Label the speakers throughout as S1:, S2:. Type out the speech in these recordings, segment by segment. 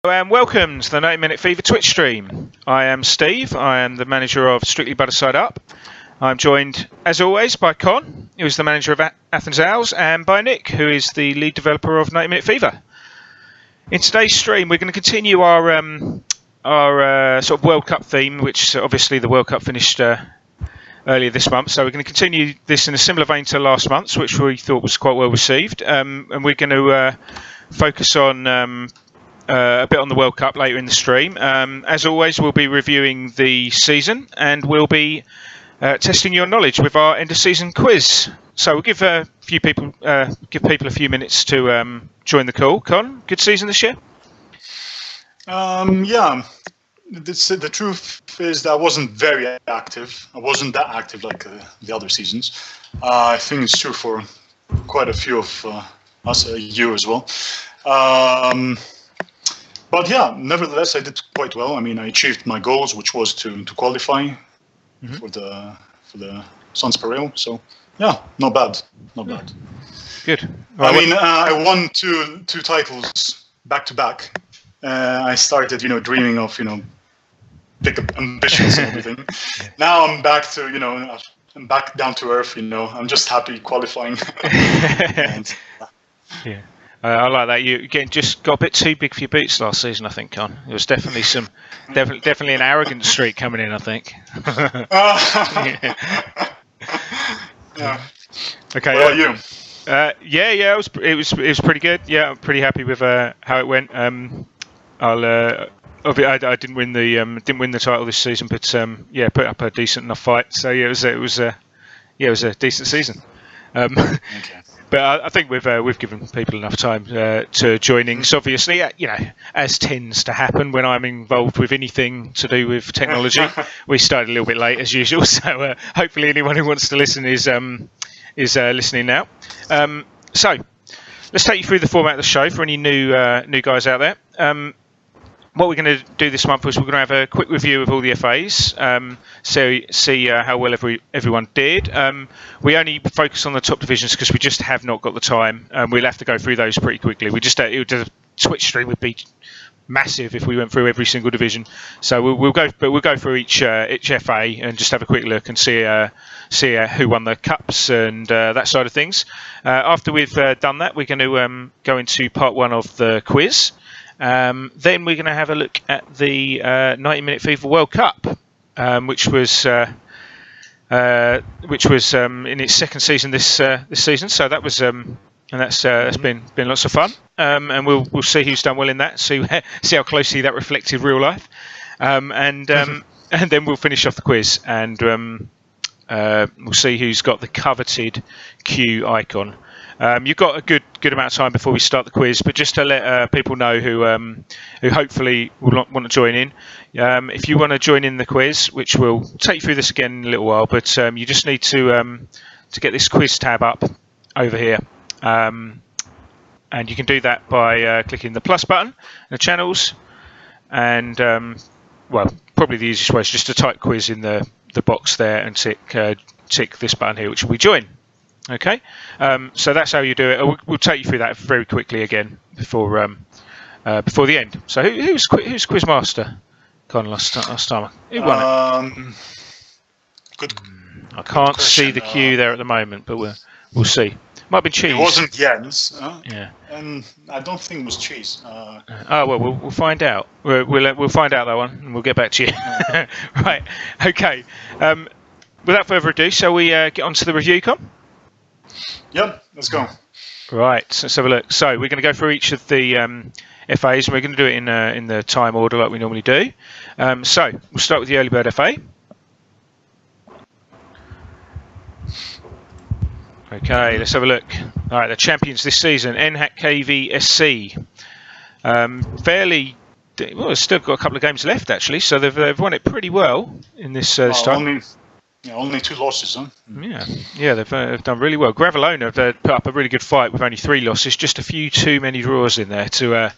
S1: And welcome to the 90 Minute Fever Twitch stream. I am Steve, I am the manager of Strictly Butter Side Up. I'm joined, as always, by Con, who is the manager of Athens Owls, and by Nick, who is the lead developer of 90 Minute Fever. In today's stream, we're going to continue our sort of World Cup theme, which obviously the World Cup finished earlier this month. So we're going to continue this in a similar vein to last month's, which we thought was quite well received. And we're going to focus on a bit on the World Cup later in the stream. As always, we'll be reviewing the season and we'll be testing your knowledge with our end of season quiz. So we'll give people a few minutes to join the call. Con, good season this year?
S2: Yeah. The truth is that I wasn't very active. I wasn't that active like the other seasons. I think it's true for quite a few of us, you as well. But yeah, nevertheless, I did quite well. I mean, I achieved my goals, which was to qualify for the Sans Pareil. So yeah, not bad.
S1: Good.
S2: Well, I won two titles back to back. I started, dreaming of, big ambitions and everything. Now I'm back to, I'm back down to earth. I'm just happy qualifying. And,
S1: yeah. I like that. You just got a bit too big for your boots last season, I think, Con. There was definitely definitely an arrogant streak coming in, I think.
S2: Yeah.
S1: Okay.
S2: What about you?
S1: Yeah. It was pretty good. Yeah, I'm pretty happy with how it went. I didn't win the title this season, but put up a decent enough fight. So yeah, it was a decent season.
S2: Okay.
S1: But I think we've given people enough time to join in. So obviously, as tends to happen when I'm involved with anything to do with technology, we started a little bit late as usual. So hopefully, anyone who wants to listen is listening now. So let's take you through the format of the show for any new guys out there. What we're going to do this month is we're going to have a quick review of all the FAs, see how well everyone did. We only focus on the top divisions because we just have not got the time. We'll have to go through those pretty quickly. The Twitch stream would be massive if we went through every single division. So we'll go through each FA and just have a quick look and see who won the cups and that side of things. After we've done that, we're going to go into part one of the quiz. Then we're going to have a look at the 90 Minute Fever World Cup, which was in its second season this season. So that was that's been lots of fun. And we'll see who's done well in that. See how closely that reflected real life. And then we'll finish off the quiz and we'll see who's got the coveted Q icon. You've got a good amount of time before we start the quiz, but just to let people know who hopefully will want to join in. If you want to join in the quiz, which we'll take you through this again in a little while, but you just need to get this quiz tab up over here, and you can do that by clicking the plus button in the channels, and probably the easiest way is just to type quiz in the box there and tick this button here, which will be join. Okay, so that's how you do it. We'll take you through that very quickly again before the end. So who's Quizmaster? Con last time. Who won it?
S2: Good.
S1: I can't see the queue there at the moment, but we'll see. Might have been Cheese.
S2: It wasn't Jens.
S1: Yeah.
S2: And I don't think it was Cheese.
S1: We'll find out. We'll find out that one, and we'll get back to you. Right. Okay. Without further ado, shall we get on to the review, Con?
S2: Yep, let's go.
S1: Right, so let's have a look. So we're going to go through each of the FAs, and we're going to do it in the time order like we normally do. So we'll start with the Early Bird FA. Okay, let's have a look. All right, the champions this season, NHAC KV SC. Well, still got a couple of games left actually, so they've won it pretty well in this time.
S2: Only 2 losses, huh?
S1: Yeah, they've done really well. Gravelona have put up a really good fight with only 3 losses, just a few too many draws in there to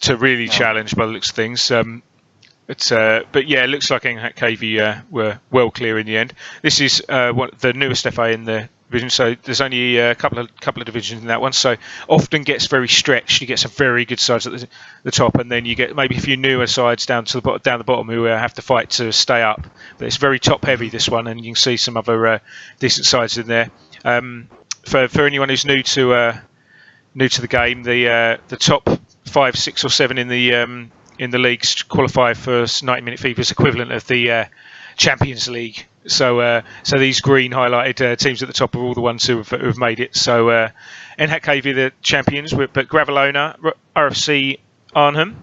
S1: really challenge by the looks of things. But yeah, it looks like NHAC KV were well clear in the end. This is the newest FA in the division, so there's only a couple of divisions in that one. So often gets very stretched. You get some very good sides at the top, and then you get maybe a few newer sides down the bottom who have to fight to stay up. But it's very top heavy, this one, and you can see some other decent sides in there. For anyone who's new to the game, the top 5, 6, or 7 in the leagues qualify for 90-minute FIFA's equivalent of the Champions League. So these green highlighted teams at the top are all the ones who have made it. So NHAC KV the champions, but Gravelona, RFC Arnhem,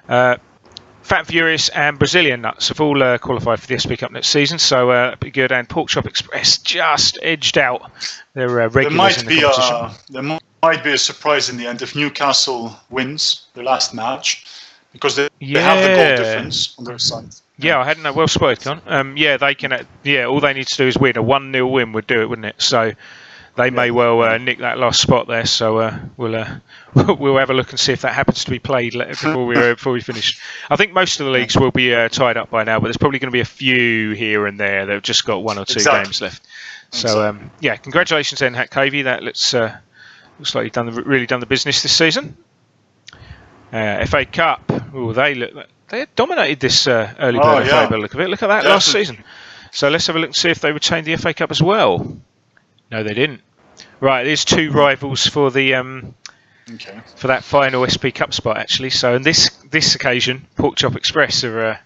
S1: Fat and Furious and Brazilian Nuts have all qualified for the SP Cup next season. So pretty good. And Porkchop Express just edged out their regulars in the competition.
S2: There might be a surprise in the end if Newcastle wins their last match, because they have the goal difference on their side.
S1: Yeah, I hadn't know. Well spotted, Con. They can. All they need to do is win. A 1-0 win would do it, wouldn't it? So they may well nick that last spot there. So we'll have a look and see if that happens to be played before we finish. I think most of the leagues will be tied up by now, but there's probably going to be a few here and there that have just got 1 or 2 games left. So congratulations, NHAC KV. That looks like you've really done the business this season. FA Cup. Oh, they dominated this early bird FA by the look of it. Look at that last season. So let's have a look and see if they retained the FA Cup as well. No, they didn't. Right, there's 2 rivals for the for that final SP Cup spot actually. So in this occasion, Porkchop Express have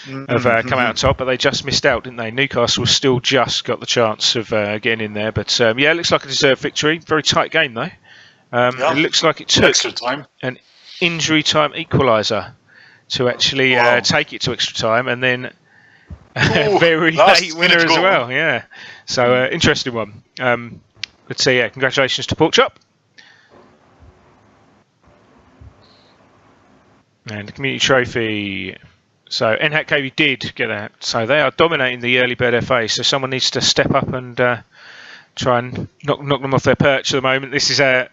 S1: come out on top, but they just missed out, didn't they? Newcastle still just got the chance of getting in there, but it looks like a deserved victory. Very tight game though. It looks like it took
S2: extra time,
S1: an injury time equaliser to actually take it to extra time, and then a very late winner as well. Yeah, so interesting one. Let's say congratulations to Porkchop. And the community trophy. So NHAC KV did get that. So they are dominating the early bird FA. So someone needs to step up and try and knock them off their perch at the moment. This is a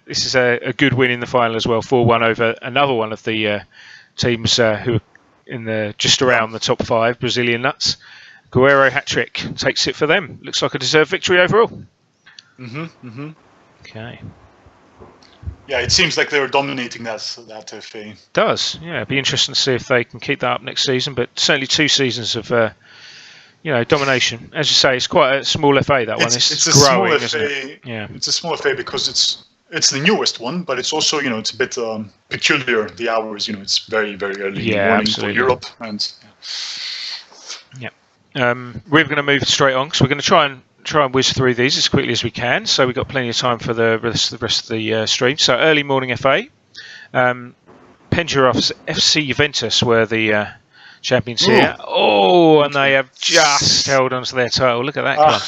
S1: good win in the final as well, 4-1 over another one of the teams who are in just around the top 5, Brazilian Nuts. Guerrero hat-trick takes it for them. Looks like a deserved victory overall. Okay.
S2: Yeah, it seems like they were dominating that FA.
S1: Does, yeah. It'd be interesting to see if they can keep that up next season, but certainly 2 seasons of domination. As you say, it's quite a small FA, that one. It's growing,
S2: a small FA,
S1: it? Yeah.
S2: It's a small FA because it's the newest one, but it's also, it's a bit peculiar, the hours, it's very, very early in the morning
S1: absolutely.
S2: for Europe. And
S1: we're going to move straight on because we're going to try and whiz through these as quickly as we can, so we've got plenty of time for the rest of the stream. So early morning FA, Penjarov FC Juventus were the champions here. Oh, and they have just held on to their title. Look at that club.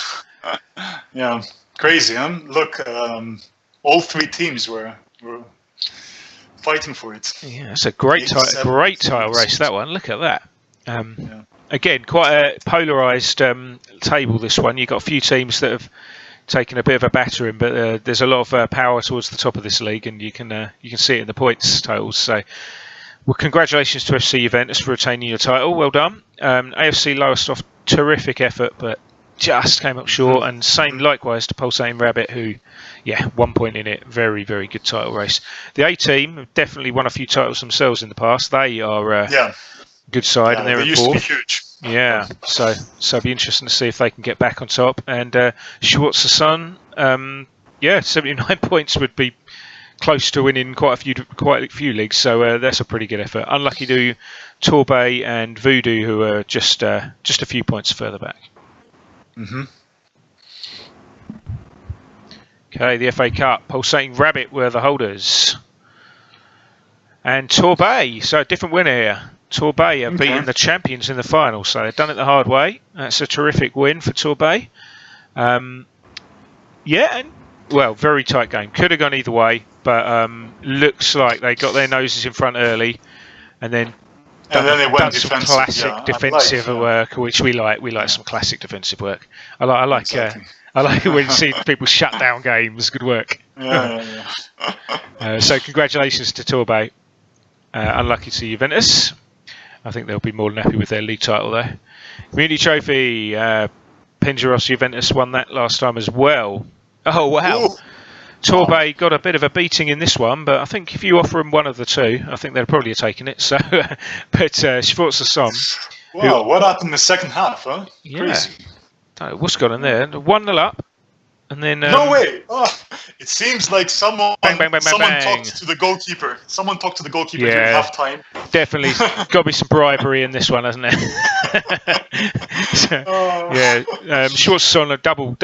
S2: Yeah, crazy, huh? Look, all 3 teams were fighting for it.
S1: Yeah, it's a great title race, that one. Look at that. Again, quite a polarised table, this one. You've got a few teams that have taken a bit of a battering, but there's a lot of power towards the top of this league, and you can see it in the points totals. So, well, congratulations to FC Juventus for retaining your title. Well done. AFC Lowestoft, terrific effort, but just came up short. And same likewise to Pulsating Rabbit, who, 1 point in it. Very, very good title race. The A team have definitely won a few titles themselves in the past. They are good side, and they're in 4th.
S2: They used to be huge.
S1: Yeah, so it'll be interesting to see if they can get back on top. And Schwarzer Sun, 79 points would be close to winning quite a few leagues. So that's a pretty good effort. Unlucky to Torbay and Voodoo, who are just a few points further back. Okay, the FA Cup, Pulsating Rabbit were the holders, and Torbay. So a different winner here. Torbay have beaten the champions in the final, so they've done it the hard way. That's a terrific win for Torbay. Very tight game. Could have gone either way, but looks like they got their noses in front early, and then done some classic defensive work, which we like. We like some classic defensive work. I like when you see people shut down games. Good work. So congratulations to Torbay. Unlucky to Juventus. I think they'll be more than happy with their league title there. Community Trophy, Pingeros Juventus won that last time as well. Oh wow!
S2: Ooh.
S1: Torbay got a bit of a beating in this one, but I think if you offer them one of the two, I think they'd probably have taken it. So, but Sforza Somme.
S2: Wow, what happened in the second half, huh?
S1: Yeah.
S2: Crazy.
S1: What's gone on there? 1-0 up, and then
S2: No way! Oh, it seems like someone
S1: bang, bang, bang, bang.
S2: talked to the goalkeeper. Someone talked to the goalkeeper
S1: Yeah.
S2: during half time.
S1: definitely got to be some bribery in this one, hasn't there? So, yeah, Schwarz on a double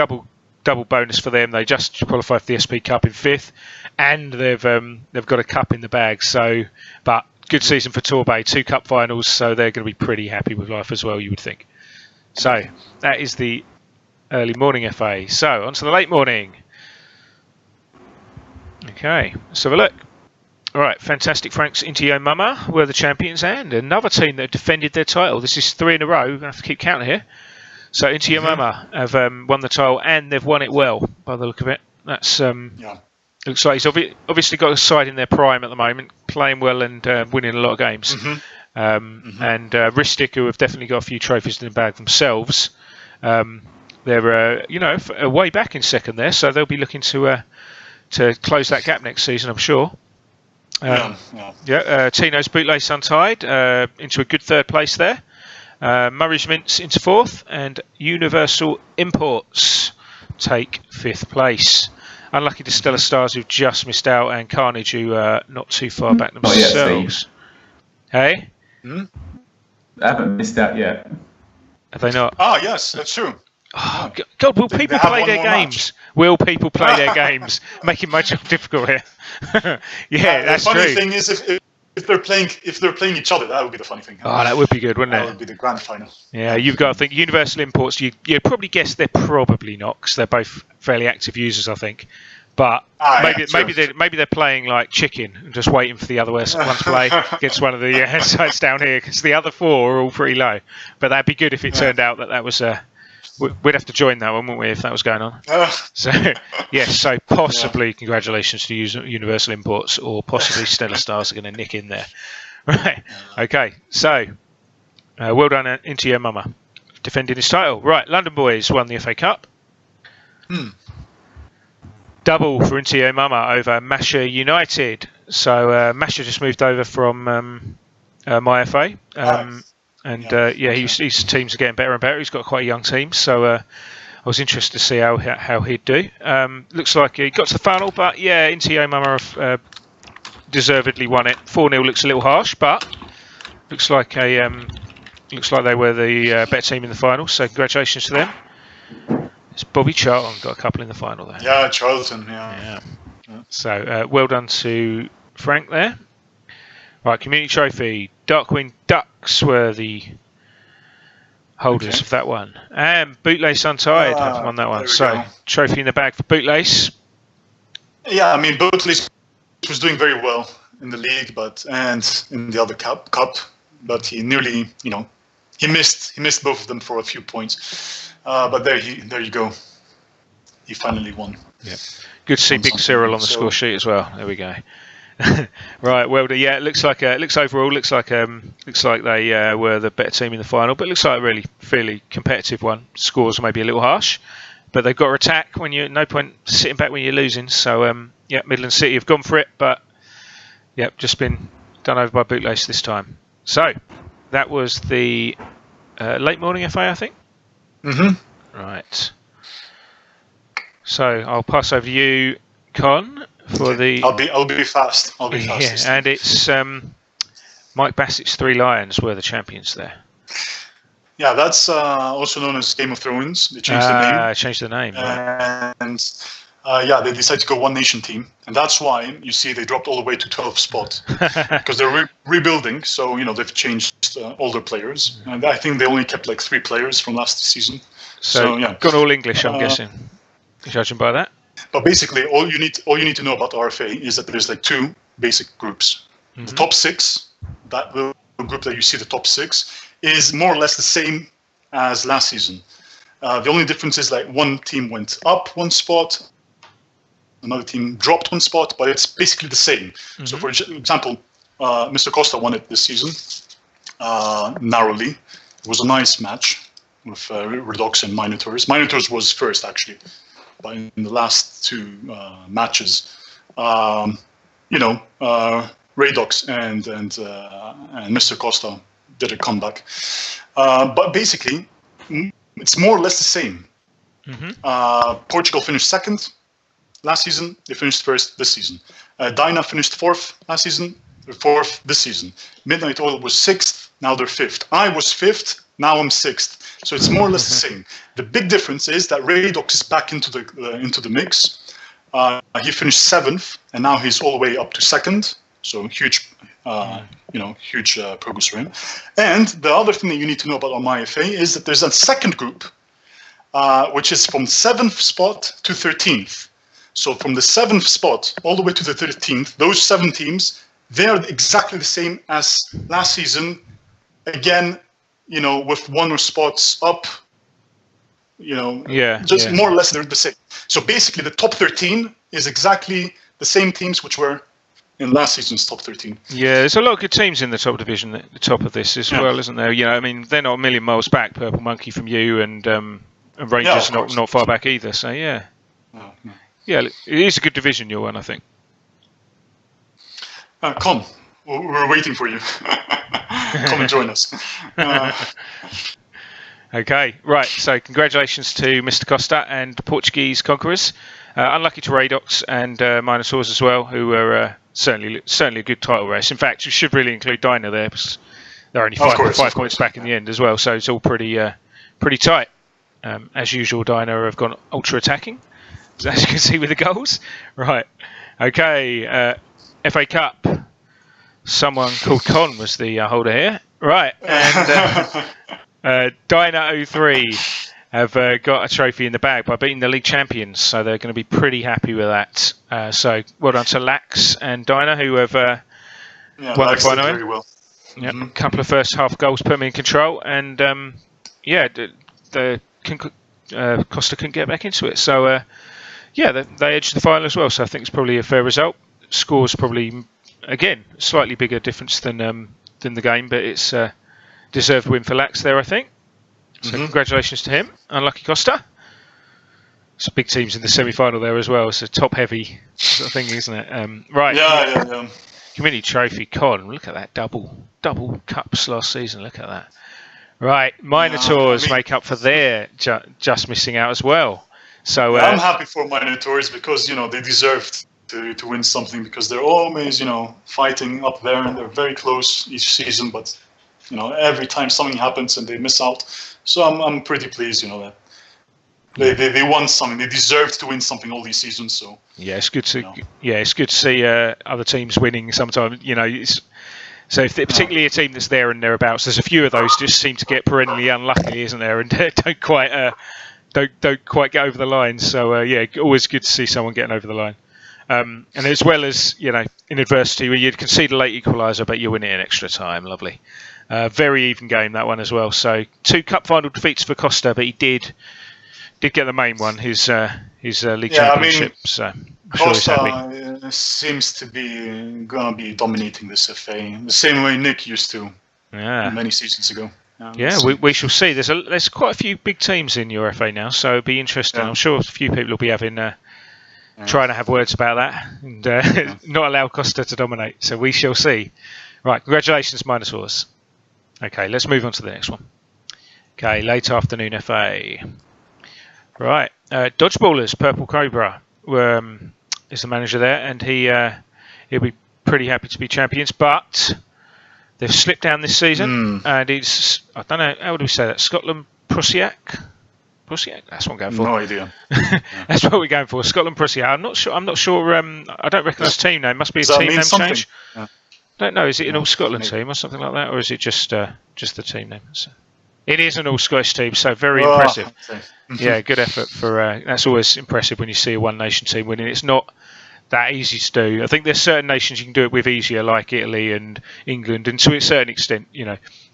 S1: bonus for them. They just qualified for the SP Cup in 5th, and they've got a cup in the bag. So, but good season for Torbay, 2 cup finals, so they're going to be pretty happy with life as well, you would think. So that is the early morning FA. So on to the late morning. Okay, let's have a look. All right, Fantastic Franks Intio Mama were the champions, and another team that defended their title. This is 3 in a row. We're going to have to keep counting here. So Intio Mama have won the title, and they've won it well by the look of it. That's looks like he's obviously got a side in their prime at the moment, playing well and winning a lot of games. And Ristic, who have definitely got a few trophies in the bag themselves, they're way back in second there, so they'll be looking to close that gap next season, I'm sure. Tino's Bootlace Untied into a good 3rd place there. Murray's Mints into 4th, and Universal Imports take 5th place. Unlucky to Stellar Stars, who've just missed out, and Carnage, who are not too far back themselves. Hey?
S3: I haven't missed out yet.
S1: Have they not?
S2: Ah, yes, that's true.
S1: Oh, God, will people play their games? Will people play their games? Making my job difficult here. That's true.
S2: The funny thing is, if they're playing each other, that would be the funny thing.
S1: Oh, that would be good, wouldn't it?
S2: That would be the grand final.
S1: Yeah, you've got to think Universal Imports. You probably guess they're probably not, because they're both fairly active users, I think. But maybe they're playing like chicken and just waiting for the other one to play against one of the sides down here, because the other 4 are all pretty low. But that'd be good if it turned out that was we'd have to join that one, wouldn't we, if that was going on? So yes, so possibly congratulations to Universal Imports, or possibly Stellar Stars are going to nick in there. Right. Okay. So well done into your mama, defending his title. Right. London Boys won the FA Cup. Double for Intio Mama over Masha United. So Masha just moved over from MyFA. His teams are getting better and better. He's got quite a young team, so I was interested to see how he'd do. Looks like he got to the final, but yeah, Intio Mama have deservedly won it. 4-0 looks a little harsh, but looks like they were the better team in the final. So congratulations to them. It's Bobby Charlton got a couple in the final there.
S2: Yeah, Charlton. Yeah.
S1: So well done to Frank there. Right, Community Trophy. Darkwing Ducks were the holders of that one. And Bootlace Untied have won that one. So, trophy in the bag for Bootlace.
S2: Yeah, I mean, Bootlace was doing very well in the league, and in the other cup, but he nearly, he missed both of them for a few points. But there you go. He finally won.
S1: Yeah. Good to see Big Cyril on the score sheet as well. There we go. Right, well, yeah, it looks like they were the better team in the final, but it looks like a really fairly competitive one. Scores maybe a little harsh, but they've got to attack when no point sitting back when you're losing. So Midland City have gone for it, but just been done over by Bootlace this time. So that was the late morning FA, I think. Right. So I'll pass over to you, Con, for the.
S2: I'll be fast. I'll be fast.
S1: Yeah, and it's Mike Bassett's Three Lions were the champions there.
S2: Yeah, that's also known as Game of Thrones. They changed the name.
S1: Changed the name. Right.
S2: And they decided to go One Nation team, and that's why you see they dropped all the way to 12th spot because they're rebuilding. So they've changed all their players, and I think they only kept like 3 players from last season. So
S1: gone all English, I'm guessing, judging by that.
S2: But basically, all you need to know about RFA is that there's like 2 basic groups. The top 6, that the group that you see, the top 6, is more or less the same as last season. The only difference is like one team went up 1 spot, another team dropped 1 spot, but it's basically the same. So, for example, Mr. Costa won it this season narrowly. It was a nice match. with Redux and Minotaurs. Minotaurs was first actually, but in the last two matches, Redux and Mr. Costa did a comeback. But basically, it's more or less the same. Portugal finished second last season. They finished first this season. Dyna finished fourth last season. They're fourth this season. Midnight Oil was sixth. Now they're fifth. I was fifth. Now I'm sixth. So it's more or less the same. The big difference is that Redux is back into the mix. He finished seventh, and now he's all the way up to second. So huge, huge progress for him. And the other thing that you need to know about MyFA is that there's a second group, which is from 7th spot to 13th. So from the 7th spot all the way to the 13th, those 7 teams, they are exactly the same as last season. Again, with 1 or spots up, more or less they're the same. So basically the top 13 is exactly the same teams which were in last season's top 13.
S1: Yeah, there's a lot of good teams in the top division at the top of this as well, isn't there? They're not a million miles back, Purple Monkey from you, and Rangers not far back either. So yeah, it is a good division you're in, I think.
S2: Come, we're waiting for you. Come and join us.
S1: Okay, right. So congratulations to Mr. Costa and Portuguese Conquerors. Unlucky to Redux and Minotaurs as well, who were certainly a good title race. In fact, you should really include Dyna there, because they're only 5 points back in the end as well. So it's all pretty tight. As usual, Dyna have gone ultra attacking, as you can see with the goals. Right. Okay. FA Cup. Someone called Con was the holder here. Right. And Dyna 03 have got a trophy in the bag by beating the league champions, so they're going to be pretty happy with that. So well done to Lax and Dyna, who have won the final.
S2: Very well.
S1: Yeah, a couple of first half goals put me in control, and Costa couldn't get back into it. So they edged the final as well. So I think it's probably a fair result. Scores probably again slightly bigger difference than the game, but it's deserved win for Lax there, I think. So congratulations to him. Unlucky Costa. It's big teams in the semi-final there as well. It's a top-heavy sort of thing, isn't it? Right.
S2: Yeah.
S1: Community Trophy, Con. Look at that double cups last season. Look at that. Right, Minotaurs make up for their just missing out as well. So
S2: I'm happy for Minotaurs because they deserved to win something, because they're always fighting up there, and they're very close each season. But every time something happens and they miss out. So I'm pretty pleased, that they won something. They deserved to win something all these seasons. So
S1: yeah, it's good to see other teams winning sometimes. So if particularly a team that's there and thereabouts, there's a few of those just seem to get perennially unlucky, isn't there? And don't quite get over the line. So always good to see someone getting over the line. And as well as in adversity, where you'd concede a late equaliser, but you win it in extra time. Lovely. Very even game, that one as well. So 2 cup final defeats for Costa, but he did get the main one, his league championship. So
S2: Costa seems to be going to be dominating this FA the same way Nick used to many seasons ago.
S1: We shall see. There's quite a few big teams in your FA now, so it'll be interesting. I'm sure a few people will be having trying to have words about that and not allow Costa to dominate. So we shall see. Right, congratulations, Minotaurs. Okay, let's move on to the next one. Okay, late afternoon FA. Right, Dodgeballers, Purple Cobra is the manager there, and he'll be pretty happy to be champions, but they've slipped down this season, and it's, I don't know, how do we say that? Scotland Prussiac? That's what I'm going for.
S2: No idea.
S1: That's what we're going for. Scotland Prussiac. I'm not sure. I don't recognise the team name. Must be a team name change. Yeah. Don't know. Is it an all Scotland team or something like that, or is it just the team name? So, it is an all Scottish team, so very impressive. Yeah, good effort for. That's always impressive when you see a one nation team winning. It's not that easy to do. I think there's certain nations you can do it with easier, like Italy and England, and to a certain extent,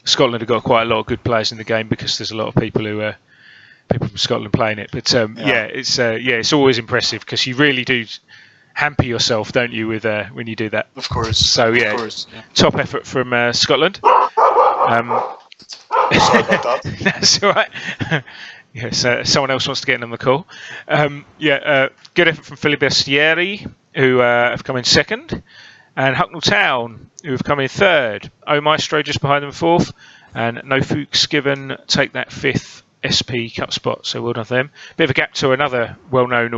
S1: Scotland have got quite a lot of good players in the game because there's a lot of people from Scotland playing it. But it's always impressive because you really do hamper yourself, don't you, with when you do that?
S2: Of course.
S1: So top effort from Scotland.
S2: Sorry about that.
S1: That's all right. Yes, someone else wants to get in on the call. Good effort from Filibustieri, who have come in second, and Hucknall Town, who have come in third. O Maestro just behind them fourth, and No Fuchs Given take that fifth SP Cup spot. So well done to them. Bit of a gap to another well-known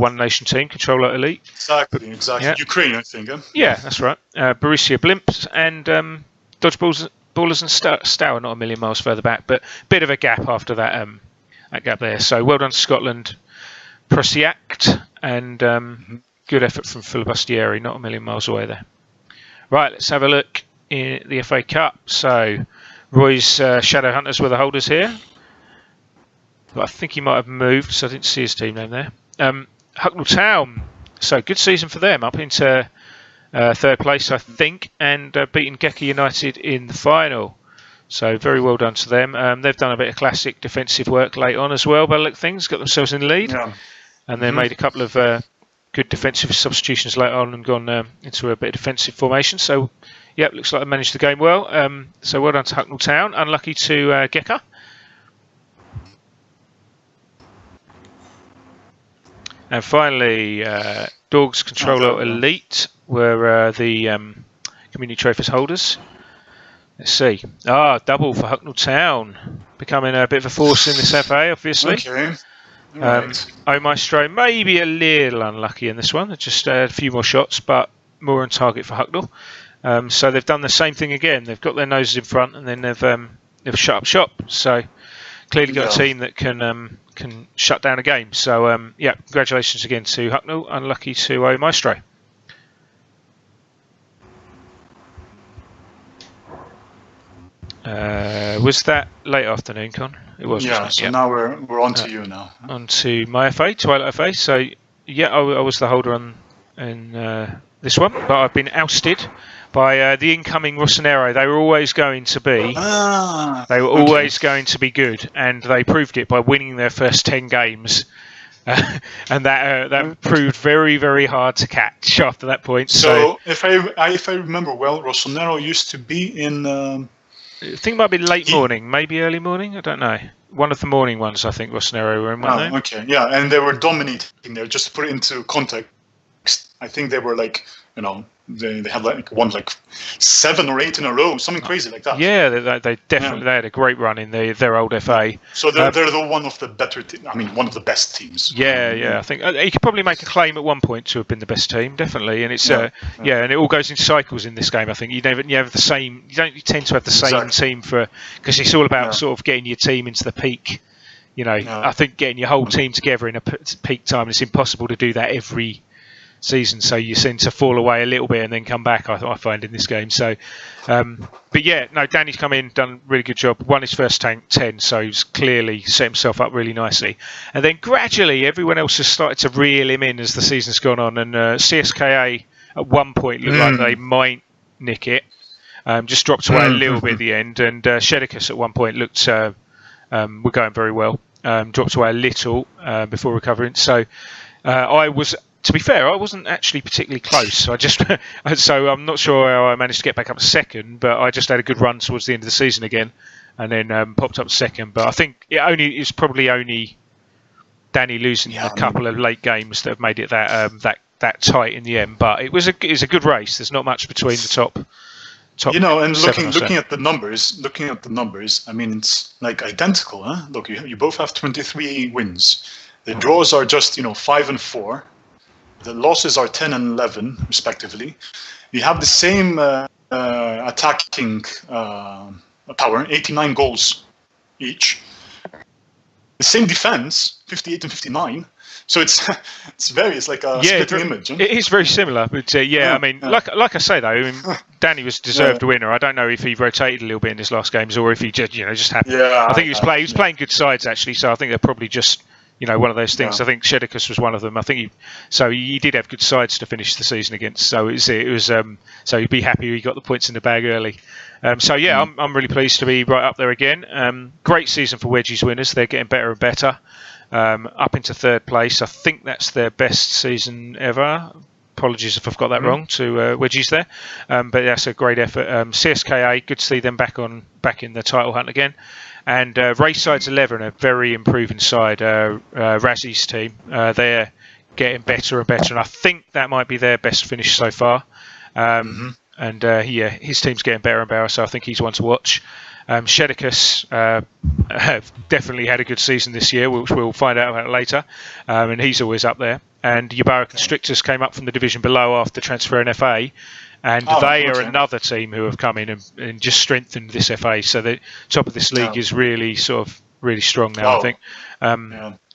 S1: One Nation team, Controller Elite.
S2: Exactly.
S1: Yeah.
S2: Ukraine, I think.
S1: Yeah, that's right. Borussia Blimps and Dodgeballers and Stour, not a million miles further back, but bit of a gap after that gap there. So well done to Scotland, Prosiact, and good effort from Filibustieri, not a million miles away there. Right, let's have a look in the FA Cup. So Roy's Shadow Hunters were the holders here, but I think he might have moved, so I didn't see his team name there. Hucknall Town, so good season for them, up into third place, I think, and beating Gecko United in the final. So very well done to them. They've done a bit of classic defensive work late on as well, by the look of things, got themselves in the lead, and then made a couple of good defensive substitutions late on and gone into a bit of defensive formation. So, yep, looks like they managed the game well. So well done to Hucknall Town. Unlucky to Gecko. And finally, Dogs Controller Elite were the Community Trophies holders. Let's see. Double for Hucknall Town, becoming a bit of a force in this FA, obviously.
S2: Okay. Right.
S1: O Maestro maybe a little unlucky in this one. Just a few more shots, but more on target for Hucknall. So they've done the same thing again. They've got their noses in front, and then they've shut up shop. So clearly got a team that can shut down a game. So congratulations again to Hucknall. Unlucky to O Maestro. Was that late afternoon, Con? It was.
S2: Yeah. So now we're on to you now.
S1: On to my FA, Twilight FA. So I was the holder in this one, but I've been ousted by the incoming Rossonero. They were always going to be. They were always going to be good, and they proved it by winning their first 10 games. And that proved very, very hard to catch after that point.
S2: So if I remember well, Rossonero used to be in.
S1: I think it might be late morning, maybe early morning. I don't know. One of the morning ones, I think Rossonero were in one.
S2: Okay, yeah, and they were dominating there. Just to put it into context, I think they were like, they had won 7 or 8 in a row, something crazy like that.
S1: Yeah, they definitely they had a great run in their old FA.
S2: So they're one of the better, one of the best teams.
S1: Yeah. I think he could probably make a claim at one point to have been the best team, definitely. And it's and it all goes in cycles in this game. I think you don't tend to have the same team because it's all about sort of getting your team into the peak. I think getting your whole team together in a peak time, it's impossible to do that every season, so you seem to fall away a little bit and then come back, I find, in this game. So Danny's come in, done a really good job, won his first 10, so he's clearly set himself up really nicely, and then gradually everyone else has started to reel him in as the season's gone on, and CSKA at one point looked like they might nick it, just dropped away a little bit at the end, and Shedicus at one point looked were going very well, dropped away a little before recovering. So to be fair, I wasn't actually particularly close. So I'm not sure how I managed to get back up to second, but I just had a good run towards the end of the season again, and then popped up second. But I think it's probably only Danny losing a couple of late games that have made it that tight in the end. But it's a good race. There's not much between the top.
S2: And looking at the numbers, I mean, it's like identical. Huh? Look, you both have 23 wins. The draws are just 5 and 4. The losses are 10 and 11, respectively. You have the same attacking power, 89 goals each. The same defense, 58 and 59. So it's like a split image. Huh?
S1: It is very similar, but I mean, like I say though, Danny was deserved winner. I don't know if he rotated a little bit in his last games or if he just happened. Yeah, I think he was playing good sides actually. So I think they're probably just. One of those things. I think Shedicus was one of them. I think he did have good sides to finish the season against. So it was so he'd be happy he got the points in the bag early. I'm really pleased to be right up there again. Great season for Wedgies winners. They're getting better and better. Up into third place. I think that's their best season ever. apologies if I've got that wrong to Wedgies there. But that's a great effort. CSKA, good to see them back in the title hunt again. And Raceside's 11, a very improving side. Razzy's team, they're getting better and better, and I think that might be their best finish so far. And his team's getting better and better, so I think he's one to watch. Shedicus definitely had a good season this year, which we'll find out about later, and he's always up there. And Ybarra Constrictors came up from the division below after transferring FA, and they are another team who have come in and just strengthened this FA. So the top of this league is really really strong now, I think.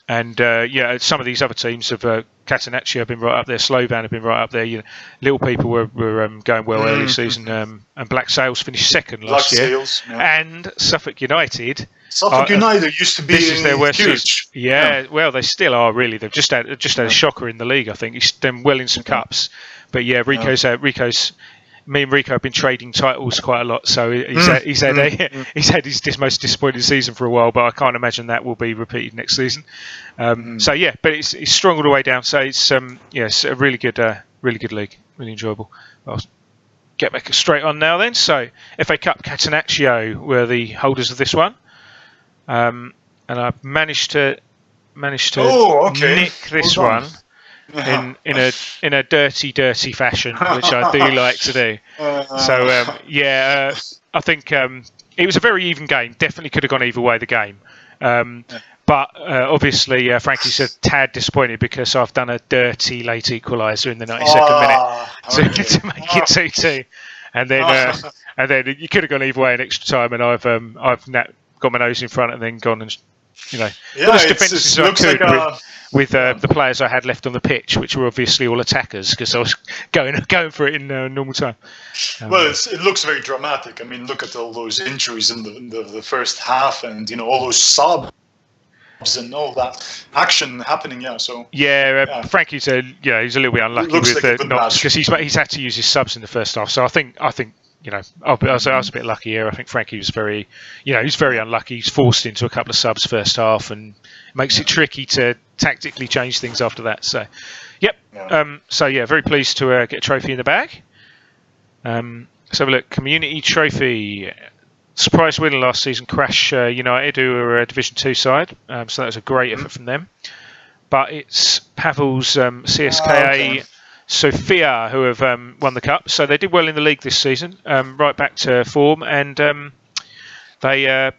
S1: And some of these other teams have Catenaccio have been right up there, Slovan have been right up there. Little people were going well early season, and Black Sails finished second last year. And Suffolk United.
S2: Suffolk United used to be
S1: this is their worst
S2: huge.
S1: Well, they still are really. They've just had a shocker in the league. I think he's done well in some cups, but Rico's. Me and Rico have been trading titles quite a lot, so he's had his most disappointing season for a while. But I can't imagine that will be repeated next season. But it's strong all the way down. So it's a really good league, really enjoyable. I'll get back straight on now then. So FA Cup, Catenaccio were the holders of this one, and I managed to nick this one. In a dirty fashion, which I do like to do. I think it was a very even game. Definitely could have gone either way, the game. But obviously, Frankie's a tad disappointed because I've done a dirty late equaliser in the 92nd minute to make it 2-2. And then you could have gone either way in extra time, and I've got my nose in front and then gone and defences I could with the players I had left on the pitch, which were obviously all attackers because I was going for it in normal time.
S2: It looks very dramatic. I mean, look at all those injuries in the first half, and all those subs and all that action happening. Frankie's he's a little bit unlucky with because he's had to use his subs in the first half. So I think. I was a bit lucky here. I think Frankie was very unlucky. He's forced into a couple of subs first half, and it makes it tricky to tactically change things after that. So, very pleased to get a trophy in the bag. Let's have a look. Community trophy. Surprise winner last season, Crash United, who are a Division 2 side. So that was a great effort from them. But it's Pavel's CSKA... Sofia, who have won the cup, so they did well in the league this season, right back to form, and they have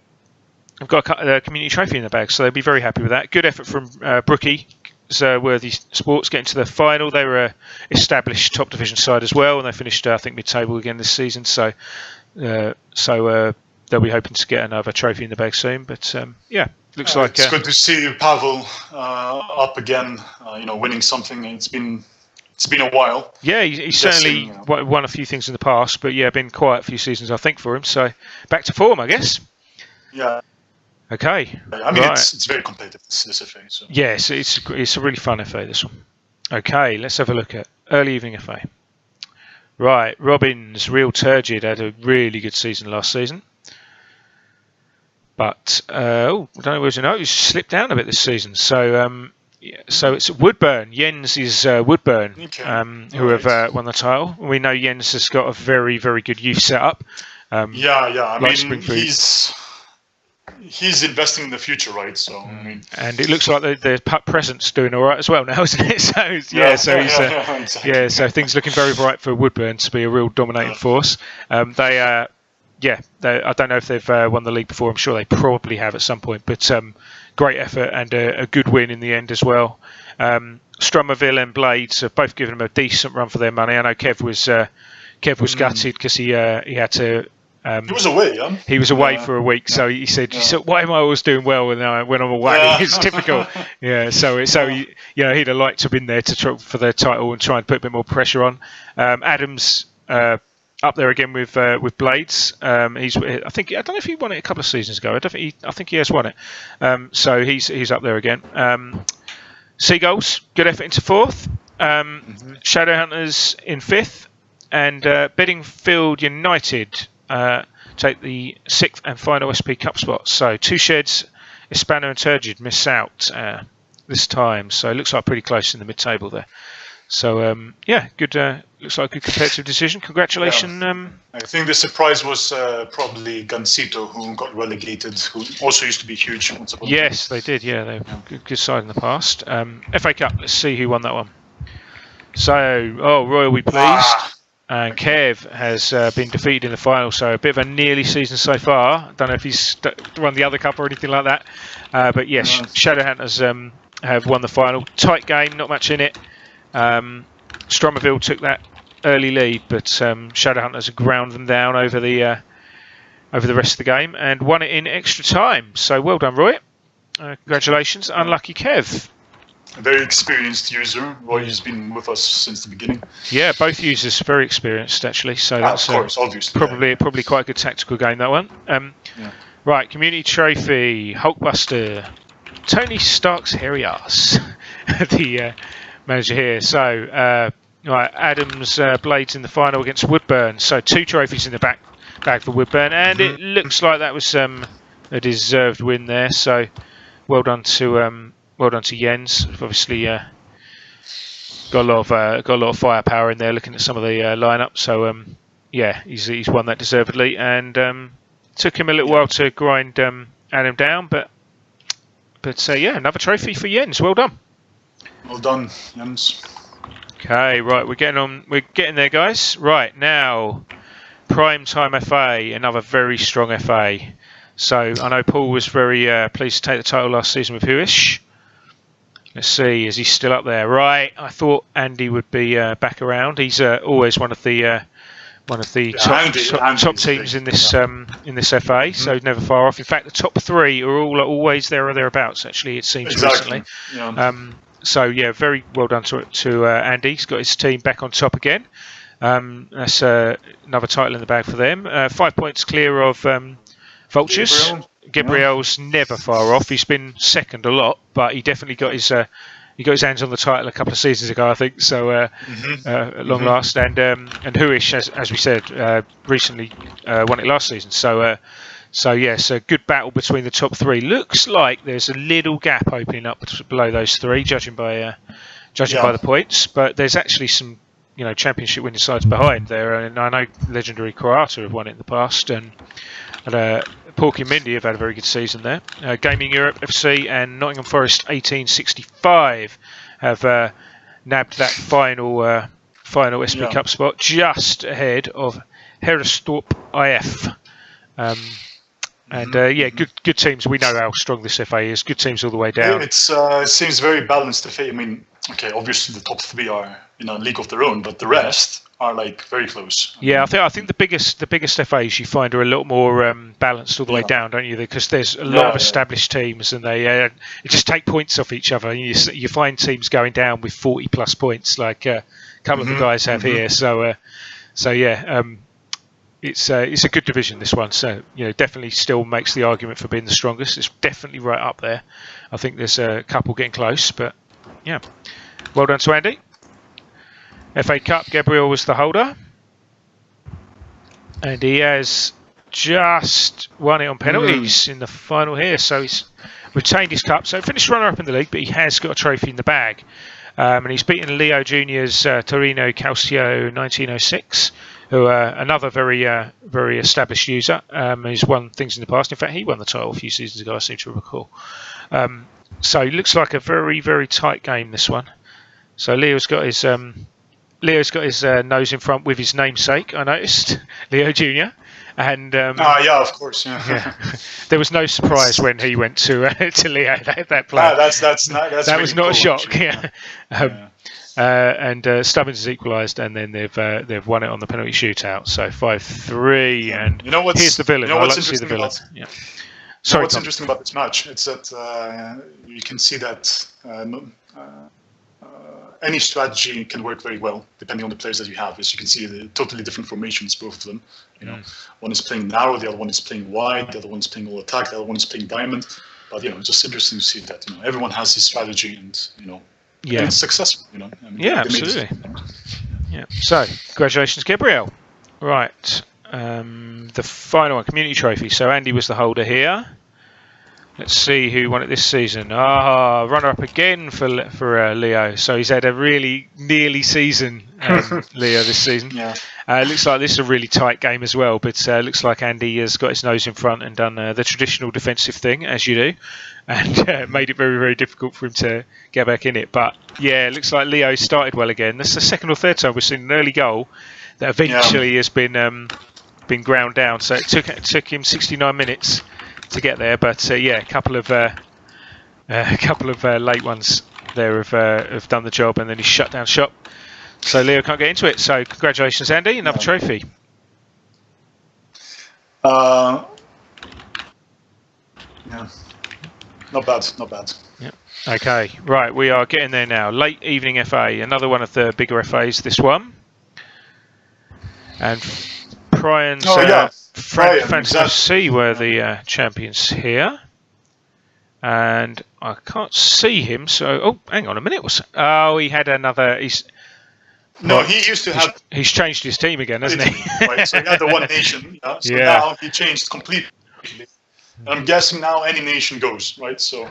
S2: got a community trophy in the bag, so they'll be very happy with that. Good effort from Brookie, Worthy Sports, getting to the final. They were a established top division side as well, and they finished, I think, mid-table again this season. So they'll be hoping to get another trophy in the bag soon. But looks like it's good to see Pavel up again. Winning something. It's been a while.
S1: Yeah, he's certainly won a few things in the past, but been quite a few seasons, I think, for him. So back to form, I guess.
S2: Yeah.
S1: Okay.
S2: I mean, it's very competitive, this FA. So.
S1: Yes, it's a really fun FA, this one. Okay, let's have a look at Early Evening FA. Right, Robbins, Real Turgid, had a really good season last season. But, I don't know where to he's slipped down a bit this season. So, so it's Woodburn. Jens is Woodburn, who have won the title. We know Jens has got a very, very good youth setup.
S2: I mean, he's investing in the future, right? So,
S1: and it looks like the pup present's doing all right as well now, isn't it? So things looking very bright for Woodburn to be a real dominating force. I don't know if they've won the league before. I'm sure they probably have at some point, but great effort and a good win in the end as well. Stromerville and Blades have both given them a decent run for their money. I know Kev was gutted because he had to.
S2: He was away, yeah.
S1: He was away for a week, so he said, "Why am I always doing well when I'm away?" It's typical. He'd have liked to have been there to try for their title and try and put a bit more pressure on. Adams up there again with Blades. I don't know if he won it a couple of seasons ago. I think he has won it. So he's up there again. Seagulls, good effort into fourth. Shadowhunters in fifth, and Bedingfield United take the sixth and final SP Cup spot. So Two Sheds, Hispano and Turgid miss out this time. So it looks like pretty close in the mid-table there. So yeah, good. Looks like a good competitive decision. Congratulations.
S2: I think the surprise was probably Gansito, who got relegated, who also used to be huge. Once upon a time.
S1: Yes, they did. Yeah, they were good side in the past. FA Cup. Let's see who won that one. So, Royal, we pleased. And Kev has been defeated in the final, so a bit of a nearly season so far. Don't know if he's won the other cup or anything like that. But yes, Shadowhunters have won the final. Tight game, not much in it. Stromerville took that early lead, but Shadowhunters have ground them down over the rest of the game and won it in extra time. So well done, Roy. Congratulations. Unlucky Kev.
S2: A very experienced user. Roy has been with us since the beginning.
S1: Yeah, both users very experienced actually. So that's
S2: of course, obviously,
S1: probably quite a good tactical game, that one. Right, community trophy, Hulkbuster, Tony Stark's hairy ass, the manager here. So right, Adams Blades in the final against Woodburn. So 2 trophies in the bag for Woodburn, and it looks like that was a deserved win there. So well done to Jens. Obviously, got a lot of firepower in there. Looking at some of the lineup, so yeah, he's won that deservedly, and took him a little while to grind Adam down, but yeah, another trophy for Jens. Well done.
S2: Well done, Jens.
S1: Okay, right, we're getting there, guys. Right now, Prime Time FA, another very strong FA. So I know Paul was very pleased to take the title last season with Huish. Let's see, is he still up there? Right, I thought Andy would be back around. He's always one of the top teams in this FA, so never far off. In fact, the top 3 are always there or thereabouts. Actually, it seems recently. Yeah. So yeah, very well done to Andy. He's got his team back on top again. That's another title in the bag for them. 5 points clear of Vultures. Gabriel's never far off. He's been second a lot, but he definitely got his hands on the title a couple of seasons ago, I think. So at long last, and Huish, as we said, recently won it last season. So yes, a good battle between the top 3. Looks like there's a little gap opening up below those 3, judging by the points. But there's actually some championship winning sides behind there, and I know legendary Croata have won it in the past, and Porky and Mindy have had a very good season there. Gaming Europe FC and Nottingham Forest 1865 have nabbed that final SP Cup spot, just ahead of Herrestorp IF. And yeah, good teams. We know how strong this FA is. Good teams all the way down.
S2: It seems very balanced. I mean, okay, obviously the top 3 are in a league of their own, but the rest are like very close.
S1: Yeah, I think the biggest FAs you find are a lot more balanced all the way down, don't you? Because there's a lot of established teams, and they just take points off each other. You find teams going down with 40+ points, like a couple of the guys have here. So yeah. It's a good division, this one, so definitely still makes the argument for being the strongest. It's definitely right up there. I think there's a couple getting close, but yeah, well done to Andy. FA Cup, Gabriel was the holder, and he has just won it on penalties in the final here, so he's retained his cup. So finished runner-up in the league, but he has got a trophy in the bag, and he's beaten Leo Junior's Torino Calcio 1906. Who another very established user. He's won things in the past. In fact, he won the title a few seasons ago, I seem to recall. So it looks like a very, very tight game, this one. So Leo's got his nose in front with his namesake, I noticed, Leo Junior. And
S2: yeah, of course, yeah.
S1: There was no surprise when he went to Leo that play.
S2: That
S1: really was not
S2: cool,
S1: a shock.
S2: Yeah.
S1: And Stubbins has equalised, and then they've won it on the penalty shootout. So 5-3, and here's the villain. I like to see the villain. Sorry,
S2: what's interesting about this match? It's that you can see that any strategy can work very well depending on the players that you have. As you can see, the totally different formations, both of them. One is playing narrow, the other one is playing wide, the other one is playing all attack, the other one is playing diamond. But it's just interesting to see that everyone has his strategy, and and it's successful. I mean,
S1: yeah, absolutely. Yeah. So congratulations, Gabriel. Right. The final one, community trophy. So Andy was the holder here. Let's see who won it this season. Runner-up again for Leo. So he's had a really nearly season, Leo, this season.
S2: Yeah.
S1: It looks like this is a really tight game as well, but looks like Andy has got his nose in front and done the traditional defensive thing, as you do, and made it very, very difficult for him to get back in it. But yeah, it looks like Leo started well again. That's the second or third time we've seen an early goal that eventually has been ground down. So it took him 69 minutes to get there, but a couple of late ones there have done the job, and then he's shut down shop. So Leo can't get into it. So congratulations, Andy, another trophy.
S2: Yeah, not bad.
S1: Yeah. Okay, right, we are getting there now. Late evening FA, another one of the bigger FAs. This one, and Prian's Fantasy FC were the champions here, and I can't see him. So, hang on a minute. He had another. He
S2: used to have.
S1: He's changed his team again, hasn't he?
S2: Right, so he had the One Nation. Now he changed completely. I'm guessing now any nation goes, right? So,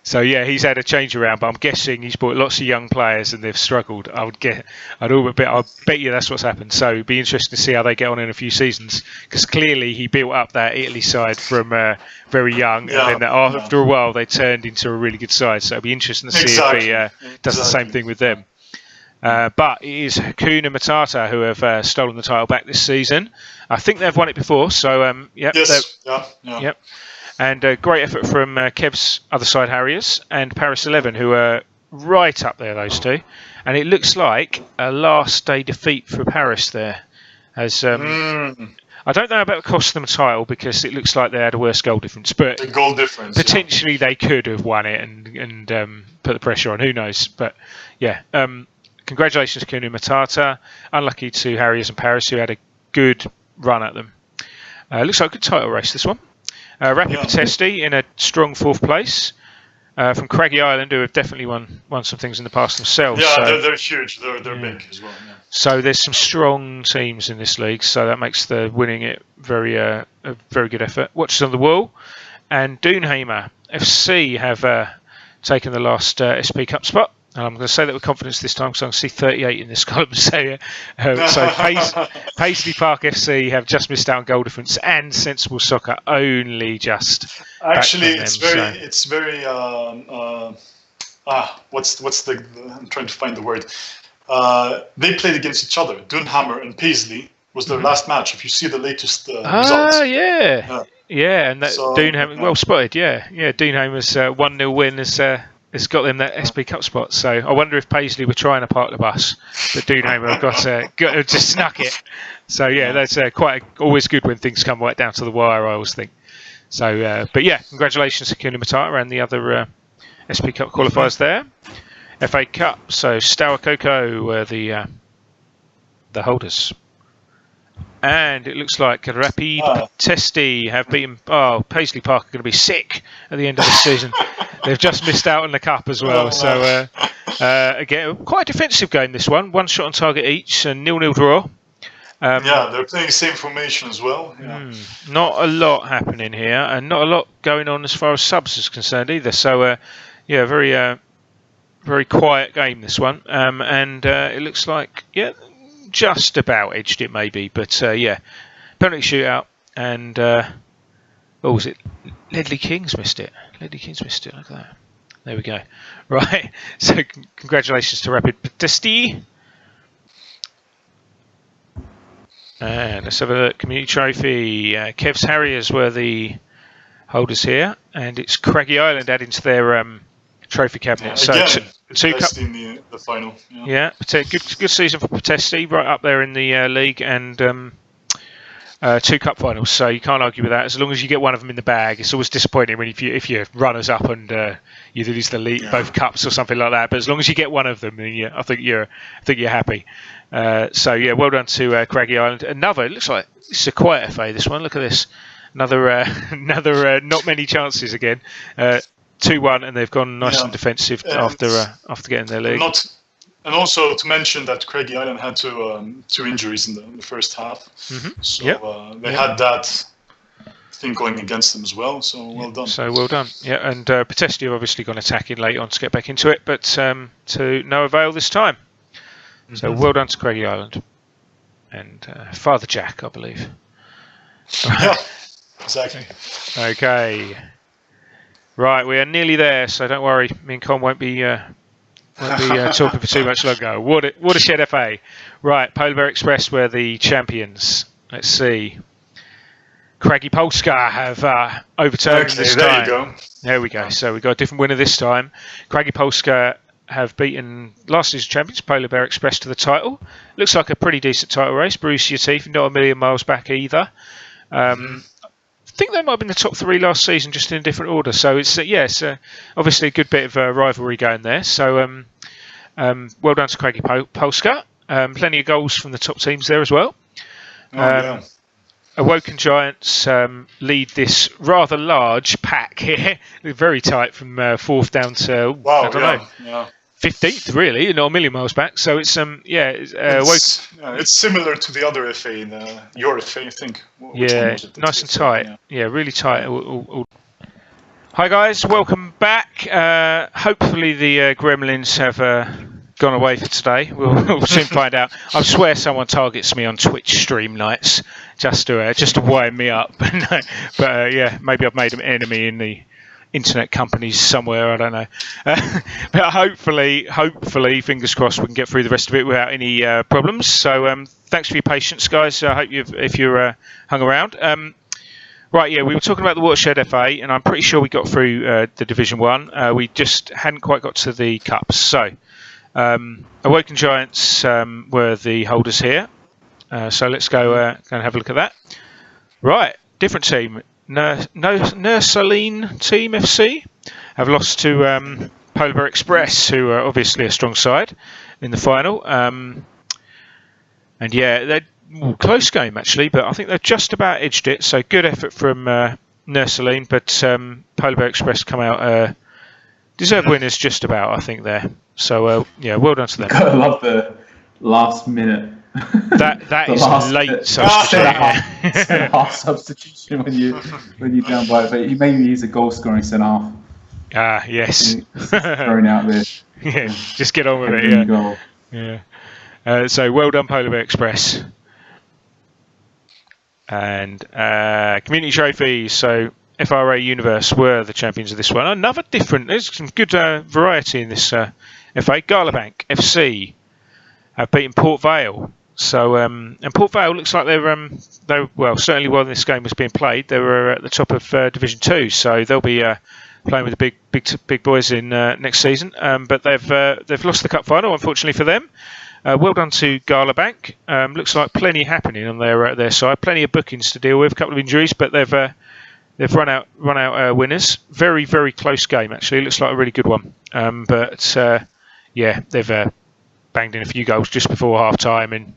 S1: so yeah, he's had a change around, but I'm guessing he's bought lots of young players and they've struggled. I'll bet you that's what's happened. So it'd be interesting to see how they get on in a few seasons, because clearly he built up that Italy side from very young, and then after a while they turned into a really good side. So it'll be interesting to see if he does the same thing with them. But it is Hakuna Matata who have stolen the title back this season. I think they've won it before, so yep. Yep. And a great effort from Kev's other side Harriers and Paris 11, who are right up there, those two. And it looks like a last day defeat for Paris there. As I don't know about costing them a title, because it looks like they had a worse goal difference, but
S2: the goal difference
S1: potentially they could have won it and put the pressure on. Who knows? But yeah. Congratulations, Hakuna Matata. Unlucky to Harriers and Paris, who had a good run at them. Looks like a good title race, this one. Rapid Potesti in a strong fourth place. From Craggy Island, who have definitely won some things in the past themselves.
S2: Yeah, so, they're huge. They're big as well. Yeah.
S1: So there's some strong teams in this league, so that makes the winning it a very good effort. Watches on the Wall and Doonhamer FC have taken the last SP Cup spot. And I'm going to say that with confidence this time, because I can see 38 in this column. So Paisley Park FC have just missed out on goal difference, and Sensible Soccer only just.
S2: Actually, it's very. What's the? I'm trying to find the word. They played against each other. Doonhamer and Paisley was their last match. If you see the latest results.
S1: Yeah, and that Doonhamer, well spotted. Yeah. Doonhamer's 1-0 win has got them that SP Cup spot. So I wonder if Paisley were trying to park the bus, but Doonhamer have got just snuck it. So yeah, that's always good when things come right down to the wire, I always think. So, but yeah, congratulations to Hakuna Matata and the other SP Cup qualifiers there. FA Cup, so Stour Coco were the holders. And it looks like Rapid Potesti have beaten. Paisley Park are going to be sick at the end of the season. They've just missed out on the cup as well. So again, quite a defensive game, this one. One shot on target each and 0-0 draw.
S2: They're playing the same formation as well. Yeah.
S1: Not a lot happening here, and not a lot going on as far as subs is concerned either. So very quiet game, this one. And it looks like just about edged it maybe, but penalty shootout, and was it Ledley Kings missed it? Look at that. There we go. Right, so congratulations to Rapid Potesti. And let's have a community trophy. Kev's Harriers were the holders here, and it's Craggy Island adding to their trophy cabinet. So two cup
S2: in the final.
S1: Good season for Potesti, right up there in the league, and 2 cup finals. So you can't argue with that. As long as you get one of them in the bag, it's always disappointing when if you're runners up and you lose the league, both cups or something like that. But as long as you get one of them, then I think you're happy. Well done to Craggy Island. It looks like it's a quiet FA. This one. Look at this. Another not many chances again. 2-1, and they've gone nice and defensive after getting their league.
S2: And also to mention that Craggy Island had two injuries in the first half.
S1: Mm-hmm.
S2: So they had that thing going against them as well. So well done.
S1: So well done. Yeah, and Protesti have obviously gone attacking late on to get back into it, but to no avail this time. So well done to Craigie Island and Father Jack, I believe.
S2: Yeah, exactly.
S1: Okay. Right, we are nearly there, so don't worry. Me and Con won't be talking for too much longer. Watershed FA. Right, Polar Bear Express were the champions. Let's see. Craigie Polska have overturned this time.
S2: There you go.
S1: There we go. So we've got a different winner this time. Craigie Polska have beaten last season's champions, Polar Bear Express, to the title. Looks like a pretty decent title race. Bruce your teeth, not a million miles back either. I think they might have been the top 3 last season, just in a different order. So it's obviously a good bit of rivalry going there. So well done to Craigie Polska. Plenty of goals from the top teams there as well.
S2: Yeah.
S1: Awoken Giants lead this rather large pack here. They're very tight from 4th down to I don't know. 15th, really, not a million miles back. So it's
S2: it's similar to the other FA, your FA, I think.
S1: Nice and tight. Yeah, really tight. Hi guys, welcome back. Hopefully the Gremlins have gone away for today. We'll soon find out. I swear someone targets me on Twitch stream nights just to wind me up. But yeah, maybe I've made an enemy in the internet companies somewhere, I don't know. But hopefully, fingers crossed, we can get through the rest of it without any problems. So thanks for your patience, guys. I hope if you're hung around. Right, yeah, we were talking about the Watershed FA, and I'm pretty sure we got through the Division 1. We just hadn't quite got to the Cups. So Awoken Giants were the holders here. So let's go and have a look at that. Right, different team. Nursaline Team FC have lost to Polar Bear Express, who are obviously a strong side in the final. And yeah, they're close game actually, but I think they've just about edged it. So good effort from Nursaline, but Polar Bear Express come out deserved winners just about, I think, there. So yeah, well done to them.
S3: Gotta love the last minute.
S1: That is late substitution.
S3: Half substitution when you're down by it. But maybe he's a goal scoring centre half.
S1: Ah, yes.
S3: Thrown out there.
S1: Yeah, just get on with it. Yeah. So well done, Polar Bear Express. And community trophies. So FRA Universe were the champions of this one. Another different. There's some good variety in this FA. Garlabank FC have beaten Port Vale. So and Port Vale looks like they're well, certainly while this game was being played, they were at the top of Division 2. So they'll be playing with the big boys in next season. But they've lost the cup final, unfortunately for them. Well done to Garlabank. Looks like plenty happening on their side. Plenty of bookings to deal with. A couple of injuries, but they've run out winners. Very, very close game actually. Looks like a really good one. But yeah, they've banged in a few goals just before half time, and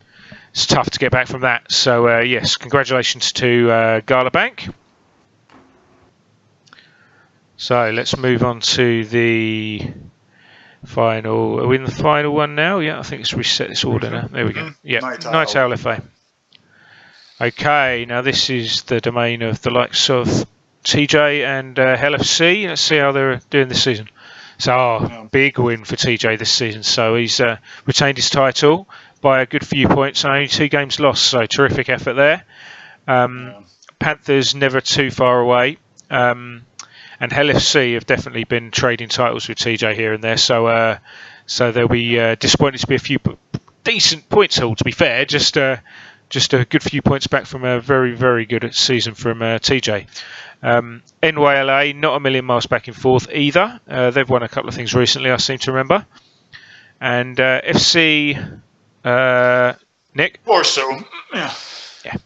S1: it's tough to get back from that. So yes, congratulations to Garlabank. So let's move on to the final. Are we in the final one now? Yeah, I think it's reset this order now. There we go. Yeah, Night Owl FA. Okay, now this is the domain of the likes of TJ and Hell FC. Let's see how they're doing this season. So, big win for TJ this season. So he's retained his title by a good few points and only 2 games lost. So terrific effort there. Panthers never too far away. And Hell FC have definitely been trading titles with TJ here and there. So they'll be disappointed to be a few decent points haul, to be fair. Just a good few points back from a very, very good season from TJ. NYLA, not a million miles back in 4th either. They've won a couple of things recently, I seem to remember. And FC, Nick?
S2: Or so, yeah.
S1: Yeah.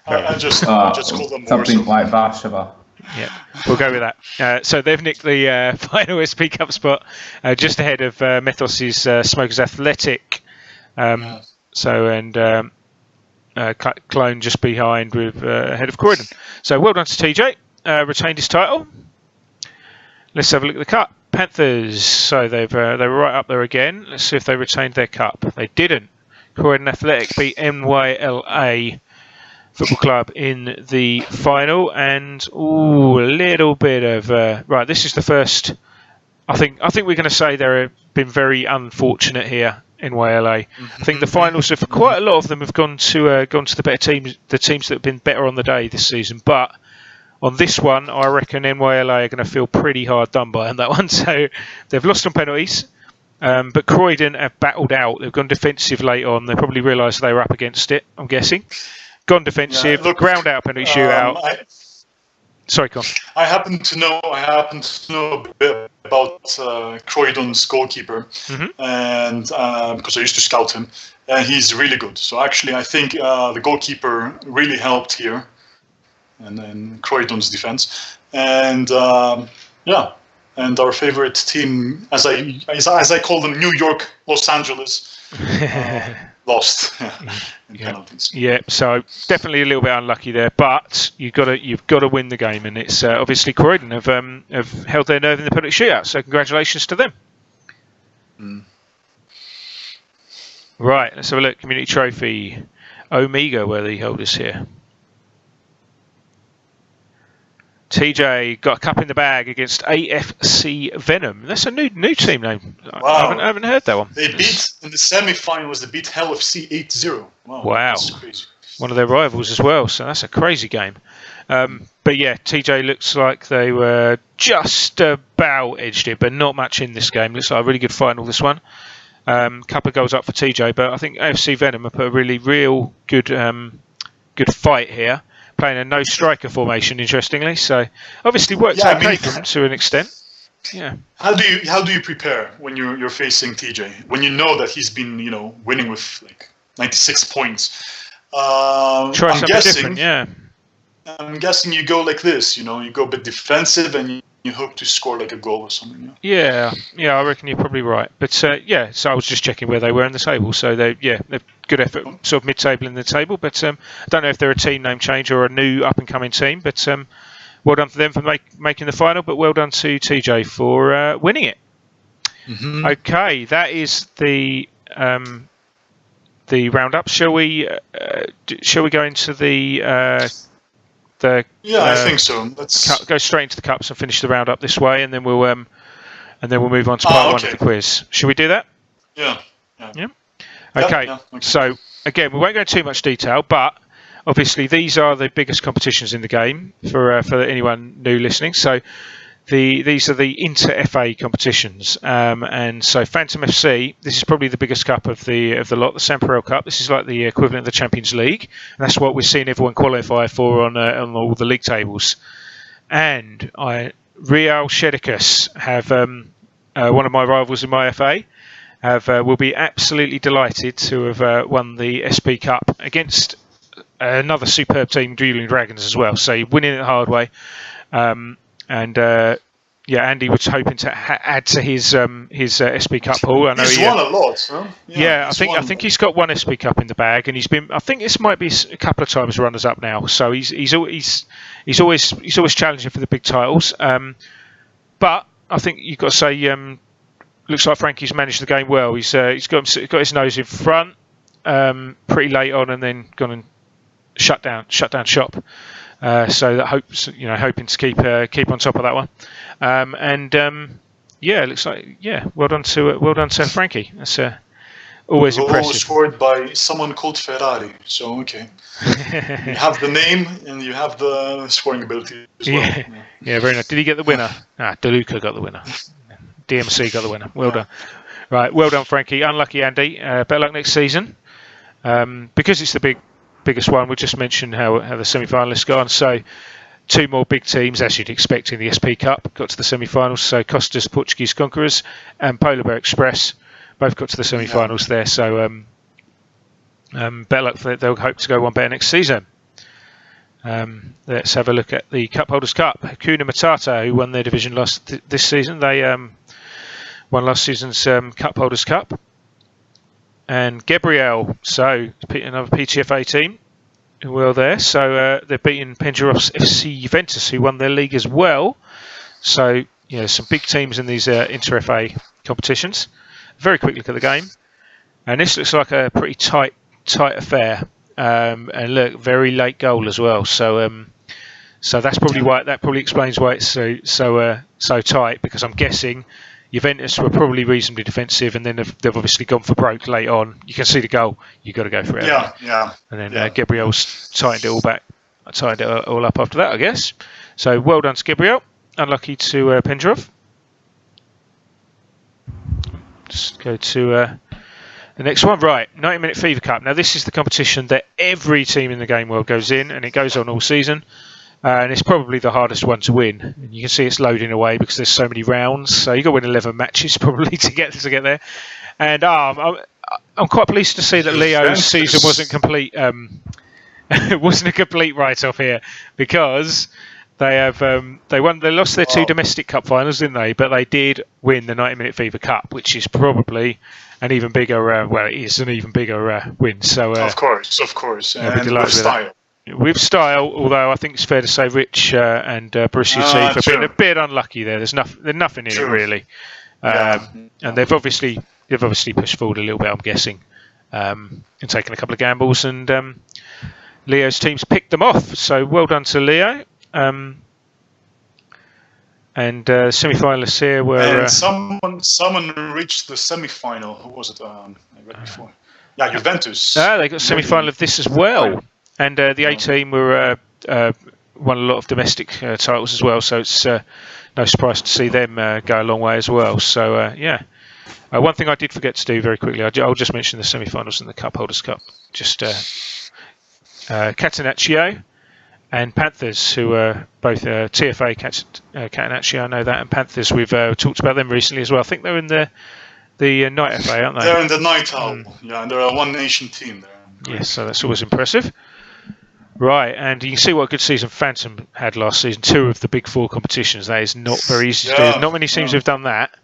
S2: I just call them
S3: something like Warsaw.
S1: Yeah, we'll go with that. So they've nicked the final SP Cup spot just ahead of Methos' Smokers Athletic. So, and Clone just behind with ahead of Croydon. So well done to TJ. Retained his title. Let's have a look at the cup. Panthers. So they were right up there again. Let's see if they retained their cup. They didn't. Croydon Athletic beat NYLA Football Club in the final, and a little bit of right. This is the first. I think we're going to say they've been very unfortunate here in YLA. I think the finals have quite a lot of them have gone to the better teams, the teams that have been better on the day this season. But on this one, I reckon NYLA are going to feel pretty hard done by on that one. So they've lost on penalties, but Croydon have battled out. They've gone defensive late on. They probably realised they were up against it, I'm guessing. Gone defensive, ground out penalty shootout. Sorry, Con.
S2: I happen to know a bit about Croydon's goalkeeper, and because I used to scout him, and he's really good. So actually, I think the goalkeeper really helped here, and then Croydon's defense, and and our favorite team, as I call them, New York, Los Angeles. Lost in penalties.
S1: Yeah, so definitely a little bit unlucky there, but you've got to win the game, and it's obviously Croydon have held their nerve in the penalty shootout. So congratulations to them. Right, let's have a look. Community Trophy, Omega were the holders here. TJ got a cup in the bag against AFC Venom. That's a new team name.
S2: Wow.
S1: I haven't heard that one.
S2: They beat, in the semi-finals, they beat Hell FC 8-0.
S1: Wow.
S2: That's crazy.
S1: One of their rivals as well, so that's a crazy game. But yeah, TJ looks like they were just about edged it, but not much in this game. Looks like a really good final, this one. Couple of goals up for TJ, but I think AFC Venom have put a really real good fight here. Playing a no striker formation, interestingly, so obviously worked okay for them to an extent. Yeah.
S2: How do you prepare when you're facing TJ, when you know that he's been winning with like 96 points?
S1: Try something different, yeah.
S2: I'm guessing you go like this, you go a bit defensive and you hope to score like a goal or something.
S1: Yeah, I reckon you're probably right. But so I was just checking where they were in the table. So they're good effort, sort of mid-table in the table. But I don't know if they're a team name change or a new up-and-coming team. But well done for them for making the final. But well done to TJ for winning it. Mm-hmm. Okay, that is the roundup. Shall we go into the? I
S2: think so. Let's
S1: go straight into the cups and finish the roundup this way, and then we'll move on to part one of the quiz. Should we do that?
S2: Yeah.
S1: Okay. So again, we won't go into too much detail, but obviously these are the biggest competitions in the game for anyone new listening. So these are the inter-FA competitions, and so Phantom FC. This is probably the biggest cup of the lot, the Samparel Cup. This is like the equivalent of the Champions League, and that's what we're seeing everyone qualify for on all the league tables. And Real Shedikus have one of my rivals in my FA. Will be absolutely delighted to have won the SP Cup against another superb team, Dueling Dragons, as well. So winning it the hard way. Andy was hoping to add to his SP Cup haul. I know
S2: he's won a lot, huh?
S1: I think he's got one SP Cup in the bag, and he's been. I think this might be a couple of times runners up now. So he's always challenging for the big titles. But I think you've got to say, looks like Frankie's managed the game well. He's got his nose in front pretty late on, and then gone and shut down shop. So that hoping to keep on top of that one, it looks like well done to Frankie. That's always impressive.
S2: Scored by someone called Ferrari. So okay, you have the name and you have the scoring ability as well.
S1: Yeah, very nice. Did he get the winner? DeLuca got the winner. DMC got the winner. Well done. Right, well done, Frankie. Unlucky, Andy. Better luck next season. Because it's the biggest one, we'll just mention how the semi-finalists gone. So 2 more big teams, as you'd expect in the SP Cup, got to the semi-finals. So Costas Portuguese Conquerors and Polar Bear Express both got to the semi-finals there. So better luck for it. They'll hope to go one better next season. Let's have a look at the Cup Holders Cup. Hakuna Matata, who won their division this season, they won last season's Cup Holders Cup. And Gabriel, so another PTFA team who were there. So they're beating Penjaros FC Juventus, who won their league as well. So some big teams in these inter-FA competitions. Very quick look at the game, and this looks like a pretty tight affair. and look, very late goal as well. So so that's probably why, that probably explains why it's so tight, because I'm guessing Juventus were probably reasonably defensive, and then they've obviously gone for broke late on. You can see the goal. You've got to go for it.
S2: Yeah.
S1: And then Gabriel's tightened it all back, tightened it all up after that, I guess. So well done to Gabriel. Unlucky to Penjarov. Just go to the next one. Right, 90-minute Fever Cup. Now this is the competition that every team in the game world goes in, and it goes on all season. And it's probably the hardest one to win. And you can see it's loading away because there's so many rounds. So you've got to win 11 matches probably to get there. And I'm quite pleased to see that Leo's season wasn't complete. Wasn't a complete write-off here, because they have they lost their two domestic cup finals, didn't they? But they did win the 90-minute Fever Cup, which is probably an even bigger. Well, it is an even bigger win. So
S2: of course, and with style.
S1: With style, although I think it's fair to say Rich and Borussia Chief have been a bit unlucky there. There's nothing in it really, and they've obviously pushed forward a little bit, I'm guessing, and taken a couple of gambles, and Leo's teams picked them off. So well done to Leo. And semi-finalists here were.
S2: And someone reached the semi-final. Who was it? I read before. Yeah, Juventus.
S1: They got semi-final of this as well. And the A team were won a lot of domestic titles as well, so it's no surprise to see them go a long way as well. So one thing I did forget to do very quickly, I'll just mention the semi-finals in the Cup Holders Cup. Just Catenaccio and Panthers, who are both TFA Catenaccio, I know that, and Panthers. We've talked about them recently as well. I think they're in the Night FA, aren't they?
S2: They're in the Night Owl, yeah, and they're a one-nation team there.
S1: Yes, so that's always impressive. Right, and you can see what a good season Phantom had last season. 2 of the Big 4 competitions. That is not very easy to do. Not many teams have done that.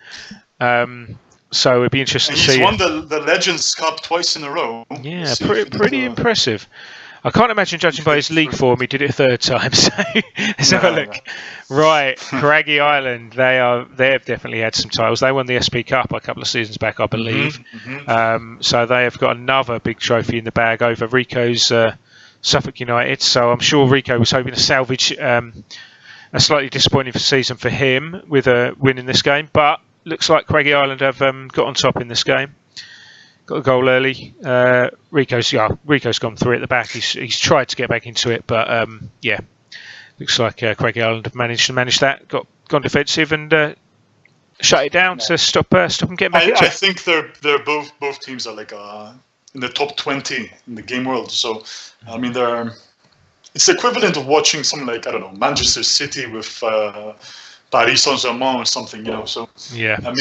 S1: So it'd be interesting to see.
S2: He's won the Legends Cup twice in a row.
S1: Yeah, pretty impressive. I can't imagine, judging by his league form, he did it a third time. So let's have a look. Right, Craggy Island. They have definitely had some titles. They won the SP Cup a couple of seasons back, I believe. So they have got another big trophy in the bag over Rico's Suffolk United. So I'm sure Rico was hoping to salvage a slightly disappointing season for him with a win in this game. But looks like Craggy Island have got on top in this game. Got a goal early. Rico's gone through at the back. He's tried to get back into it, but looks like Craggy Island have managed that. Gone defensive and shut it down to stop them getting back into it.
S2: I think they're both teams are like in the top 20 in the game world. So I mean, it's the equivalent of watching something like, I don't know, Manchester City with Paris Saint-Germain or something, you know. So
S1: yeah,
S2: I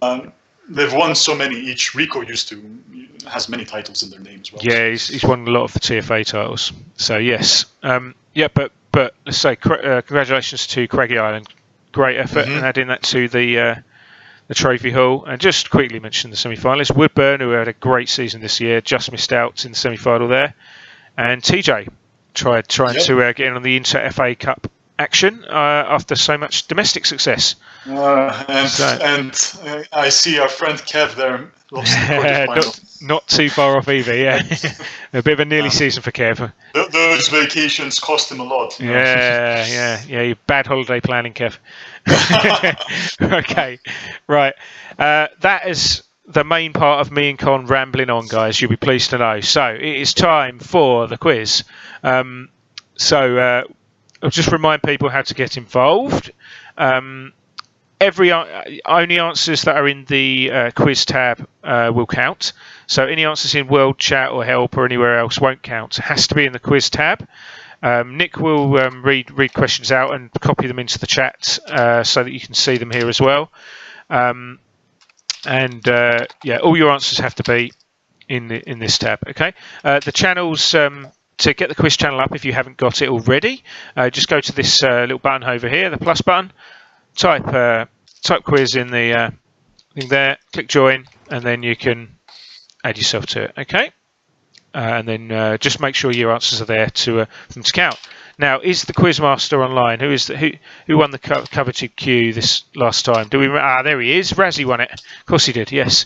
S2: mean. They've won so many each. Rico has many titles in their name as well.
S1: Yeah, he's won a lot of the TFA titles. So yes, but let's say congratulations to Craggy Island. Great effort and adding that to the trophy haul. And just quickly mention the semi-finalists: Woodburn, who had a great season this year, just missed out in the semi-final there, and TJ trying to get in on the Inter FA Cup action after so much domestic success.
S2: And I see our friend Kev there.
S1: Not too far off either, yeah. A bit of a nearly season for Kev.
S2: Those vacations cost him a lot.
S1: Yeah. Bad holiday planning, Kev. Okay, right. That is the main part of me and Con rambling on, guys. You'll be pleased to know. So it is time for the quiz. I'll just remind people how to get involved. Only answers that are in the quiz tab will count. So any answers in World Chat or Help or anywhere else won't count. It has to be in the quiz tab. Nick will read questions out and copy them into the chat so that you can see them here as well. All your answers have to be in this tab. Okay. The channels. To get the quiz channel up, if you haven't got it already, just go to this little button over here, the plus button. Type quiz in the thing there. Click join, and then you can add yourself to it. Okay, and then just make sure your answers are there for them to count. Now, is the Quizmaster online? Who won the coveted Q this last time? There he is. Razzie won it. Of course he did. Yes.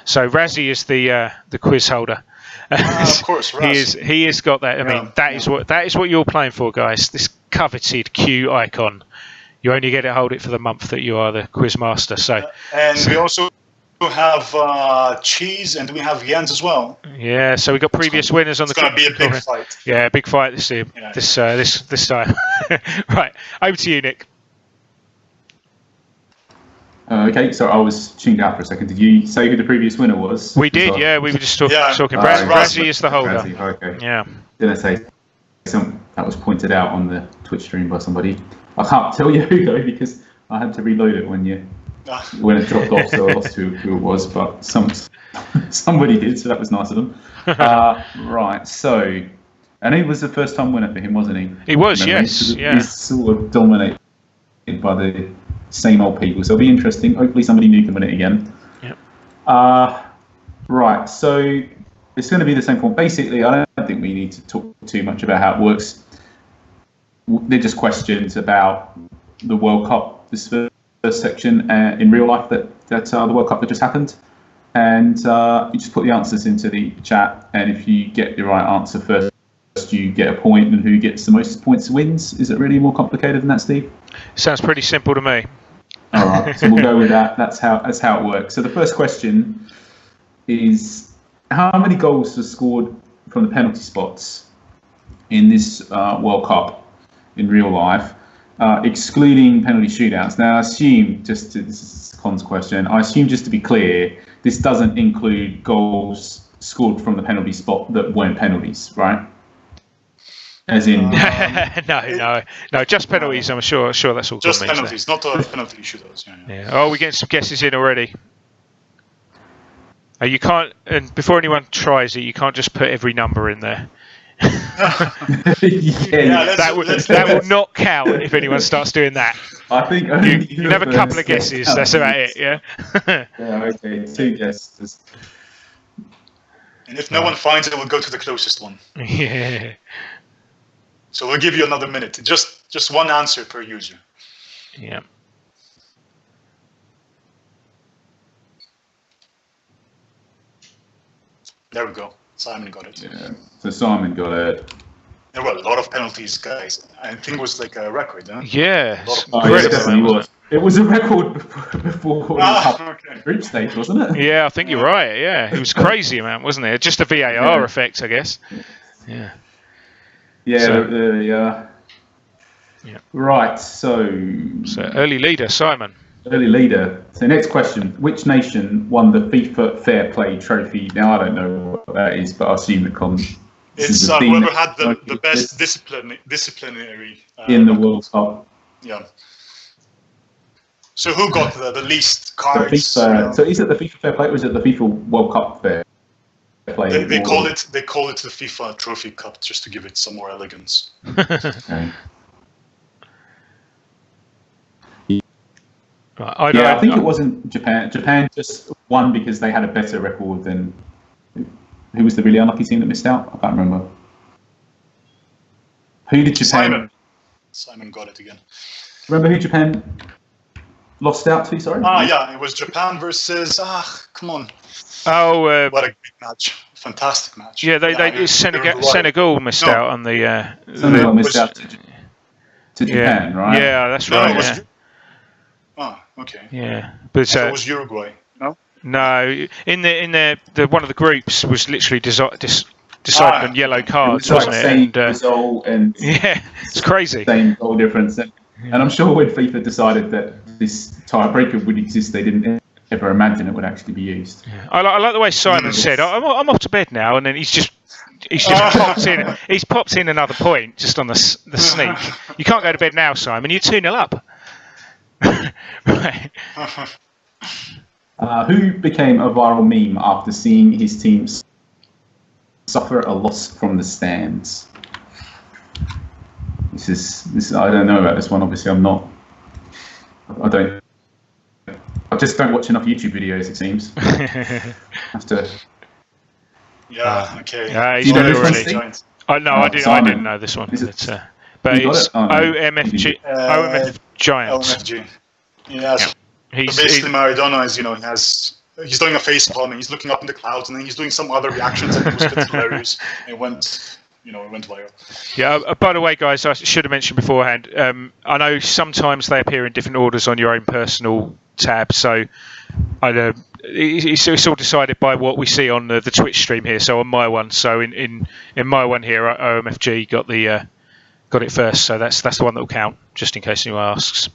S1: So Razzie is the quiz holder.
S2: Of course, Raz.
S1: he has got that. I mean, that is what you're playing for, guys. This coveted Q icon. You only get to hold it for the month that you are the quiz master. So,
S2: and we also have Cheese, and we have Jens as well.
S1: Yeah, so we got previous winners on the.
S2: It's going to be a big fight.
S1: Yeah, big fight this year. Yeah. This time. Right, over to you, Nick.
S3: Okay, so I was tuned out for a second. Did you say who the previous winner was?
S1: We did, yeah. We were just talking. Razzie is the holder.
S3: Razzie, okay.
S1: Yeah.
S3: Didn't say that was pointed out on the Twitch stream by somebody. I can't tell you who though because I had to reload it when it dropped off, so I lost who it was. But somebody did, so that was nice of them. Right, so and he was the first time winner for him, wasn't he?
S1: He was, yes. Yeah.
S3: He's sort of dominated by the same old people, so it'll be interesting. Hopefully somebody new can win it again.
S1: Yep.
S3: Right, so it's going to be the same form. Basically, I don't think we need to talk too much about how it works. They're just questions about the World Cup, this first section in real life that the World Cup that just happened. And you just put the answers into the chat, and if you get the right answer first, you get a point, and who gets the most points wins. Is it really more complicated than that, Steve?
S1: Sounds pretty simple to me.
S3: All right, so we'll go with that. That's how it works. So the first question is, how many goals were scored from the penalty spots in this World Cup in real life, excluding penalty shootouts? Now, I assume, this is Con's question, I assume just to be clear, this doesn't include goals scored from the penalty spot that weren't penalties, right? As in,
S1: no, just penalties. I'm sure that's all.
S2: Just penalties, not penalty shootouts.
S1: Yeah. Oh, we're getting some guesses in already. You can't, and before anyone tries it, you can't just put every number in there. That will not count if anyone starts doing that.
S3: I think
S1: you can have a couple of guesses. That's about it. Yeah.
S3: Yeah. Okay. 2 guesses.
S2: And if no one finds it, we'll go to the closest one.
S1: Yeah.
S2: So we'll give you another minute. Just one answer per user.
S1: Yeah.
S2: There we go. Simon got it.
S3: Yeah. So Simon got it.
S2: There were a lot of penalties, guys. I think it was like a record, huh?
S1: Yeah.
S3: It was a record before group stage, wasn't it?
S1: Yeah, I think you're right. Yeah, it was crazy amount, wasn't it? Just a VAR effect, I guess. Yeah.
S3: Yeah. Right. So
S1: early leader, Simon.
S3: Early leader. So next question: which nation won the FIFA Fair Play Trophy? Now I don't know what that is, but I assume that
S2: it's whoever had the best disciplinary
S3: in the World Cup.
S2: Yeah. So who got the least cards?
S3: So is it the FIFA Fair Play, or is it the FIFA World Cup Fair Play?
S2: They call it the FIFA Trophy Cup just to give it some more elegance.
S3: Okay.
S1: I
S3: think it wasn't Japan. Japan just won because they had a better record than. Who was the really unlucky team that missed out? I can't remember. Who did Japan?
S2: Simon got it again.
S3: Remember who Japan lost out to? Sorry.
S2: Yeah, it was Japan versus. Come on.
S1: Oh,
S2: what a great match! Fantastic match.
S1: Yeah, Senegal missed out on the.
S3: Senegal missed out to Japan, right?
S1: Yeah, that's right.
S2: Okay.
S1: Yeah, but
S2: it was Uruguay. No.
S1: No, in the one of the groups was literally decided on yellow cards, wasn't it?
S3: Same result and
S1: yeah, it's crazy.
S3: Same goal difference, and I'm sure when FIFA decided that this tiebreaker would exist, they didn't ever imagine it would actually be used.
S1: Yeah. I like the way Simon said, "I'm off to bed now," and then he's just popped in. He's popped in another point just on the sneak. You can't go to bed now, Simon. You're 2-0 up. Right.
S3: Who became a viral meme after seeing his team suffer a loss from the stands? This is I don't know about this one. Obviously, I just don't watch enough YouTube videos. It seems. Have to.
S2: Yeah. Okay.
S1: Yeah, he's got it already. I didn't know this one. But it's OMF Giants.
S2: OMFG. Yeah. So basically, Maradona is, he has he's doing a face palm and he's looking up in the clouds, and then he's doing some other reactions, and it was a bit hilarious. It went viral.
S1: Yeah. By the way, guys, I should have mentioned beforehand. I know sometimes they appear in different orders on your own personal tab, so it's all decided by what we see on the Twitch stream here. So on my one, so in my one here, OMFG got it first, so that's the one that will count, just in case anyone asks.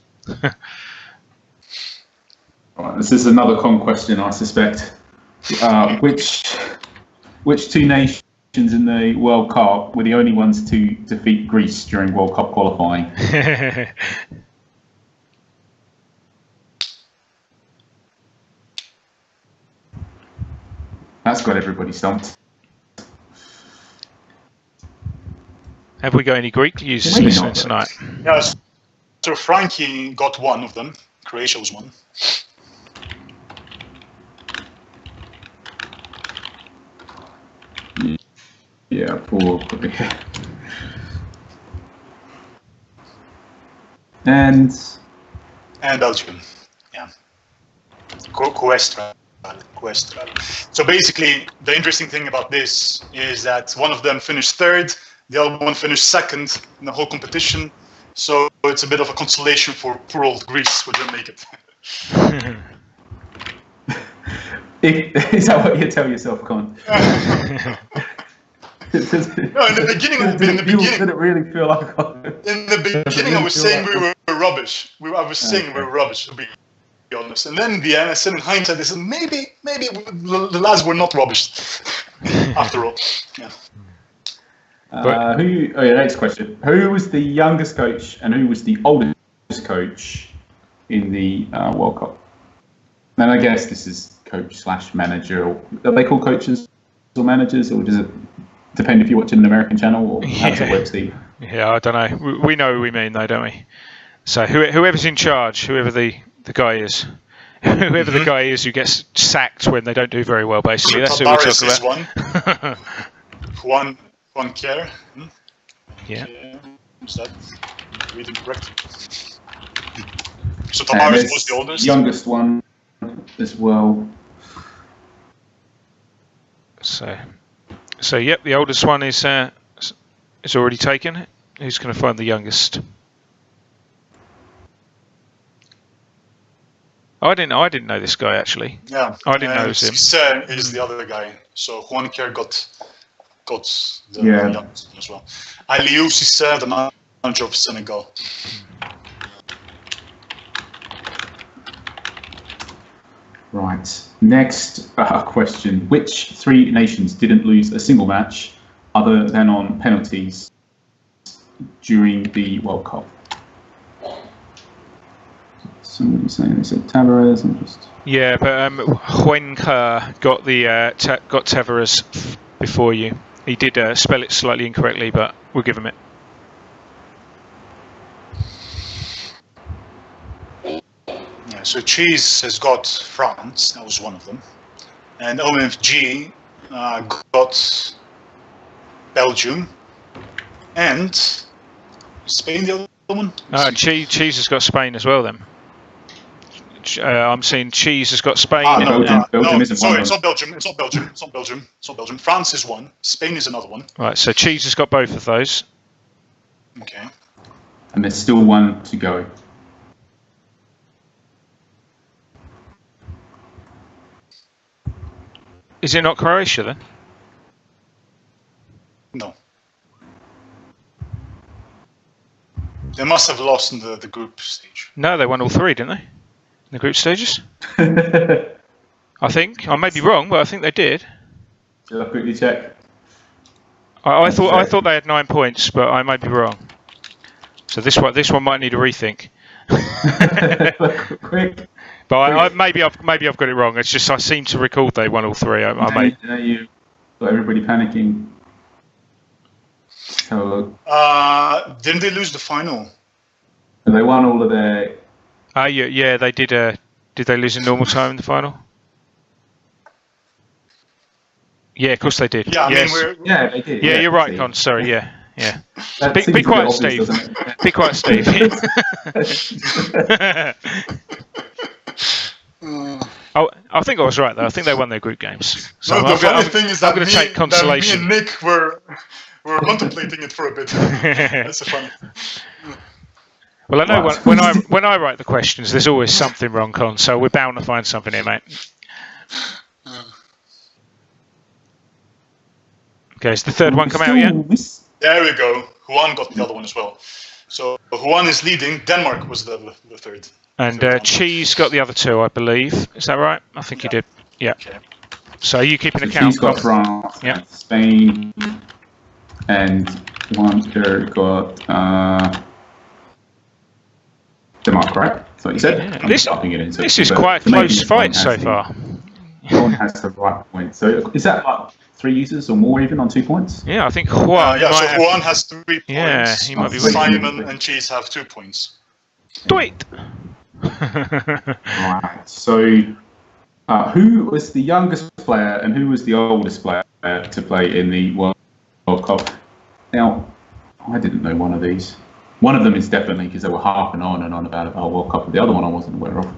S3: Right, this is another con question, I suspect. Which two nations in the World Cup were the only ones to defeat Greece during World Cup qualifying? That's got everybody stumped.
S1: Have we got any Greek users listening tonight?
S2: Yes. So Frankie got one of them. Croatia was one.
S3: Yeah, poor. And
S2: Belgium. Yeah. Coestra. So basically, the interesting thing about this is that one of them finished third, the other one finished second in the whole competition. So it's a bit of a consolation for poor old Greece who didn't make it.
S3: Is that what you tell yourself, Con?
S2: No, in the beginning,
S3: didn't really feel like.
S2: In the beginning, I was saying we were rubbish. I was saying we were rubbish, to be honest. And then in the end, I said in hindsight, I said maybe the lads were not rubbish after all. Yeah.
S3: Next question. Who was the youngest coach and who was the oldest coach in the World Cup? And I guess this is coach/manager. Or are they called coaches or managers, or does it depend if you're watching an American channel, or how does it work, Steve?
S1: Yeah, I don't know. We know what we mean, though, don't we? So whoever's in charge, whoever the guy is, whoever the guy is who gets sacked when they don't do very well, basically. That's who we're talking
S2: about. Juan Kerr.
S1: Yeah.
S2: Is that reading correct? So Tavares was the oldest.
S3: Youngest one as well.
S1: So yep, the oldest one is already taken. Who's going to find the youngest? I didn't know this guy actually.
S2: Yeah,
S1: I didn't know it was him.
S2: Cisse is the other guy. So Juan Kerr got the youngest as well. Aliou Cisse, the manager of Senegal.
S3: Right. Next question. Which three nations didn't lose a single match other than on penalties during the World Cup? Somebody saying they said Tavares.
S1: Yeah, but Juan Kerr got Tavares before you. He did spell it slightly incorrectly, but we'll give him it.
S2: Yeah, so Cheese has got France. That was one of them. And OMFG got Belgium. And Spain, the other one?
S1: Cheese has got Spain as well, then. I'm seeing Cheese has got Spain.
S3: Belgium isn't
S2: sorry,
S3: one.
S2: It's not Belgium. It's not Belgium. France is one. Spain is another one.
S1: Right, so Cheese has got both of those.
S2: Okay.
S3: And there's still one to go.
S1: Is it not Croatia then?
S2: No. They must have lost in the group stage.
S1: No, they won all three, didn't they? In the group stages? I think. I may be wrong, but I think they did.
S3: Shall I quickly check?
S1: I thought they had 9 points, but I may be wrong. So this one might need a rethink.
S3: Quick.
S1: But maybe I've got it wrong. It's just I seem to recall they won all three.
S3: You got everybody panicking. Have a look.
S2: Didn't they lose the final?
S3: They won all of their.
S1: Yeah, they did. Did they lose in normal time in the final? Yeah, of course they did.
S2: Yeah,
S1: yes.
S2: Yeah,
S3: they did.
S1: Yeah, you're right, Con. Sorry, yeah. Be quiet, Steve. Be quiet, Steve. Oh, I think I was right though. I think they won their group games. So
S2: No, the funny thing is that
S1: I'm going to take consolation.
S2: me and Nick were contemplating it for a bit. That's funny.
S1: Well, I know when I write the questions, there's always something wrong, Con. So we're bound to find something here, mate. Okay, has the third one come out yet?
S2: There we go. Juan got the other one as well. So Juan is leading. Denmark was the third.
S1: And Cheese got the other two, I believe. Is that right? I think he did. Yeah.
S2: Okay.
S1: So are you keeping account?
S3: Cheese got France,
S1: yeah.
S3: Spain, and Walter got Denmark, right? That's what you said?
S1: Yeah. This is quite a close fight so far.
S3: One has the right point. So is that like 3 users or more even on 2 points?
S1: Yeah, I think Juan.
S2: So Juan has 3 points.
S1: Yeah, he might be.
S2: Simon and Cheese have 2 points.
S1: Do it.
S3: Right. So, who was the youngest player and who was the oldest player to play in the World Cup? Now, I didn't know one of these. One of them is definitely because they were harping on and on about it the whole World Cup. The other one I wasn't aware of.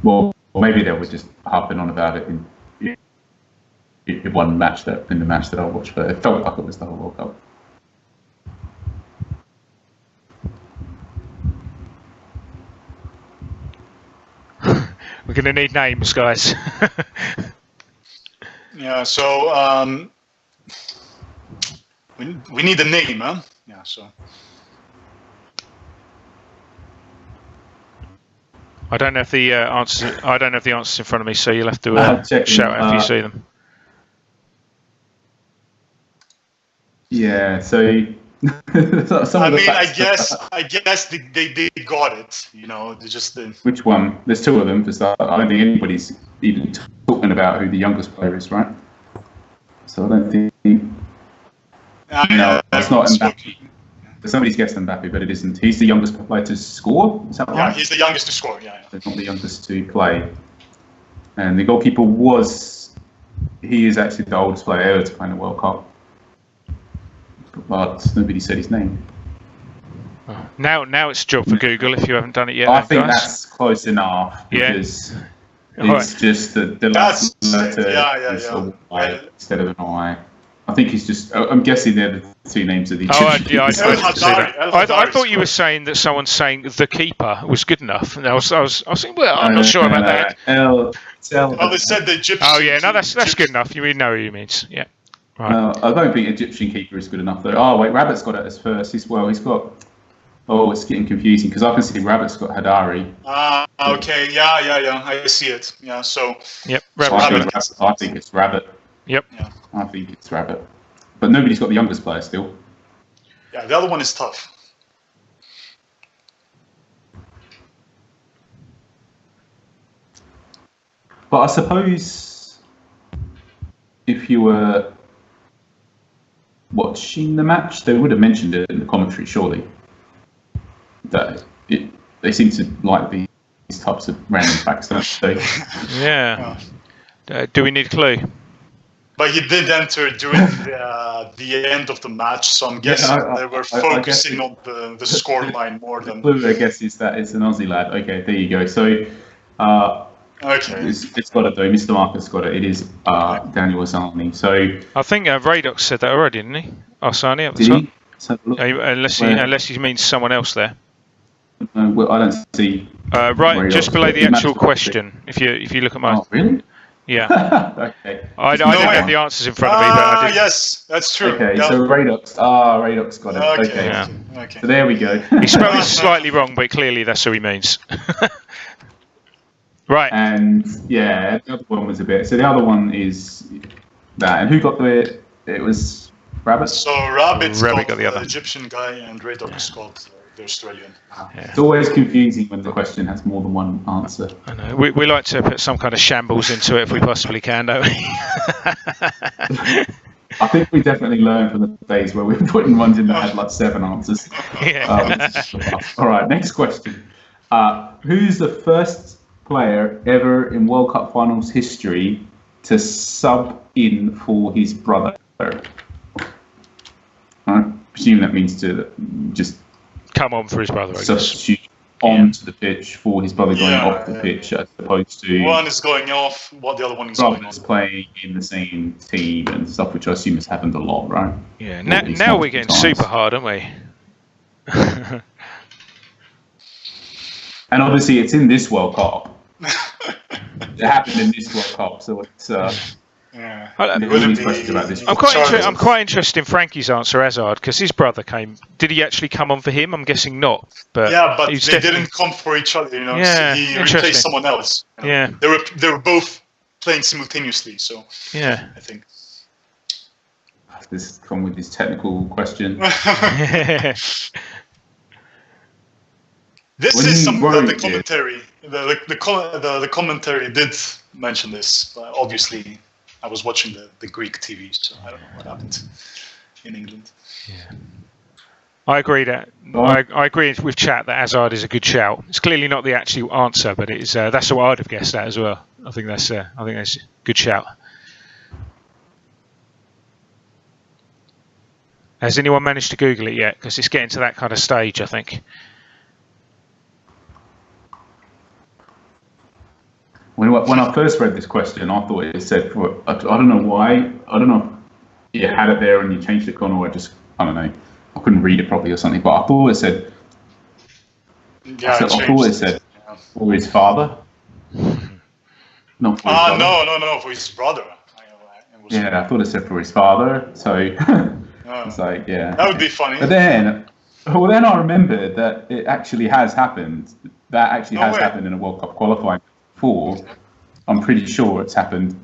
S3: Well, maybe they were just harping on about it in one match in the match that I watched, but it felt like it was the whole World Cup.
S1: We're going to need names, guys.
S2: Yeah, so we need a name, huh? Yeah, so.
S1: I don't have the answers. I don't have the answers in front of me, so you'll have to shout out if you see them.
S3: Yeah, so.
S2: I guess they got it. You know, they just.
S3: Which one? There's 2 of them for start. I don't think anybody's even talking about who the youngest player is, right? So I don't think. No, it's not Mbappe. Somebody's guessed Mbappe, but it isn't. He's the youngest player to score. Is that right?
S2: Yeah, he's the youngest to score. Yeah.
S3: He's not the youngest to play. And the goalkeeper he is actually the oldest player ever to play in the World Cup. But nobody said his name.
S1: Now it's a job for Google if you haven't done it yet.
S3: I think that's close enough because it's just the last letter is a Y instead of an I. I think he's just. I'm guessing they're the 2 names of the.
S1: I thought you were saying that someone saying the keeper was good enough, and I was thinking, well, I'm not sure about that.
S2: They said the Egyptian.
S1: Oh yeah, no, that's good enough. You know who he means. Yeah. Right.
S3: I don't think Egyptian keeper is good enough though. Oh wait, Rabbit's got it as first. He's got. Oh, it's getting confusing because I can see Rabbit's got Hadari.
S2: Okay, yeah. I see it. Yeah, so.
S1: Yep.
S3: I think it's Rabbit.
S1: Yep.
S2: Yeah.
S3: I think it's Rabbit, but nobody's got the youngest player still.
S2: Yeah, the other one is tough.
S3: But I suppose if you were watching the match, they would have mentioned it in the commentary, surely. That they seem to like these types of random facts, don't they?
S1: Yeah. Do we need a clue?
S2: But he did enter during the end of the match, so I'm guessing they were focusing on the score line more than.
S3: The clue, I guess, is that it's an Aussie lad. Okay, there you go. So,
S2: okay,
S3: it's got it though. Mr. Marcus got it. It is Daniel Asani. So
S1: I think Radox said that already, didn't he? Asani at the top. Unless he means someone else there.
S3: Well, I don't see.
S1: Right, just below the actual question. If you look at my.
S3: Oh, really?
S1: Yeah.
S3: Okay.
S1: I don't have the answers in front of me, but I did.
S2: Yes, that's true.
S3: Okay,
S2: yeah.
S3: so Radox. Radox got it. Okay.
S1: Yeah.
S2: Okay.
S3: So there we go.
S1: He spelled it slightly wrong, but clearly that's who he means. Right.
S3: And yeah, the other one was a bit. So the other one is that. And who got the? It was Rabbit.
S2: So Rabbit got
S1: the other
S2: Egyptian guy, and Radox got the Australian.
S3: Yeah. It's always confusing when the question has more than one answer.
S1: I know. We like to put some kind of shambles into it if we possibly can, don't we?
S3: I think we definitely learned from the days where we were putting ones in that had like 7 answers.
S1: Yeah.
S3: All right, next question. Who's the first player ever in World Cup finals history to sub in for his brother? I presume that means to just
S1: come on for his brother, I guess.
S3: Substitute. onto the pitch for his brother going
S2: Yeah,
S3: off the pitch, as opposed to
S2: one is going off while the other one is going on.
S3: brothers playing in the same team and stuff, which I assume has happened a lot, right?
S1: Yeah.
S3: Or
S1: Now,
S3: at least
S1: now we're
S3: multiple
S1: getting
S3: times.
S1: super hard, aren't we?
S3: And obviously, it's in this World Cup. It happened in this World Cup, so it's
S2: Yeah.
S3: there's all these questions about this.
S1: I'm quite interested in Frankie's answer, Hazard, because his brother came. Did he actually come on for him? I'm guessing not. But
S2: Yeah, but
S1: he
S2: they
S1: was definitely-
S2: didn't come for each other. You know,
S1: Yeah,
S2: so he
S1: interesting.
S2: replaced someone else. You know.
S1: Yeah.
S2: They were both playing simultaneously. So
S1: Yeah.
S2: I think.
S3: This come with this technical question.
S2: This
S3: When
S2: is
S3: you
S2: something that the
S3: wrote it-
S2: commentary, the commentary did mention this. But obviously, I was watching the Greek TV, so I don't know what happened in England.
S1: I agree that I agree with chat that Hazard is a good shout. It's clearly not the actual answer, but it's that's what I'd have guessed that as well. I think that's a good shout. Has anyone managed to Google it yet? Because it's getting to that kind of stage, I think.
S3: When I first read this question, I thought it said for I don't know why. I don't know if you had it there and you changed it, or I don't know. I couldn't read it properly or something. But I thought it said.
S2: Yeah,
S3: I thought it said for his father. Not for his brother.
S2: No, for his brother.
S3: Yeah, I thought it said for his father. So it's like, yeah.
S2: That would be funny.
S3: But then I remembered that it actually has happened. That actually has happened in a World Cup qualifying before. I'm pretty sure it's happened.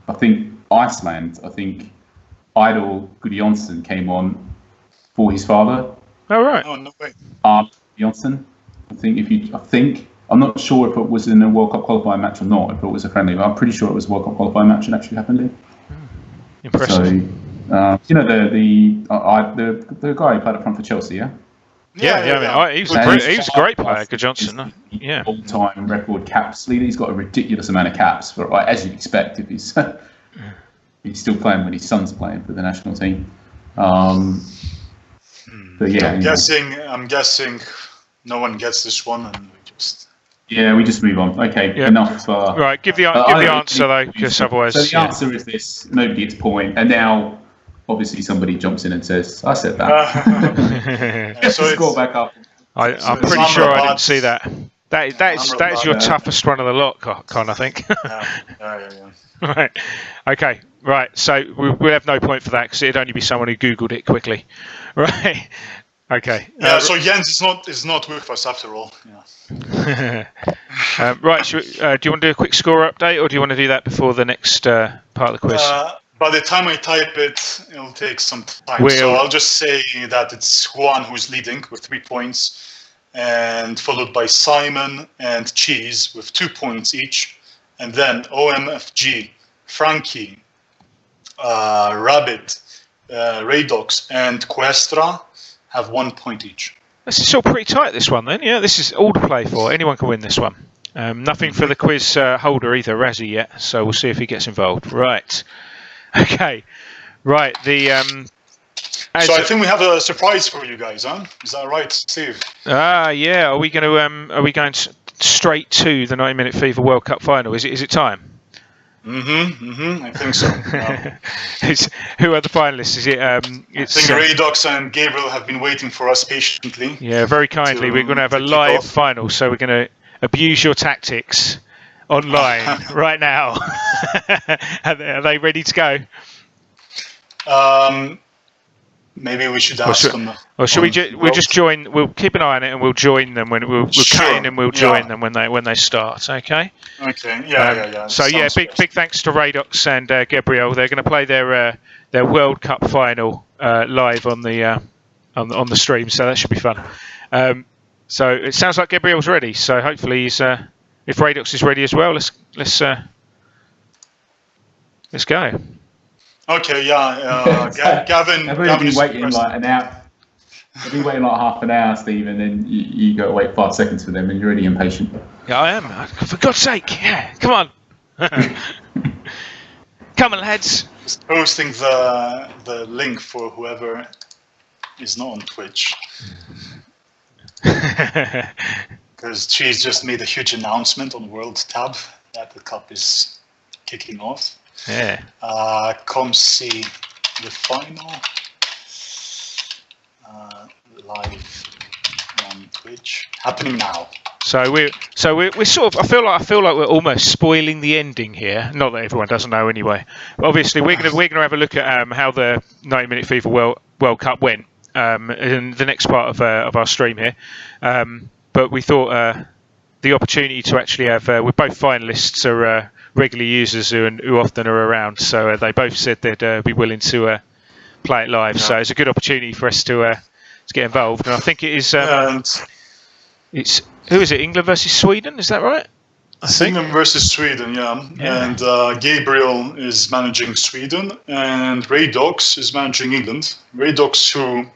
S3: I think Iceland. I think Idol Gudjonsson came on for his father.
S1: Oh right.
S2: Oh no way.
S3: Gudjonsson. I think I'm not sure if it was in a World Cup qualifying match or not. If it was a friendly, but I'm pretty sure it was a World Cup qualifying match and actually happened in.
S1: Impressive.
S3: So, you know the guy who played up front for Chelsea, yeah.
S1: He was a great player, Gudjonsson. Yeah.
S3: All-time record caps leader. He's got a ridiculous amount of caps, for as you'd expect if he's still playing when his son's playing for the national team. But yeah,
S2: I'm guessing no one gets this one, and we just.
S3: Yeah, we just move on. Okay,
S1: Yeah.
S3: enough.
S1: Right, give the answer though, because otherwise.
S3: So the answer is this: nobody gets a point, and now obviously somebody jumps in and says, "I said that."
S2: So
S3: Score back up.
S1: I'm
S2: it's
S1: pretty sure I
S2: Amrabat.
S1: didn't see that. That is your toughest one of the lot, Con, I think.
S2: Yeah.
S1: Right. Okay. Right. So we'll have no point for that because it'd only be someone who Googled it quickly. Right. Okay.
S2: Yeah. So Jens is not with us after all. Yeah.
S1: Right. Do you want to do a quick score update, or do you want to do that before the next part of the quiz?
S2: By the time I type it, it'll take some time. So I'll just say that it's Juan who's leading with 3 points, and followed by Simon and Cheese with 2 points each, and then OMFG, Frankie, Rabbit, Radox, and Questra have 1 point each.
S1: This is all pretty tight, this one, then. Yeah, this is all to play for. Anyone can win this one. Nothing for the quiz holder either, Razzie, yet. So we'll see if he gets involved. Right. Okay. Right. So
S2: I think we have a surprise for you guys, huh? Is that right, Steve?
S1: Yeah. Are we going straight to the 90-minute FIFA World Cup final? Is it time?
S2: I think so.
S1: Who are the finalists? Is it?
S2: I think Radox and Gabriel have been waiting for us patiently.
S1: Yeah, very kindly. We're going to have a live final, so we're going to abuse your tactics online right now. Are they ready to go?
S2: Maybe we should ask them.
S1: Or should we just join? We'll keep an eye on it and we'll join them when we'll cut in and we'll join them when they start. Okay.
S2: Okay. Yeah.
S1: So big thanks to Radox and Gabriel. They're going to play their World Cup final live on the stream, so that should be fun. So it sounds like Gabriel's ready. So hopefully he's if Radox is ready as well, let's go.
S2: Okay, yeah. Gavin
S3: been
S2: is
S3: waiting like an hour. I've been waiting like half an hour, Steve, and then you got to wait 5 seconds for them, and you're already impatient.
S1: Yeah, I am. For God's sake, yeah, come on. Come on, lads.
S2: Just posting the link for whoever is not on Twitch. because she's just made a huge announcement on World Tab that the cup is kicking off.
S1: Yeah.
S2: Come see the final live on Twitch, happening now.
S1: So we're sort of. I feel like we're almost spoiling the ending here. Not that everyone doesn't know anyway. But obviously, we're gonna have a look at how the 90-minute FIFA World Cup went in the next part of our stream here. But we thought the opportunity to actually have we're both finalists are regular users who often are around. So they both said they'd be willing to play it live. Yeah. So it's a good opportunity for us to get involved. And I think it is. It's who is it? England versus Sweden? Is that right?
S2: England versus Sweden, yeah. And Gabriel is managing Sweden, and Raydox is managing England. Raydox, who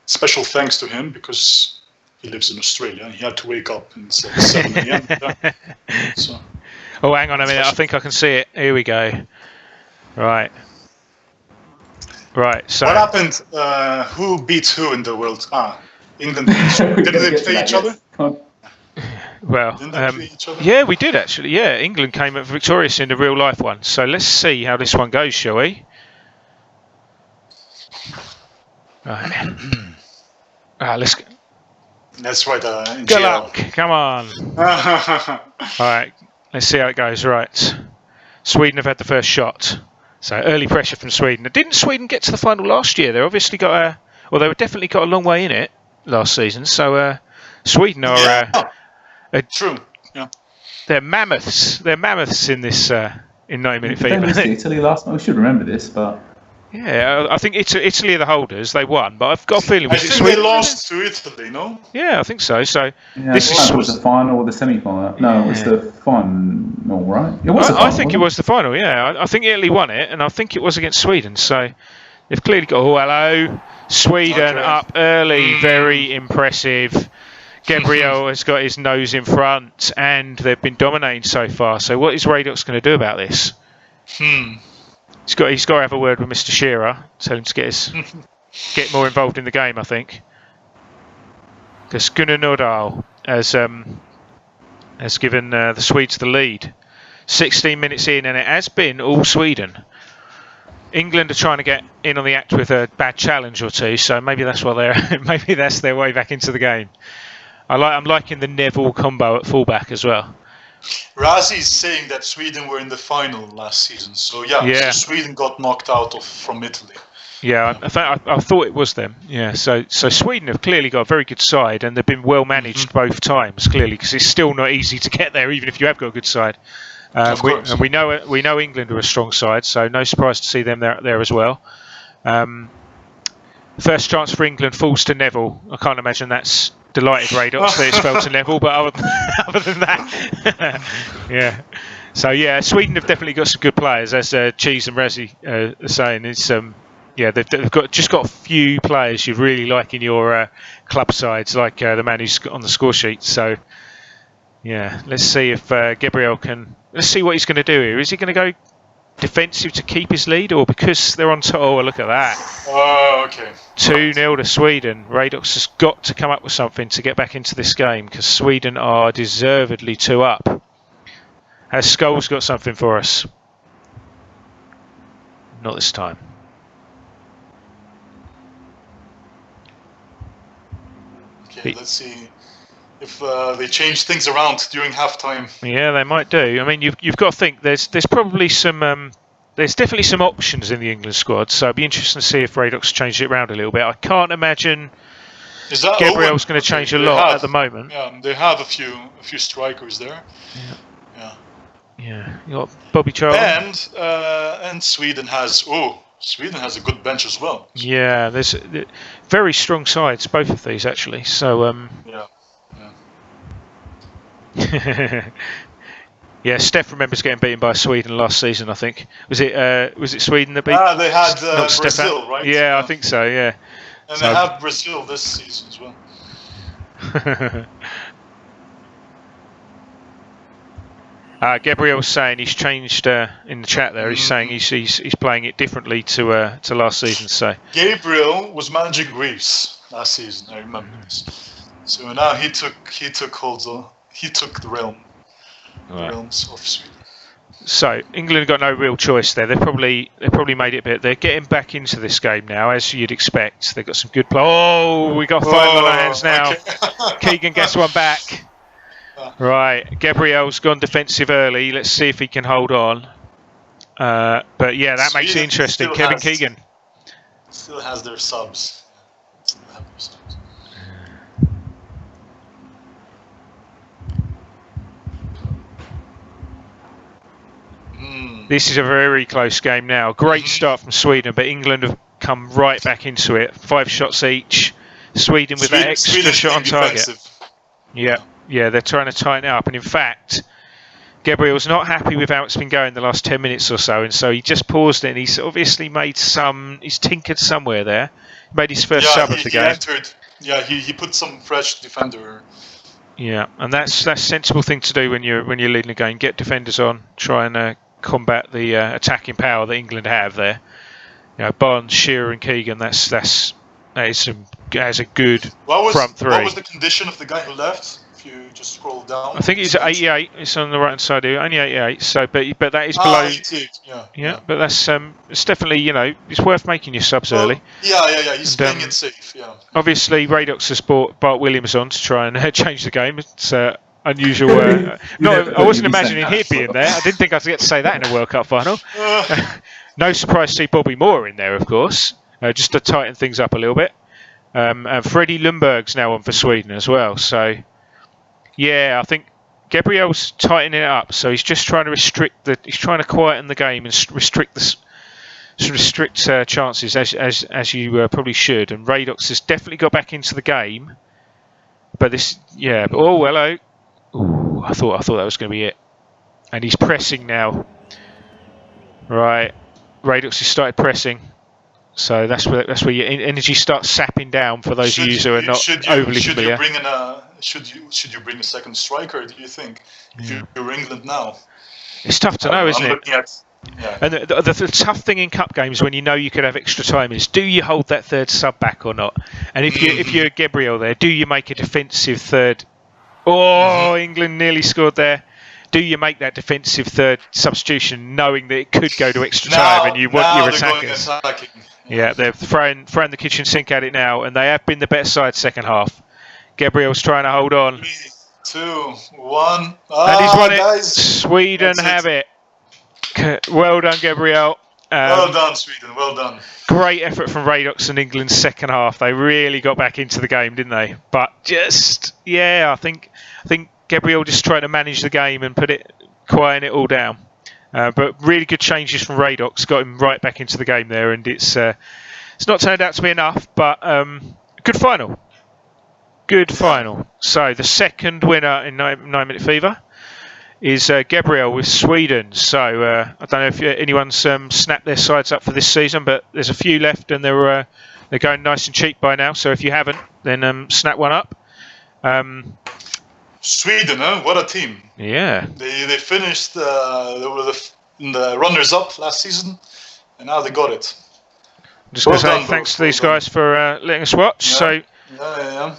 S2: special thanks to him because he lives in Australia. He had to wake up at 7 a.m. So.
S1: Oh, hang on a minute. I think I can see it. Here we go. Right. So
S2: what happened? Who beat who in the World? England. Didn't they play each other?
S1: Well, yeah, we did actually. Yeah, England came up victorious in the real life one. So let's see how this one goes, shall we? Right. Let's.
S2: That's right.
S1: Good luck. Come on. All right. Let's see how it goes. Right. Sweden have had the first shot. So early pressure from Sweden. Didn't Sweden get to the final last year? They obviously got they definitely got a long way in it last season. So Sweden are
S2: true. Yeah.
S1: They're mammoths. They're mammoths in this in 90-minute
S3: FIFA. They missed Italy last night. We should remember this, but
S1: yeah, I think Italy are the holders. They won, but I've got a feeling.
S2: I think Sweden? They lost to Italy, no?
S1: Yeah, I think so. So
S3: yeah, this was the final or the semi-final. No, it was the final, right? It was.
S1: I think it was the final. Yeah, I think Italy won it, and I think it was against Sweden. So they've clearly got. Oh, hello, Sweden up early, very impressive. Gabriel has got his nose in front, and they've been dominating so far. So what is Raydox going to do about this? He's got to have a word with Mr. Shearer, tell him to get more involved in the game, I think. Because Gunnar Nordahl has given the Swedes the lead. 16 minutes in, and it has been all Sweden. England are trying to get in on the act with a bad challenge or two, so maybe that's why maybe that's their way back into the game. I'm liking the Neville combo at fullback as well.
S2: Razi is saying that Sweden were in the final last season, so so Sweden got knocked out from Italy.
S1: Yeah, I thought it was them. Yeah, so Sweden have clearly got a very good side, and they've been well managed both times, clearly, because it's still not easy to get there, even if you have got a good side. We know England are a strong side, so no surprise to see them there as well. First chance for England falls to Neville. I can't imagine that's delighted Raydox that it's fell to Neville, but other than that, yeah. So yeah, Sweden have definitely got some good players, as Cheese and Razzie are saying. It's they've got a few players you really like in your club sides, like the man who's on the score sheet. So yeah, let's see if Gabriel can. Let's see what he's going to do here. Is he going to go defensive to keep his lead, or because they're on top? Oh, look at that.
S2: Oh, okay.
S1: 2-0 to Sweden. Raydox has got to come up with something to get back into this game, because Sweden are deservedly 2 up. Has Scholes got something for us? Not this time.
S2: Okay, let's see if they change things around during halftime.
S1: Yeah, they might do. I mean, you've got to think there's probably some there's definitely some options in the England squad, so it'd be interesting to see if Raydox changed it around a little bit. I can't imagine Gabriel's going to change a lot at the moment.
S2: Yeah, they have a few strikers there.
S1: Yeah, you got Bobby Charlton.
S2: And Sweden has a good bench as well.
S1: Yeah, there's very strong sides, both of these actually. So yeah, Steph remembers getting beaten by Sweden last season. I think was it Sweden that beat?
S2: They had Brazil, right?
S1: Yeah, I think so. Yeah,
S2: and they have Brazil this season as well.
S1: Gabriel's saying he's changed in the chat there. He's saying he's playing it differently to last season. So
S2: Gabriel was managing Greece last season. I remember this. So now he took the realms of Sweden.
S1: So England have got no real choice there. They probably made it a bit. They're getting back into this game now, as you'd expect. They've got some good play. Oh, we got five on our hands now. Okay. Keegan gets one back. Right, Gabriel's gone defensive early. Let's see if he can hold on. But yeah, that makes it interesting. Kevin Keegan
S2: still has their subs.
S1: This is a very close game now. Great start from Sweden, but England have come right back into it. 5 shots each. Sweden with that extra shot on target. Yeah, they're trying to tighten it up. And in fact, Gabriel's not happy with how it's been going the last 10 minutes or so, and so he just paused it, and he's obviously he's tinkered somewhere there. He made his first sub of the game.
S2: He put some fresh defender.
S1: Yeah, and that's a sensible thing to do when you're leading a game. Get defenders on, try and combat the attacking power that England have there. Barnes, Shearer, and Keegan. That is a good front three.
S2: What was the condition of the guy who left? If you just scroll down,
S1: I think he's at 88. It's on the right hand side here, only 88. So, but that is below.
S2: 88, yeah.
S1: But that's it's definitely it's worth making your subs early.
S2: Yeah. He's playing it safe. Yeah.
S1: Obviously, Radox has brought Bart Williams on to try and change the game. It's unusual. I wasn't imagining he'd be in there. I didn't think I'd get to say that in a World Cup final. No surprise to see Bobby Moore in there, of course, just to tighten things up a little bit. And Freddie Lundberg's now on for Sweden as well. So, yeah, I think Gabriel's tightening it up. So he's just trying to he's trying to quieten the game and restrict chances as you probably should. And Radox has definitely got back into the game. But hello. Ooh, I thought that was going to be it. And he's pressing now. Right, Radox has started pressing. So that's where your energy starts sapping down for those of you who are not overly familiar.
S2: Should you bring a second striker? Do you think? If you're England now,
S1: it's tough to know, isn't it?
S2: Yeah.
S1: And the tough thing in cup games when you could have extra time is, do you hold that third sub back or not? And if you're Gabriel there, do you make a defensive third? England nearly scored there. Do you make that defensive third substitution knowing that it could go to extra time and you want your attackers? Yeah, they're throwing the kitchen sink at it now, and they have been the better side second half. Gabriel's trying to hold on.
S2: 3, 2, 1.
S1: And he's won it. Sweden have it. Well done, Gabriel.
S2: Well done, Sweden. Well done.
S1: Great effort from Radox and England's second half. They really got back into the game, didn't they? But I think Gabriel just trying to manage the game and quieten it all down. But really good changes from Radox, got him right back into the game there, and it's not turned out to be enough, but good final. Good final. So the second winner in 9 Minute Fever is Gabriel with Sweden. So I don't know if anyone's snapped their sides up for this season, but there's a few left, and they're going nice and cheap by now. So if you haven't, then snap one up.
S2: Sweden, what a team!
S1: Yeah,
S2: they finished. They were the runners-up last season, and now they got it.
S1: I'm just going to say thanks to these guys for letting us watch.
S2: Yeah.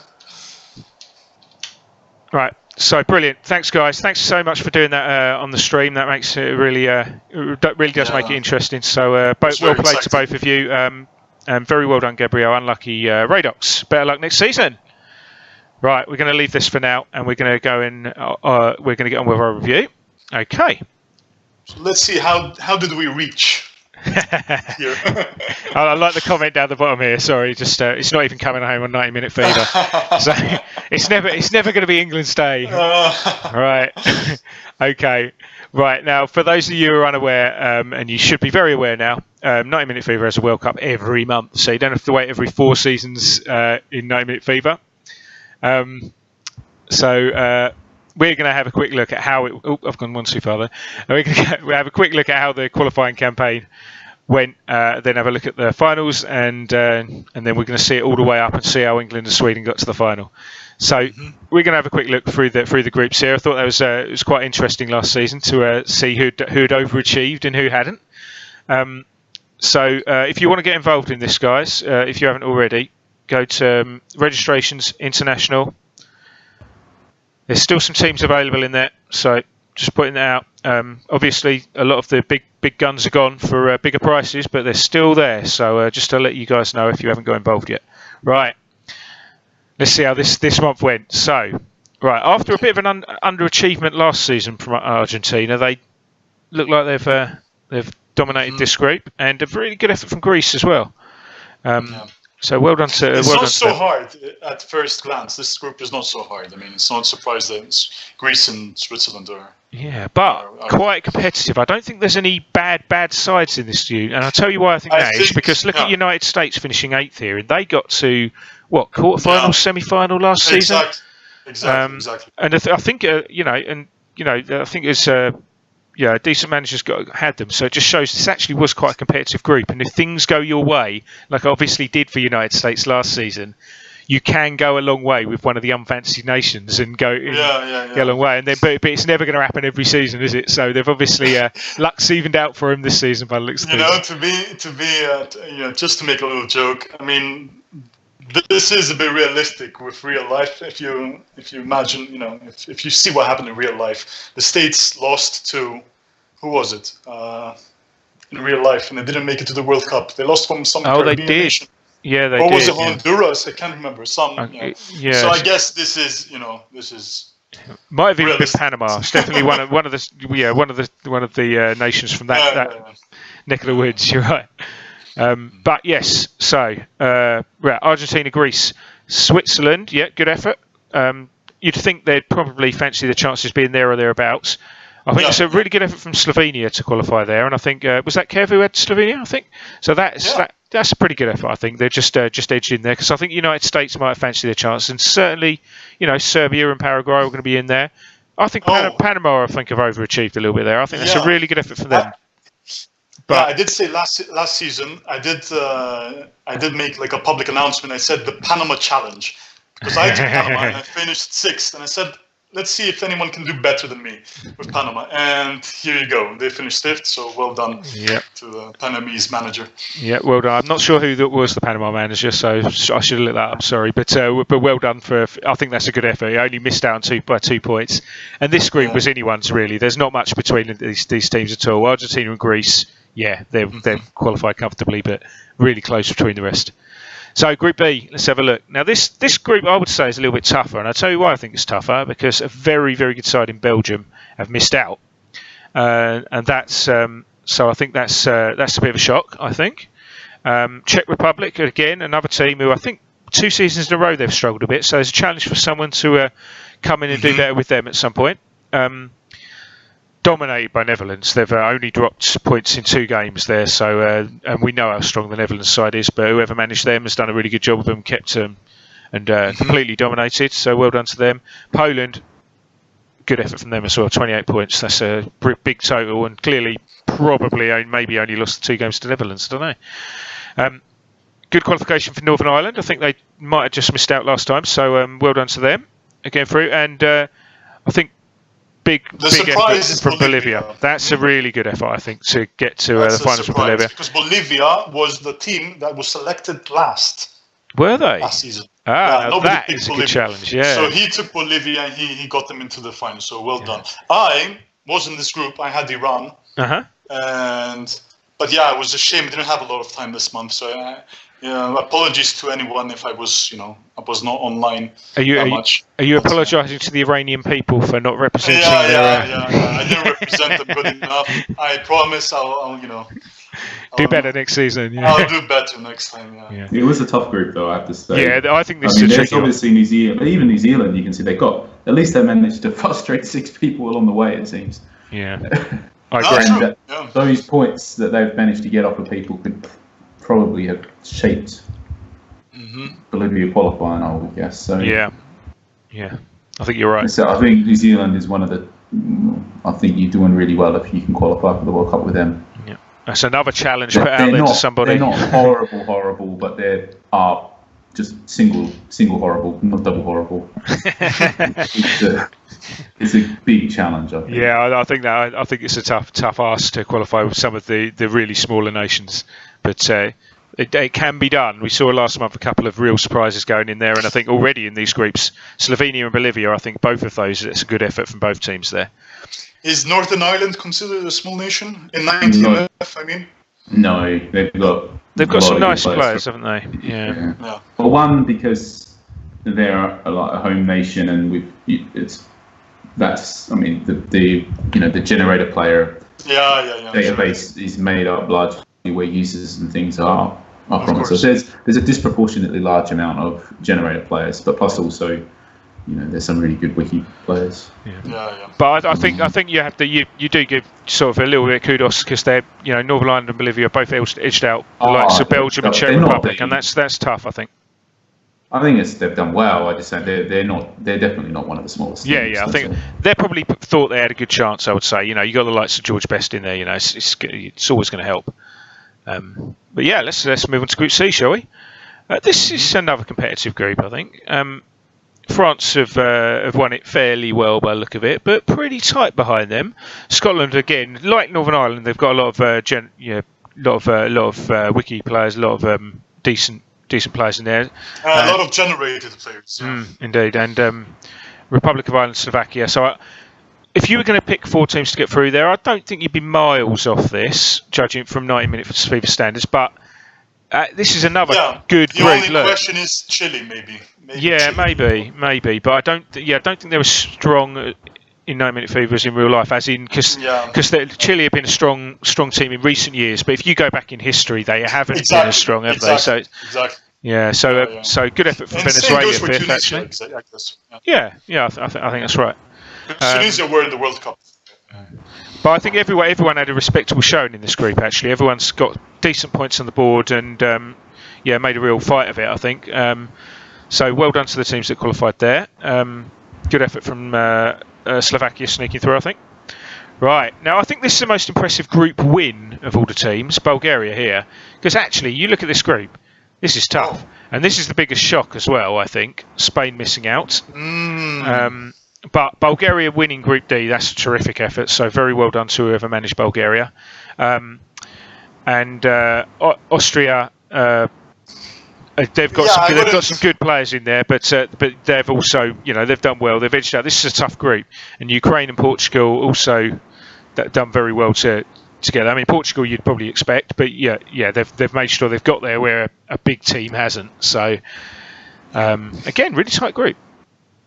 S1: Right, so brilliant. Thanks, guys. Thanks so much for doing that on the stream. That makes it really does make it interesting. So well played to both of you, and very well done, Gabriel. Unlucky Radox. Better luck next season. Right, we're going to leave this for now, and we're going to go in. We're going to get on with our review. Okay.
S2: So let's see how did we reach.
S1: I like the comment down the bottom here. Sorry, just it's not even coming home on 90 Minute Fever. So it's never going to be England's day. Right. Okay. Right, now for those of you who are unaware, and you should be very aware now, 90 Minute Fever has a World Cup every month, so you don't have to wait every 4 seasons in 90 Minute Fever. So we're going to have a quick look at how it. Oh, I've gone one too far there. We'll have a quick look at how the qualifying campaign went. Then have a look at the finals, and then we're going to see it all the way up and see how England and Sweden got to the final. So we're going to have a quick look through the groups here. I thought that was it was quite interesting last season to see who'd overachieved and who hadn't. So if you want to get involved in this, guys, if you haven't already, go to Registrations International. there's still some teams available in there, so just putting that out. Obviously, a lot of the big guns are gone for bigger prices, but they're still there. So just to let you guys know if you haven't got involved yet. Right, let's see how this month went. So, right, after a bit of an underachievement last season from Argentina, they look like they've dominated this group, and a really good effort from Greece as well. So well done to.
S2: It's
S1: well
S2: not
S1: done
S2: so
S1: to
S2: hard at first glance. This group is not so hard. I mean, it's not a surprise that Greece and Switzerland are.
S1: Yeah, but quite competitive. I don't think there's any bad sides in this unit, and I'll tell you why I think that is because look at United States finishing 8th here, and they got to quarterfinal, semi-final last season.
S2: Exactly.
S1: And I think I think it's a decent manager's had them, so it just shows this actually was quite a competitive group. And if things go your way, like I obviously did for United States last season, you can go a long way with one of the unfancied nations and go a long way. And then, but it's never going to happen every season, is it? So they've obviously luck's evened out for him this season by the looks of things.
S2: Just to make a little joke. I mean, this is a bit realistic with real life. If you imagine, if you see what happened in real life, the States lost to, who was it? In real life, and they didn't make it to the World Cup. They lost from some Caribbean nation.
S1: Yeah, they did.
S2: Or was it Honduras? I can't remember. So I guess this is.
S1: Might have even been Panama. It's definitely one of the nations from that neck of the woods. You're right. But yes, so Argentina, Greece, Switzerland. Yeah, good effort. You'd think they'd probably fancy the chances being there or thereabouts. I think it's a really good effort from Slovenia to qualify there, and I think was that Kev who had Slovenia? I think so. That's a pretty good effort. I think they're just edged in there because I think United States might fancy their chance, and certainly Serbia and Paraguay are going to be in there. I think Panama, I think, have overachieved a little bit there. I think that's a really good effort for them.
S2: But I did say last season I did make like a public announcement. I said the Panama Challenge because I took Panama and I finished 6th, and I said, let's see if anyone can do better than me with Panama. And here you go. They finished 5th, so well done to the Panamese manager. Yeah,
S1: well done. I'm not sure who that was the Panama manager, so I should have looked that up, sorry. But well done I think that's a good effort. He only missed out by 2 points. And this group was anyone's, really. There's not much between these teams at all. Argentina and Greece, they've qualified comfortably, but really close between the rest. So Group B, let's have a look. Now this group I would say is a little bit tougher, and I'll tell you why I think it's tougher, because a very, very good side in Belgium have missed out. And that's so I think that's a bit of a shock, I think. Czech Republic, again, another team who I think 2 seasons in a row they've struggled a bit, so there's a challenge for someone to come in and do better with them at some point. Dominated by Netherlands. They've only dropped points in 2 games there, so and we know how strong the Netherlands side is, but whoever managed them has done a really good job of them, kept them and completely dominated, so well done to them. Poland, good effort from them as well, 28 points. That's a big total, and clearly probably maybe only lost 2 games to Netherlands, I don't know. Good qualification for Northern Ireland. I think they might have just missed out last time, so well done to them again through. And I think big effort from Bolivia. That's a really good effort, I think, to get to the finals from Bolivia.
S2: Because Bolivia was the team that was selected last.
S1: Were they?
S2: Last season.
S1: That is a good challenge, yeah.
S2: So he took Bolivia and he got them into the final, so well done. I was in this group. I had Iran. But it was a shame. I didn't have a lot of time this month, so apologies to anyone if I was, I was not online that much.
S1: Are you apologising to the Iranian people for not representing
S2: I didn't represent them good enough. I promise I'll
S1: do better next season. Yeah.
S2: I'll do better next time. Yeah.
S3: It was a tough group, though, I have to say.
S1: Yeah, I think this is a tricky one.
S3: Obviously New Zealand, but even New Zealand, you can see at least they managed to frustrate 6 people along the way, it seems.
S1: Yeah, I agree.
S3: And those points that they've managed to get off of people could probably have shaped Bolivia qualifying, I would guess. So
S1: yeah, I think you're right.
S3: So I think New Zealand is one of the. I think you're doing really well if you can qualify for the World Cup with them.
S1: Yeah, that's another challenge put out there to somebody.
S3: They're not horrible, but they are just single horrible, not double horrible. It's a big challenge, I think.
S1: Yeah, I think it's a tough ask to qualify with some of the really smaller nations. But it can be done. We saw last month a couple of real surprises going in there, and I think already in these groups, Slovenia and Bolivia, I think both of those, it's a good effort from both teams there.
S2: Is Northern Ireland considered a small nation in 19F? I mean,
S3: no, they've got
S1: some nice players, haven't they? Yeah.
S3: Well, one because they're a home nation, and the generator player database is made up largely where users and things are from. So there's a disproportionately large amount of generator players, but plus also, there's some really good wiki players.
S1: Yeah. But I think you have to you do give sort of a little bit of kudos because they're Northern Ireland and Bolivia are both edged out the likes of Belgium and Czech Republic, and that's tough. I think
S3: they've done well. I just say they're definitely not one of the smallest teams.
S1: Yeah. I think they probably thought they had a good chance. I would say you got the likes of George Best in there. It's always going to help. But yeah, let's move on to Group C, shall we? This is another competitive group, I think. France have won it fairly well by the look of it, but pretty tight behind them. Scotland again, like Northern Ireland, they've got a lot of wiki players, a lot of decent players in there.
S2: A lot of generated players. Yeah.
S1: Indeed, and Republic of Ireland, Slovakia. So if you were going to pick 4 teams to get through there, I don't think you'd be miles off this, judging from 90-minute FIFA standards. But this is another good group.
S2: The only question is Chile, maybe.
S1: Maybe. But I don't think they were strong in 90-minute FIFA as in real life, as in because Chile have been a strong team in recent years. But if you go back in history, they haven't been as strong, have they? So
S2: exactly.
S1: Yeah. So good effort from Venezuela. Actually. I think that's right.
S2: Tunisia were in the World Cup.
S1: But I think everyone had a respectable showing in this group. Actually, everyone's got decent points on the board and made a real fight of it. I think. So well done to the teams that qualified there. Good effort from Slovakia sneaking through, I think. Right, now I think this is the most impressive group win of all the teams, Bulgaria here. Because actually, you look at this group, this is tough. And this is the biggest shock as well, I think. Spain missing out. But Bulgaria winning Group D, that's a terrific effort. So very well done to whoever managed Bulgaria. And Austria... They've got some good players in there, but they've also they've done well. They've edged out. This is a tough group, and Ukraine and Portugal also done very well together. I mean, Portugal you'd probably expect, but they've made sure they've got there where a big team hasn't. So again, really tight group.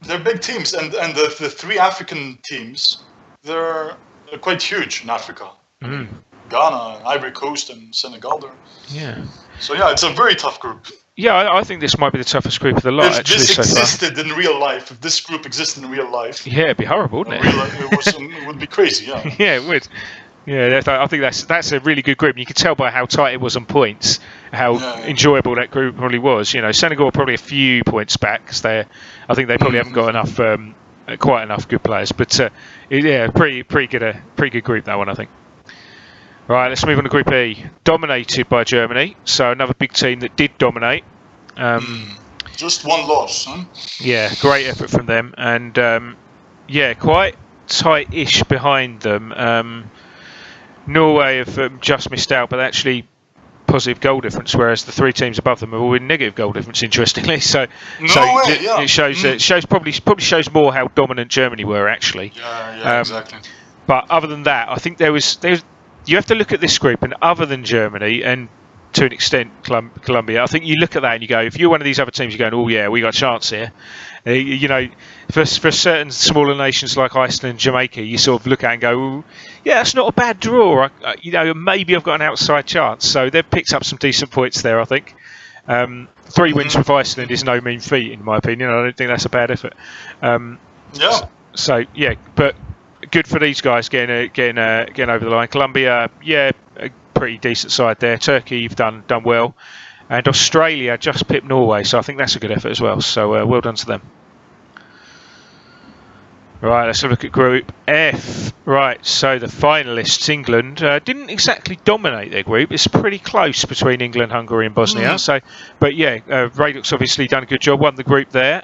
S2: They're big teams, and the 3 African teams they're quite huge in Africa. Ghana, Ivory Coast, and Senegal. So it's a very tough group.
S1: Yeah, I think this might be the toughest group of the lot.
S2: If this existed in real life, if this group existed in real life,
S1: it'd be horrible, wouldn't it?
S2: It would be crazy. Yeah.
S1: Yeah, it would. Yeah, I think that's a really good group. You could tell by how tight it was on points, how enjoyable that group probably was. Senegal are probably a few points back because I think they probably haven't got enough, quite enough good players. But pretty good group that one, I think. Right, let's move on to Group E. Dominated by Germany, so another big team that did dominate.
S2: Just one loss, huh?
S1: Yeah, great effort from them, and quite tight-ish behind them. Norway have just missed out, but actually positive goal difference, whereas the 3 teams above them have all been negative goal difference. Interestingly, it shows probably shows more how dominant Germany were actually.
S2: Exactly.
S1: But other than that, I think there's. You have to look at this group, and other than Germany and to an extent Colombia, I think you look at that and you go, if you're one of these other teams, you're going, oh yeah, we got a chance here. For certain smaller nations like Iceland and Jamaica, you sort of look at it and go, oh, yeah, that's not a bad draw. Maybe I've got an outside chance. So they've picked up some decent points there, I think. 3 wins with Iceland is no mean feat, in my opinion. I don't think that's a bad effort. But good for these guys getting over the line. Colombia, a pretty decent side there. Turkey have done well, and Australia just pipped Norway, so I think that's a good effort as well. So well done to them. Right, let's have a look at Group F. Right, so the finalists, England, didn't exactly dominate their group. It's pretty close between England, Hungary, and Bosnia. Raduk's obviously done a good job, won the group there.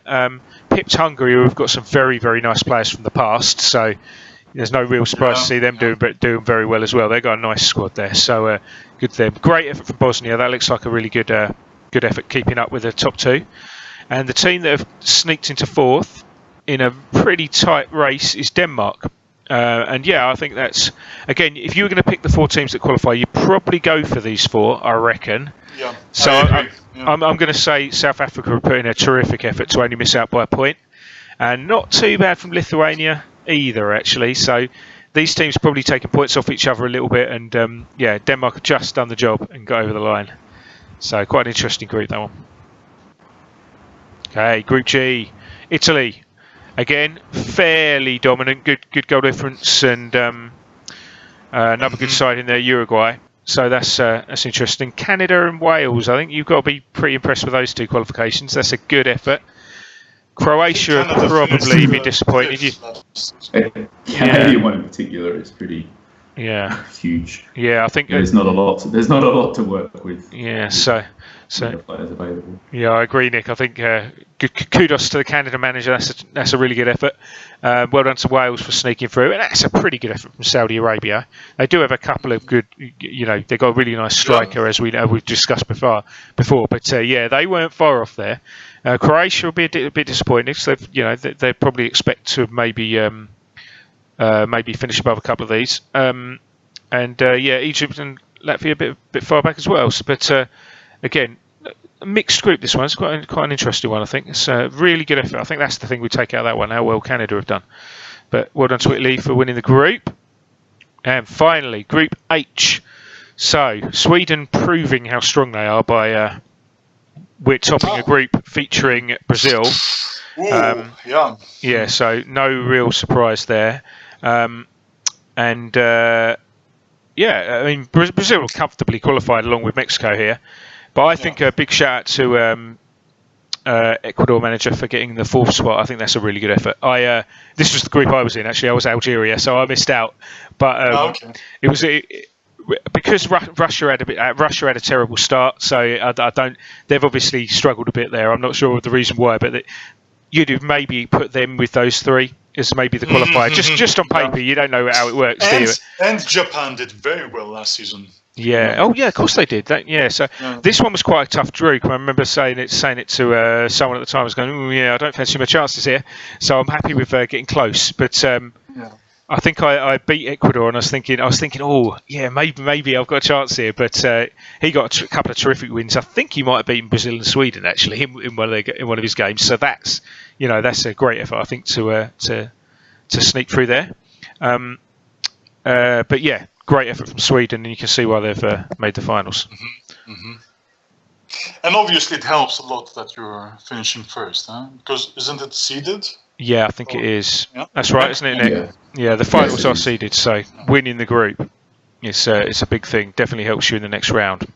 S1: Pipped Hungary, who've got some very, very nice players from the past. So, there's no real surprise to see them doing very well as well. They've got a nice squad there, so good for them. Great effort from Bosnia. That looks like a really good effort keeping up with the top two. And the team that have sneaked into fourth in a pretty tight race is Denmark. And yeah, I think that's, again, if you were going to pick the 4 teams that qualify, you'd probably go for these 4, I reckon.
S2: Yeah.
S1: So I'm going to say South Africa have put in a terrific effort to only miss out by a point. And not too bad from Lithuania either, actually. So these teams probably taking points off each other a little bit. And yeah, Denmark have just done the job and got over the line. So quite an interesting group, that one. Okay, Group G, Italy. Again, fairly dominant, good goal difference, and another good side in there, Uruguay. So that's interesting. Canada and Wales. I think you've got to be pretty impressed with those 2 qualifications. That's a good effort. Croatia have probably been disappointed.
S3: Canadian one in particular is pretty huge.
S1: Yeah, I think
S3: there's not a lot to work with.
S1: Yeah, so
S3: players available.
S1: Yeah, I agree, Nick. I think kudos to the Canada manager. That's a really good effort. Well done to Wales for sneaking through, and that's a pretty good effort from Saudi Arabia. They do have a couple of good, they've got a really nice striker, as we've discussed before. But yeah, they weren't far off there. Croatia will be a bit disappointed. So they probably expect to maybe finish above a couple of these. Egypt and Latvia a bit far back as well. But again, a mixed group. This one's quite an interesting one. I think it's a really good effort. I think that's the thing we take out of that one. How well Canada have done. But well done to Italy for winning the group. And finally, Group H. So Sweden proving how strong they are by we're topping a group featuring Brazil. Yeah. So no real surprise there. I mean, Brazil comfortably qualified along with Mexico here. But I think a big shout out to Ecuador manager for getting the 4th spot. I think that's a really good effort. This was the group I was in, actually. I was Algeria, so I missed out. But it was because Russia had a terrible start. So I don't. They've obviously struggled a bit there. I'm not sure of the reason why, but you'd have maybe put them with those 3 as maybe the qualifier. Just on paper, you don't know how it works, do you?
S2: And Japan did very well last season.
S1: Yeah. Oh, yeah. Of course they did. This one was quite a tough group. I remember saying it to someone at the time. I was going, "Oh, yeah, I don't fancy my chances here." So I'm happy with getting close. But I think I beat Ecuador, and I was thinking, oh, yeah, maybe I've got a chance here. But he got a couple of terrific wins. I think he might have beaten Brazil and Sweden actually in one of his games. So that's a great effort, I think, to sneak through there. But yeah. Great effort from Sweden, and you can see why they've made the finals.
S2: And obviously, it helps a lot that you're finishing first, huh? Because isn't it seeded?
S1: Yeah, I think it is. Yeah. That's right, isn't it, Nick? Yeah, the finals are seeded, so winning the group it's a big thing. Definitely helps you in the next round.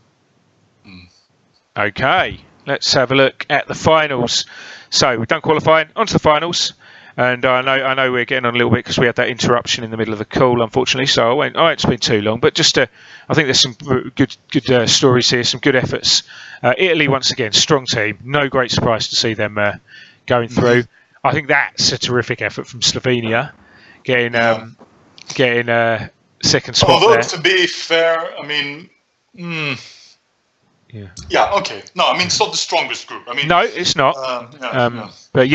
S1: Okay, let's have a look at the finals. So we've done qualifying, on to the finals. And I know we're getting on a little bit because we had that interruption in the middle of the call, unfortunately. So I won't spend too long. But just I think there's some good stories here, some good efforts. Italy, once again, strong team. No great surprise to see them going through. I think that's a terrific effort from Slovenia, getting second spot.
S2: Although,
S1: there.
S2: To be fair, I mean... Yeah. Okay. No, I mean it's not the strongest group. I mean,
S1: no, it's not. But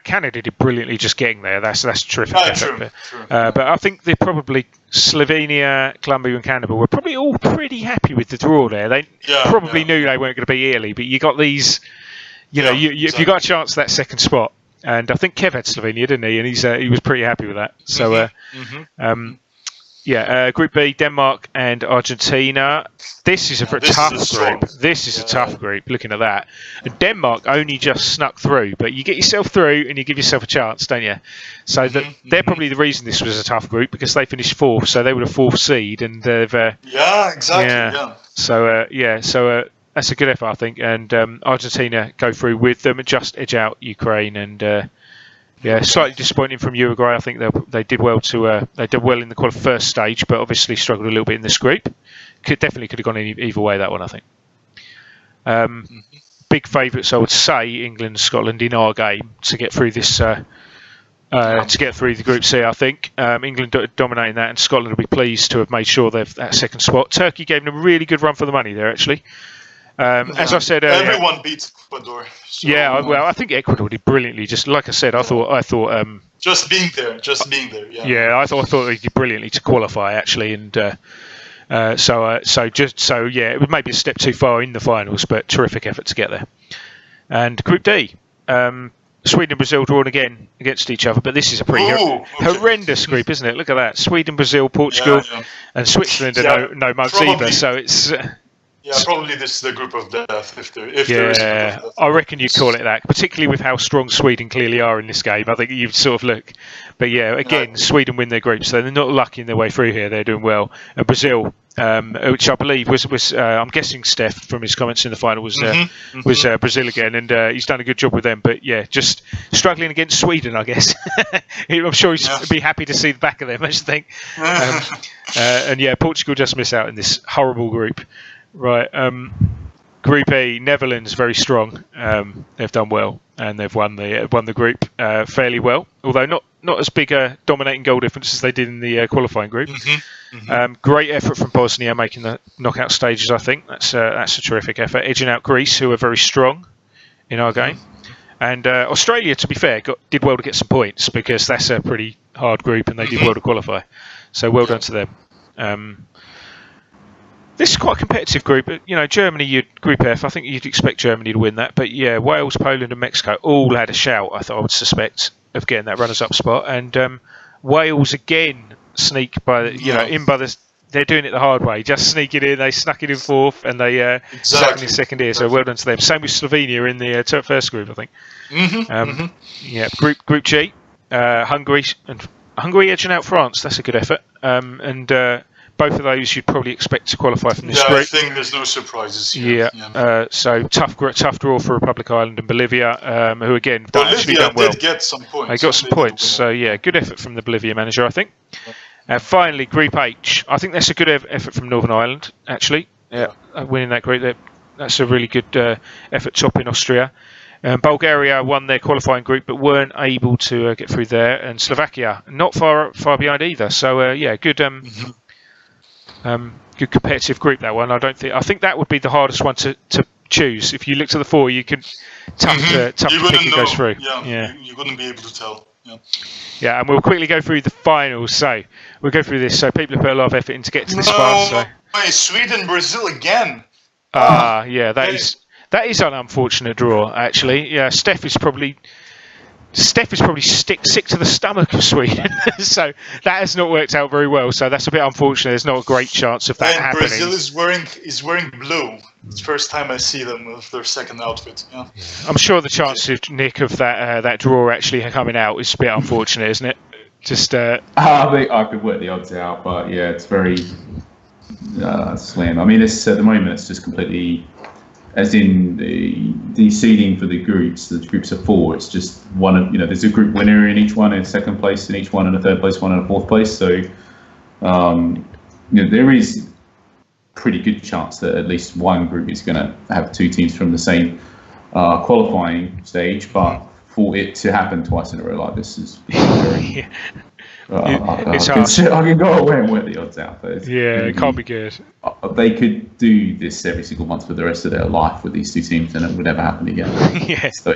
S1: Canada did brilliantly just getting there. That's terrific.
S2: True.
S1: But I think they probably Slovenia, Colombia, and Canada were probably all pretty happy with the draw there. They probably knew they weren't going to be Italy, but you got these. If you got a chance at that second spot, and I think Kev had Slovenia, didn't he? And he was pretty happy with that. So. Group B, Denmark and Argentina. This is a tough group. This is a tough group, looking at that. And Denmark only just snuck through, but you get yourself through and you give yourself a chance, don't you? So they're probably the reason this was a tough group, because they finished 4th, so they were the 4th seed. And they've,
S2: exactly.
S1: So that's a good effort, I think. And Argentina go through with them and just edge out Ukraine. And slightly disappointing from Uruguay. I think they did well in the first stage, but obviously struggled a little bit in this group. Definitely could have gone either way, that one, I think. Big favourites, I would say, England and Scotland in our game to get through this to get through the Group C, I think. England dominating that, and Scotland will be pleased to have made sure they've that second spot. Turkey gave them a really good run for the money there, actually. As I said earlier,
S2: everyone beats Ecuador. So,
S1: I think Ecuador did brilliantly. Just like I said, I thought.
S2: Just being there.
S1: Yeah, I thought they did brilliantly to qualify, actually, and it was maybe a step too far in the finals, but terrific effort to get there. And Group D. Sweden and Brazil drawn again against each other, but this is a pretty horrendous group, isn't it? Look at that. Sweden, Brazil, Portugal, and Switzerland are no mugs either, so it's...
S2: probably this is the group of death, if there is a group of death.
S1: I reckon you'd call it that, particularly with how strong Sweden clearly are in this game. I think you'd sort of look... But again, Sweden win their group, so they're not lucky in their way through here. They're doing well. And Brazil, which I believe was I'm guessing Steph from his comments in the final was Brazil again, and he's done a good job with them. But just struggling against Sweden, I guess. I'm sure he'd be happy to see the back of them, I should think. Portugal just miss out in this horrible group. Right, Group E, Netherlands very strong. They've done well, and they've won the group fairly well, although not as big a dominating goal difference as they did in the qualifying group. Great effort from Bosnia making the knockout stages. I think that's a terrific effort, edging out Greece, who are very strong in our game, and Australia, to be fair, did well to get some points because that's a pretty hard group, and they did well to qualify. So well done to them. This is quite a competitive group. Germany, Group F, I think you'd expect Germany to win that. But Wales, Poland and Mexico all had a shout, I would suspect, of getting that runners-up spot. And Wales, again, sneak by they're doing it the hard way. Just sneaking in. They snuck it in fourth and they stuck in second here. So well done to them. Same with Slovenia in the first group, I think. Group G, Hungary edging out France. That's a good effort. Both of those you'd probably expect to qualify from this group.
S2: I think there's no surprises here.
S1: So tough draw for Republic Island and Bolivia, who again actually done well.
S2: Did get some points.
S1: They got some points. So good effort from the Bolivia manager, I think. Finally, Group H. I think that's a good effort from Northern Ireland, actually. Winning that group, that's a really good effort topping Austria. Bulgaria won their qualifying group, but weren't able to get through there, and Slovakia not far behind either. So good. Good competitive group, that one. I think that would be the hardest one to choose. If you look to the four, you can tough to pick who goes through.
S2: You wouldn't be able to tell.
S1: And we'll quickly go through the finals. So we'll go through this. So people have put a lot of effort in to get to this far. So
S2: Sweden, Brazil again.
S1: That is an unfortunate draw, actually. Yeah, Steph is probably sick to the stomach of Sweden, so that has not worked out very well. So that's a bit unfortunate. There's not a great chance of that happening.
S2: Brazil is wearing blue. It's the first time I see them with their second outfit.
S1: I'm sure the chance of Nick of that draw actually coming out is a bit unfortunate, isn't it? Just I
S3: think I could work the odds out, but it's very slim. I mean, at the moment it's just completely. As in the seeding for the groups of four, it's just one of, there's a group winner in each one, and second place in each one, and a third place one, and a fourth place. So, there is pretty good chance that at least one group is going to have two teams from the same qualifying stage. But for it to happen twice in a row like this is very.
S1: It's hard.
S3: I can go away and work the odds out. But
S1: it can't be good.
S3: They could do this every single month for the rest of their life with these two teams, and it would never happen again. So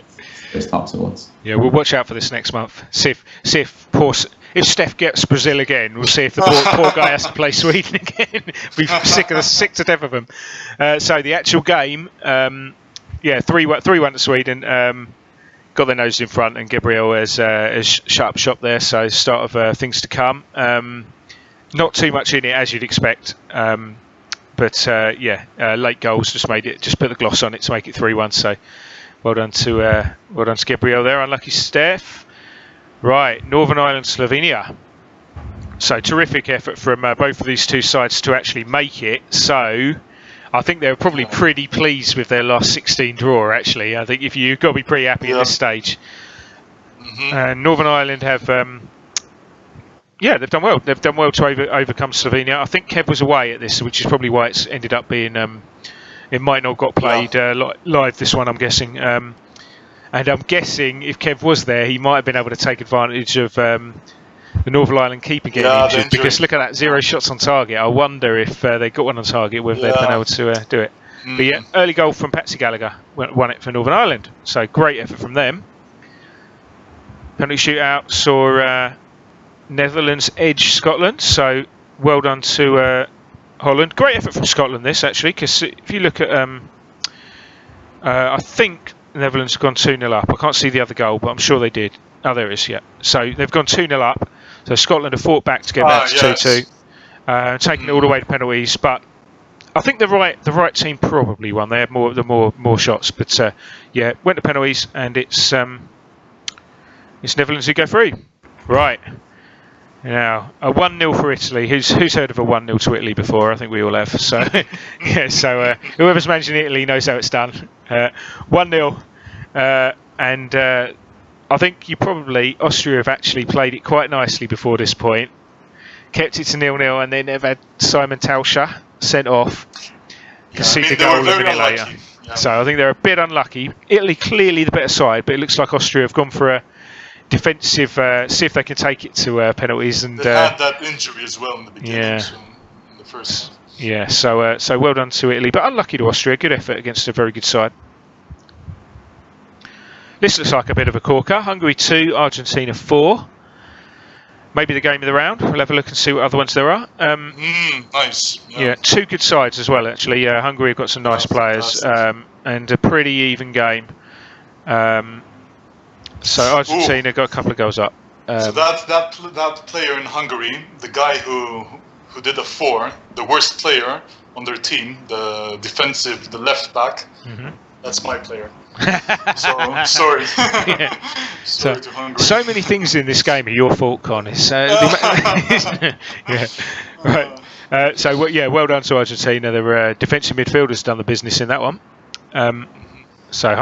S3: those types of odds. Yeah,
S1: we'll watch out for this next month. See if Steph gets Brazil again. We'll see if the poor guy has to play Sweden again. We're sick to death of them. So the actual game, 3-1 to Sweden. Got their nose in front, and Gabriel has shut up shop there. So start of things to come. Not too much in it as you'd expect, but late goals just put the gloss on it to make it 3-1. So well done to Gabriel there. Unlucky Steph. Right, Northern Ireland, Slovenia. So terrific effort from both of these two sides to actually make it. So I think they're probably pretty pleased with their last 16 draw, actually. I think you've got to be pretty happy at this stage. Northern Ireland have, they've done well. They've done well to overcome Slovenia. I think Kev was away at this, which is probably why it's ended up being, it might not got played live, this one, I'm guessing. And I'm guessing if Kev was there, he might have been able to take advantage of the Northern Ireland keeper getting injured. Because look at that, 0 shots on target. I wonder if they got one on target, whether they've been able to do it. But yeah, early goal from Patsy Gallagher won it for Northern Ireland. So great effort from them. Penalty shootout saw Netherlands edge Scotland. So well done to Holland. Great effort from Scotland this, actually, because if you look at... I think the Netherlands have gone 2-0 up. I can't see the other goal, but I'm sure they did. Oh, there it is, yeah. So they've gone 2-0 up. So Scotland have fought back to get back to 2-2. Taking it all the way to penalties, but I think the right team probably won. They had more shots, but yeah, went to penalties, and it's Netherlands who go through. Right. Now, a 1-0 for Italy. Who's heard of a 1-0 to Italy before? I think we all have. So, yeah. So whoever's managing Italy knows how it's done. 1-0, and I think Austria have actually played it quite nicely before this point. Kept it to 0-0, and then they've had Simon Tauscher sent off. Conceded the goal a minute later. Yeah. So I think they're a bit unlucky. Italy clearly the better side, but it looks like Austria have gone for a defensive, see if they can take it to penalties. And
S2: they had that injury as well in the beginning. Yeah. So in the first.
S1: Yeah. So well done to Italy, but unlucky to Austria. Good effort against a very good side. This looks like a bit of a corker. Hungary 2, Argentina 4. Maybe the game of the round. We'll have a look and see what other ones there are.
S2: Nice.
S1: Yeah, 2 good sides as well, actually. Hungary have got some nice players, and a pretty even game. So Argentina got a couple of goals up.
S2: So that player in Hungary, the guy who did a 4, the worst player on their team, the left back, that's my player. So sorry. Sorry to Hungary.
S1: So many things in this game are your fault, Con. Yeah. Right. Well done to Argentina. Their defensive midfielders done the business in that one. So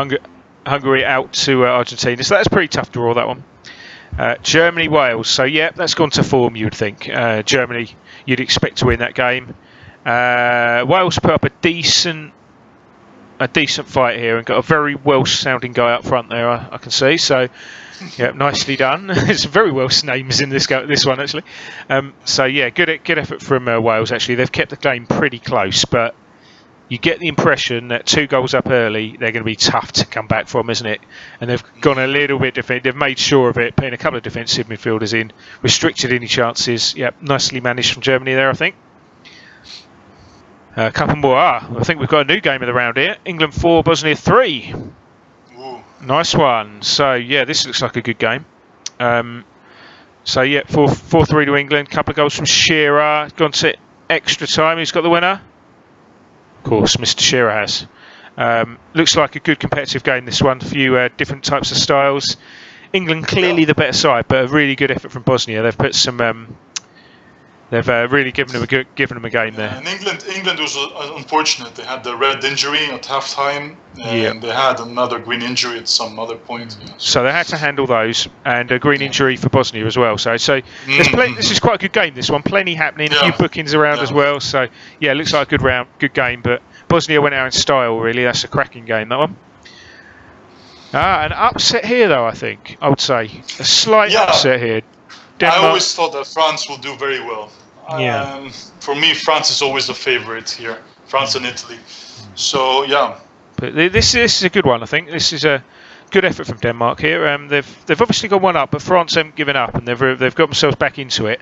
S1: Hungary out to Argentina. So that's a pretty tough draw, that one. Germany, Wales. So yeah, that's gone to form, you would think. Germany, you'd expect to win that game. Wales put up a decent fight here and got a very Welsh-sounding guy up front there. I can see. So yeah, nicely done. There's some very Welsh names in this one actually. So yeah, good effort from Wales. Actually, they've kept the game pretty close, but you get the impression that 2 goals up early, they're going to be tough to come back from, isn't it? And they've gone a little bit defensive. They've made sure of it, putting a couple of defensive midfielders in, restricted any chances. Yep, nicely managed from Germany there, I think. A couple more. I think we've got a new game of the round here. England 4, Bosnia 3.
S2: Ooh.
S1: Nice one. So yeah, this looks like a good game. So yeah, 4-3 to England. Couple of goals from Shearer. Gone to extra time. Who's got the winner? Of course, Mr. Shearer has. Looks like a good competitive game, this one. A few different types of styles. England clearly the better side, but a really good effort from Bosnia. They've put some. They've really given them a game there.
S2: And England was unfortunate. They had the red injury at halftime, and they had another green injury at some other point. Yeah.
S1: So they had to handle those, and a green injury for Bosnia as well. So this is quite a good game. This one, plenty happening. A few bookings around as well. So yeah, it looks like a good game. But Bosnia went out in style. Really, that's a cracking game, that one. An upset here, though. I think I would say a slight upset here. Denmark.
S2: I always thought that France will do very well. For me, France is always the favourite here. France and Italy. So yeah.
S1: But this is a good one. I think this is a good effort from Denmark here. They've obviously got one up, but France haven't given up, and they've got themselves back into it.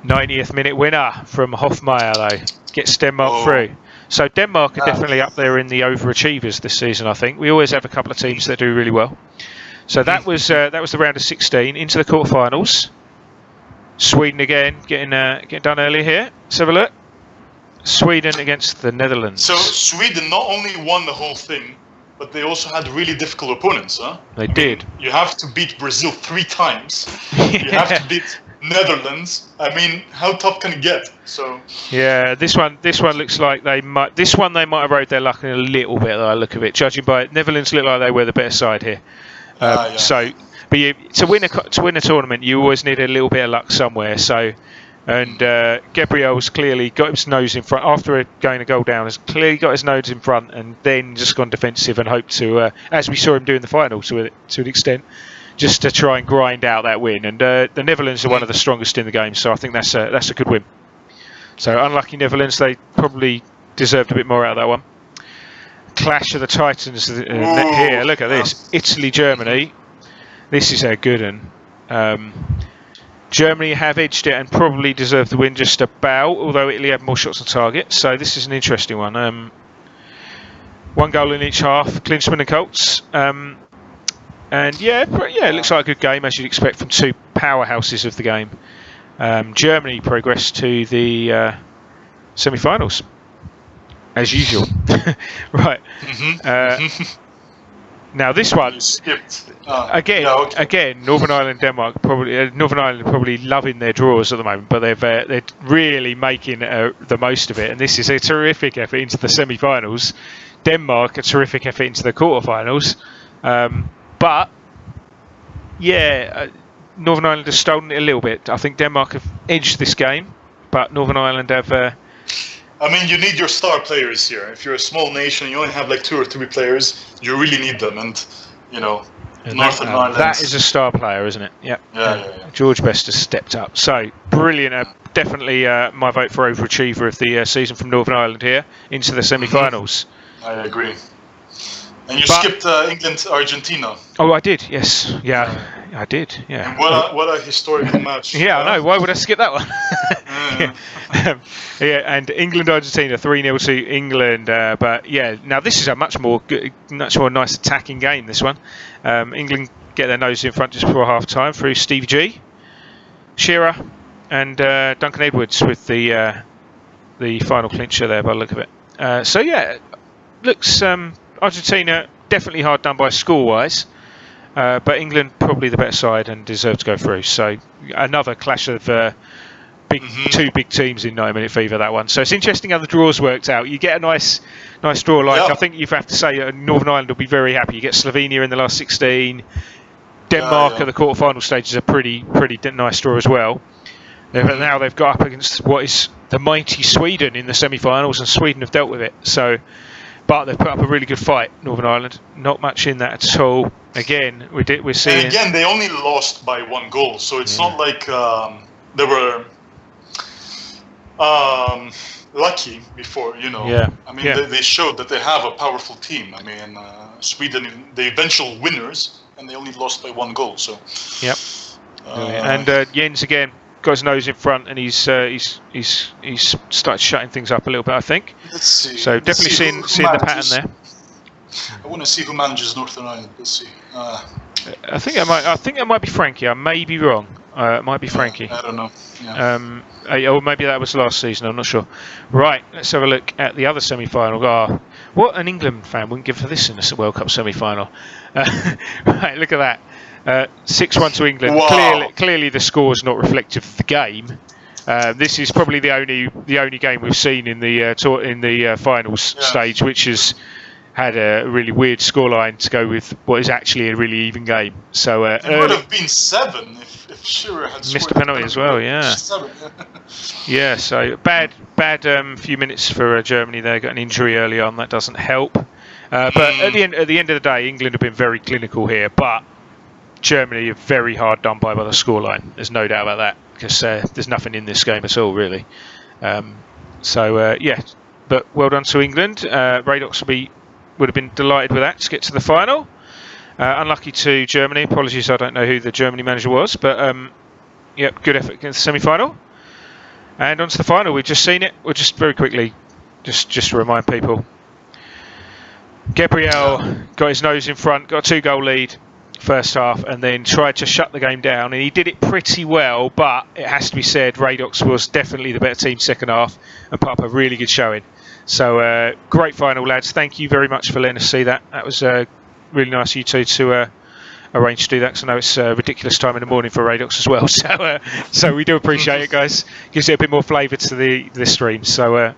S1: 90th minute winner from Hofmeier though gets Denmark through. So Denmark are definitely up there in the overachievers this season. I think we always have a couple of teams that do really well. So that was the round of 16 into the quarterfinals. Sweden again getting done early here. Let's have a look. Sweden against the Netherlands.
S2: So Sweden not only won the whole thing, but they also had really difficult opponents, huh?
S1: They did.
S2: You have to beat Brazil 3 times. You have to beat Netherlands. I mean, how tough can it get? So
S1: yeah, this one looks like they might have rode their luck in a little bit. I look of it, judging by it, Netherlands look like they were the better side here. So, but to win a tournament, you always need a little bit of luck somewhere. So, And Gabriel's clearly got his nose in front after going a goal down. Has clearly got his nose in front, and then just gone defensive and hoped to, as we saw him do in the final to an extent, just to try and grind out that win. And the Netherlands are one of the strongest in the game, so I think that's a good win. So unlucky Netherlands, they probably deserved a bit more out of that one. Clash of the Titans here. Look at this, Italy Germany. This is a good one. Germany have edged it and probably deserved the win just about, although Italy had more shots on target. So this is an interesting one. One goal in each half, Klinsmann and Colts. And yeah, it looks like a good game, as you'd expect from two powerhouses of the game. Germany progressed to the semi-finals, as usual. Right. Now this one, again, Northern Ireland, Denmark, Northern Ireland probably loving their draws at the moment, but they're really making the most of it. And this is a terrific effort into the semi-finals. Denmark, a terrific effort into the quarter-finals. But yeah, Northern Ireland has stolen it a little bit. I think Denmark have edged this game, but Northern Ireland have.
S2: I mean, you need your star players here. If you're a small nation, you only have like 2 or 3 players. You really need them, and Northern Ireland.
S1: That is a star player, isn't it? Yep.
S2: Yeah.
S1: George Best has stepped up. So brilliant. Definitely my vote for overachiever of the season from Northern Ireland here into the semi-finals.
S2: I agree. And you skipped England, Argentina.
S1: Oh, I did. Yes. Yeah, I did. Yeah.
S2: And what a historical match.
S1: Yeah, I know. Why would I skip that one? And England, Argentina, 3-0 to England. But yeah, now this is a much more nice attacking game. This one, England get their nose in front just before half time through Steve G, Shearer, and Duncan Edwards with the final clincher there by the look of it. So yeah, looks. Argentina definitely hard done by score-wise, but England probably the better side and deserve to go through. So another clash of two big teams in 9-minute fever, that one. So it's interesting how the draws worked out. You get a nice draw. I think you have to say Northern Ireland will be very happy. You get Slovenia in the last 16. Denmark at the quarter-final stage is a pretty nice draw as well. Now they've got up against what is the mighty Sweden in the semi-finals, and Sweden have dealt with it. But they've put up a really good fight, Northern Ireland. Not much in that at all. Again, we're seeing.
S2: And again, they only lost by 1 goal, so it's not like they were lucky before.
S1: Yeah.
S2: I mean, they showed that they have a powerful team. I mean, Sweden, the eventual winners, and they only lost by 1 goal. So.
S1: Yep. And Jens again got his nose in front, and he's started shutting things up a little bit, I think.
S2: Let's see.
S1: So definitely seeing the pattern there.
S2: I want to see who manages Northern Ireland. Let's see.
S1: I think it might be Frankie. I may be wrong. It might be Frankie.
S2: I don't know. Yeah.
S1: Or maybe that was last season. I'm not sure. Right. Let's have a look at the other semi-final. What an England fan wouldn't give for this in a World Cup semi-final. Right. Look at that. 6-1 to England.
S2: Wow.
S1: Clearly, the score's not reflective of the game. This is probably the only game we've seen in the finals stage, which has had a really weird scoreline to go with what is actually a really even game. So
S2: it would have been 7 if Shearer had
S1: missed a penalty as well. Yeah.
S2: 7.
S1: Yeah. So bad few minutes for Germany there. Got an injury early on. That doesn't help. But at the end of the day, England have been very clinical here, but Germany are very hard done by the scoreline. There's no doubt about that, because there's nothing in this game at all, really. But well done to England. Radox would have been delighted with that to get to the final. Unlucky to Germany. Apologies, I don't know who the Germany manager was, but good effort against the semi-final. And on to the final. We've just seen it. We'll just very quickly, just to remind people. Gabriel got his nose in front, got a 2-goal lead first half, and then tried to shut the game down, and he did it pretty well, but it has to be said Radox was definitely the better team second half and put up a really good showing. So great final, lads. Thank you very much for letting us see that. That was really nice of you two to arrange to do that, because I know it's a ridiculous time in the morning for Radox as well. So we do appreciate it, guys. Gives it a bit more flavour to the stream, so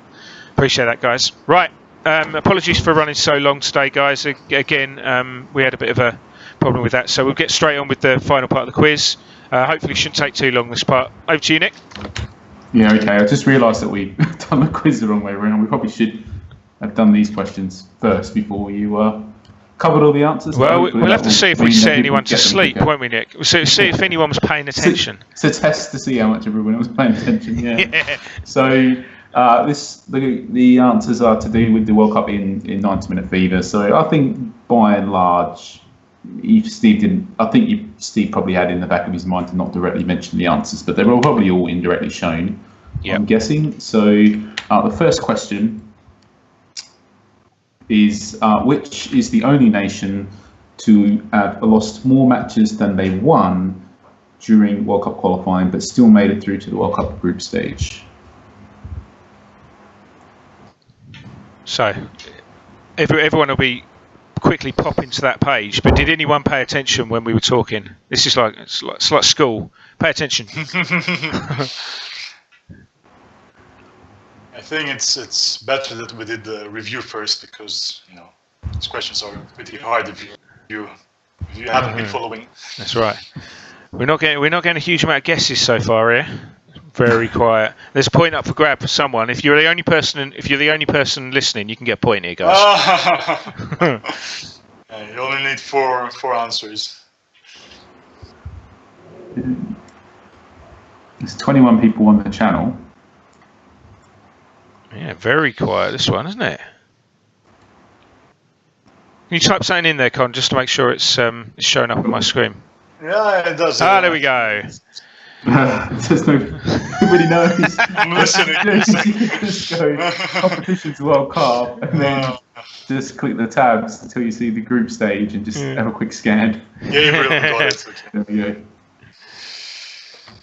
S1: appreciate that, guys. Right, apologies for running so long today, guys. Again, we had a bit of a problem with that, so we'll get straight on with the final part of the quiz. Hopefully shouldn't take too long, this part. Over to you, Nick.
S3: Yeah, okay. I just realised that we've done the quiz the wrong way around. We probably should have done these questions first before you covered all the answers.
S1: Well, we'll have to see if we set anyone to sleep, won't we, Nick? So see if anyone was paying attention.
S3: It's a test to see how much everyone was paying attention. Yeah.
S1: Yeah.
S3: So the answers are to do with the World Cup in 90-minute fever. So I think by and large, Steve probably had in the back of his mind to not directly mention the answers, but they were probably all indirectly shown. Yep. I'm guessing. So the first question is which is the only nation to have lost more matches than they won during World Cup qualifying, but still made it through to the World Cup group stage?
S1: So everyone will be quickly popping to that page, but did anyone pay attention when we were talking? This is it's like school. Pay attention.
S2: I think it's better that we did the review first, because these questions are pretty hard if you haven't been following.
S1: That's right. We're not getting a huge amount of guesses so far here. Very quiet. There's a point up for grab for someone. If you're the only person listening, you can get a point here, guys.
S2: You only need four answers.
S3: There's 21 people on the channel.
S1: Yeah, very quiet this one, isn't it? Can you type something in there, Con, just to make sure it's showing up on my screen?
S2: Yeah, it does.
S1: There we go.
S3: There's nobody knows.
S2: I'm listening.
S3: Just go competitions World Cup and then just click the tabs until you see the group stage and just have a quick scan.
S2: Gabriel got it. Okay.
S3: There we go.